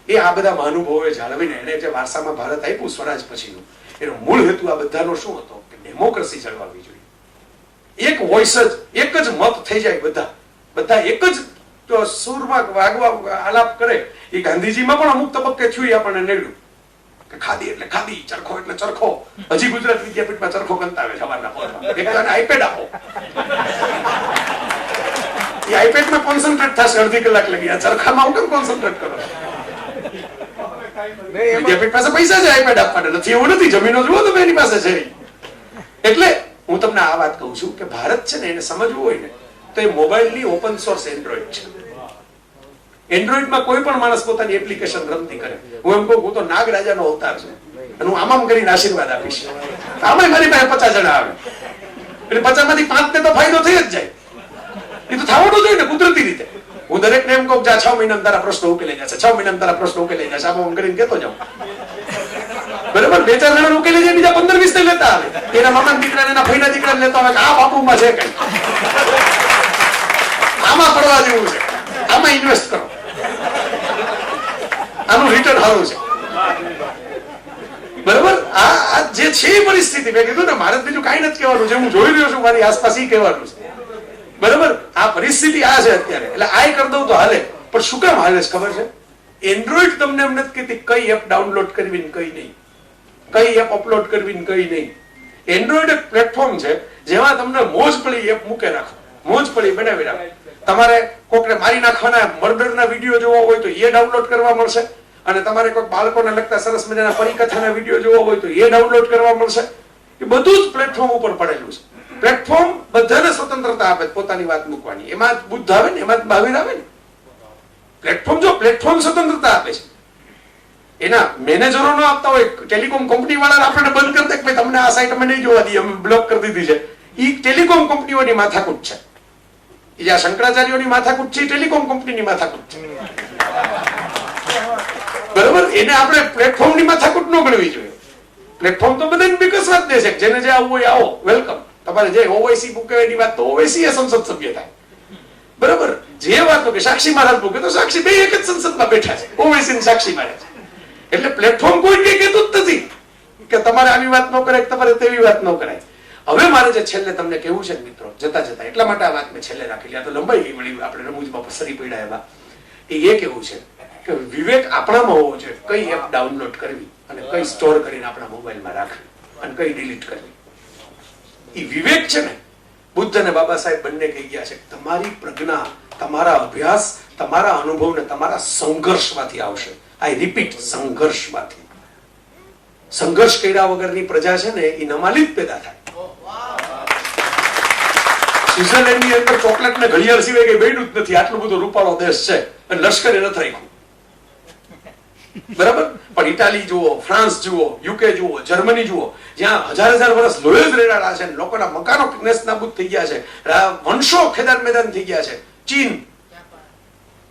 એ આ બધા મહાનુભાવોએ જાળવીને એને જે વારસામાં ભારત આપ્યું સ્વરાજ પછીનું, એનો મૂળ હેતુ આ બધાનો શું હતો કે ડેમોક્રેસી જળવાવી જોઈએ. એક વોઇસ જ, એક જ મત થઈ જાય, બધા એક જ સુરમાં વાગવા આલાપ કરે. એ ગાંધીજીમાં પણ અમુક તબક્કે થયું, આપણને નડ્યું કે ખાદી એટલે ખાદી, ચરખો એટલે ચરખો. હજી ગુજરાત વિદ્યાપીઠમાં ચરખો કંતાવે સવારના પોરમાં. એક આઈપેડ આપો, એ આઈપેડમાં કોન્સન્ટ્રેટ થશે અડધી કલાક લગી. આ ચરખામાં હું કેમ કોન્સન્ટ્રેટ કરો? વિદ્યાપીઠ પાસે પૈસા છે આઈપેડ આપવાના, નથી એવું નથી, જમીનો જુઓ તમે એની પાસે છે. એટલે હું તમને આ વાત કહું છું કે ભારત છે ને એને સમજવું હોય ને તો એ મોબાઈલની ઓપન સોર્સ એન્ડ્રોઈડ છે. એન્ડ્રોઈડમાં કોઈ પણ માણસ પોતાની એપ્લિકેશન રમતી કરે. હું એમ કહું, હું તો નાગરાજાનો અવતાર છું. અને હું આમ કરીને આશીર્વાદ આપીશ. આમાં મારી પાસે 50 જણા આવે એટલે 50 માંથી 5 ને તો ફાયદો થઈ જ જાય. એ તો થવાનું જોઈએ ને કુદરતી રીતે. હું દરેકને એમ કહું કે આ 6 મહિનામાં તારા પ્રશ્નો ઉકેલાઈ જશે, 6 મહિનામાં તારા પ્રશ્નો ઉકેલાઈ જશે, આમ કરીને કહેતો જાઉં. બરાબર, 2-4 જણા ઉકેલી જાય, બીજા 15-20 ને લેતા આવે. એના મામા દીકરાને એના ફઈના દીકરાને લેતા આવે કે આ બાપુમાં છે કઈ, આમાં પડવા જેવું છે, આમાં ઇન્વેસ્ટ કરો, આનું રિટર્ન સારું છે. બરાબર, આ જે છે પરિસ્થિતિ, મેં કીધું ને મારે બીજું કઈ નથી કહેવાનું છે, હું જોઈ રહ્યો છું મારી આસપાસ ઈ કહેવાનું છે. બરાબર, આ પરિસ્થિતિ આ છે અત્યારે, એટલે આ કરી દઉં તો હાલે. પણ શું કામ હાલે છે ખબર છે? એન્ડ્રોઈડ તમને એમ નથી કહેતી કઈ એપ ડાઉનલોડ કરવી ને કઈ નહીં, કઈ એપ અપલોડ કરવી ને કઈ નહીં. એન્ડ્રોઈડ એક પ્લેટફોર્મ છે જેમાં તમને મોજ પડી એપ મૂકે રાખો, મોજ પડી બનાવી રાખો. તમારે કોકને મારી નાખવાના મર્ડરના વિડીયો જોવો હોય તો એ ડાઉનલોડ કરવા મળશે, અને તમારે કોઈ બાળકોને લગતા સરસ મજાના પરિકથાના વિડીયો જોવો હોય તો એ ડાઉનલોડ કરવા મળશે. એ બધું જ પ્લેટફોર્મ ઉપર પડેલું છે. પ્લેટફોર્મ બધાને સ્વતંત્રતા આપે પોતાની વાત મૂકવાની. એમાં બુદ્ધ આવે ને, એમાં મહાવીર આવે ને. પ્લેટફોર્મ જો પ્લેટફોર્મ સ્વતંત્રતા આપે છે, એના મેનેજરો ન આપતા હોય, ટેલિકોમ કંપની વાળા આપણને બંધ કરી દે કે તમને આ સાઈટ અમે નહીં જોવા દઈએ, અમે બ્લોક કરી દીધી છે. એ ટેલિકોમ કંપનીઓની માથાકૂટ છે. એ આ શંકરાચાર્યોની માથાકૂટ છે, ટેલિકોમ કંપનીની માથાકૂટ છે. બરાબર, એને આપણે પ્લેટફોર્મની માથાકૂટ ન ગણવી જોઈએ. પ્લેટફોર્મ તો બધાને વિકસવા જ દે છે, જેને જે આવવું હોય આવો, વેલકમ. તમારે જે ઓવાયસી મૂકવાની વાત તો ઓવાયસી સંસદ સભ્ય થાય. બરાબર, જે વાતો કે સાક્ષી મહારાજ મૂકે તો સાક્ષી બે એક જ સંસદમાં બેઠા છે, ઓવાયસી ને સાક્ષી મહારાજ. એટલે પ્લેટફોર્મ કોઈ કઈ કહેતું જ નથી કે તમારે આવી વાત ન કરાય, તમારે તેવી વાત ન કરાય. હવે મારે જે છેલ્લે તમને કેવું છે મિત્રો, જતા જતા એટલા માટે આ વાત મેં છેલ્લે રાખેલી, આ તો લંબાઈ ગઈ વળી, આપણે રમૂજમાં સરી પડ્યા એવા. એ કેવું છે કે વિવેક આપણામાં હોવો જોઈએ, કઈ એપ ડાઉનલોડ કરવી અને કઈ સ્ટોર કરીને આપણા મોબાઈલમાં રાખવી અને કઈ ડિલીટ કરવી. એ વિવેક છે ને, બુદ્ધ અને બાબા સાહેબ બંને કહી ગયા છે તમારી પ્રજ્ઞા તમારા અભ્યાસ, તમારા અનુભવ ને તમારા સંઘર્ષમાંથી આવશે. આઈ રિપીટ, સંઘર્ષમાંથી. સંઘર્ષ કર્યા વગરની પ્રજા છે ને એ નમાલી જ પેદા થાય. સ્વિટ્ઝરલેન્ડ ની અંદર ચોકલેટ ને ઘડિયાળ સિવાય કઈ બેડું જ નથી, આટલો બધો રૂપાળો દેશ છે અને લશ્કરે નથી રાખ્યું. બરાબર, પણ ઇટાલી જુઓ, ફ્રાન્સ જુઓ, યુકે જુઓ, જર્મની જુઓ, જ્યાં હજાર વર્ષ લોહી જ રેડાડા છે, લોકોના મકાનો નેસ્તનાબૂદ થઈ ગયા છે, વંશો ખેદાન મેદાન થઈ ગયા છે. ચીન,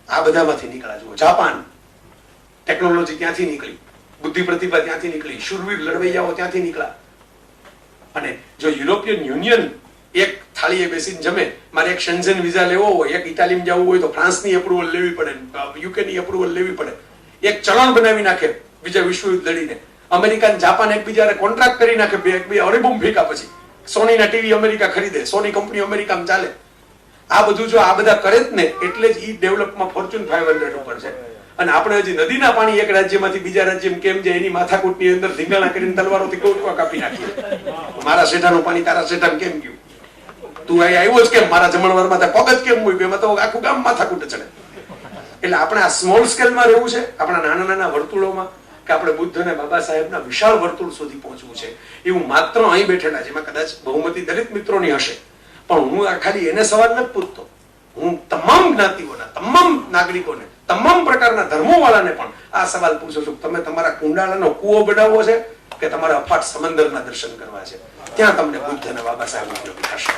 આ બધામાંથી નીકળ્યા જુઓ. જાપાન, ટેકનોલોજી ત્યાંથી નીકળી, બુદ્ધિ પ્રતિભા ત્યાંથી નીકળી, શૂરવીર લડવૈયાઓ ત્યાંથી નીકળ્યા. અને જો યુરોપિયન યુનિયન એક થાળીએ બેસીને જમે, મારે એક શેન્ઝન વિઝા લેવો હોય, એક ઇટાલીમાં જવું હોય તો ફ્રાન્સની એપ્રુવલ લેવી પડે, યુકેની એપ્રુવલ લેવી પડે. એક ચલણ બનાવી નાખે બીજા વિશ્વયુદ્ધ લડીને. અમેરિકા અને જાપાન એકબીજાને કોન્ટ્રાક્ટ કરી નાખે, બે અડીબૂમ ફેંકા પછી સોનીના ટીવી અમેરિકા ખરીદે, સોની કંપની અમેરિકામાં ચાલે. આ બધું જો આ બધા કરે જ ને એટલે જ ઈ ડેવલપમાં ફોર્ચ્યુન 500 ઉપર છે. અને આપણે હજી નદીના પાણી એક રાજ્યમાંથી બીજા રાજ્યમાં કેમ જાય એની માથાકૂટની અંદર ધીંગાણા કરીને તલવારોથી કોટકા કાપી નાખીએ. મારા શેઠાનું પાણી તારા શેઠામાં કેમ ગયું, તું અહીં આવ્યો જ કેમ, મારા જમણવારમાં પગ જ કેમ મૂક્યો, એમાં તો આખું ગામ માથાકૂટ ચડે. એટલે આપણે આ સ્મોલ સ્કેલમાં રહેવું છે, આપણા નાના નાના વર્તુળોમાં, કે આપણે બુદ્ધ અને બાબા સાહેબના વિશાળ વર્તુળ સુધી પહોંચવું છે. એવું માત્ર અહીં બેઠેલા, જેમાં કદાચ બહુમતી દલિત મિત્રોની હશે, પણ હું આ ખાલી એને સવાલ નથી પૂછતો. હું તમામ જ્ઞાતિઓના, તમામ નાગરિકોને, તમામ પ્રકારના ધર્મો વાળાને પણ આ સવાલ પૂછું છું, તમે તમારા કુંડાળાનો કૂવો બનાવવો છે કે તમારા અફાટ સમંદરના દર્શન કરવા છે? ત્યાં તમને બુદ્ધ અને બાબા સાહેબ ઉપયોગી થશે.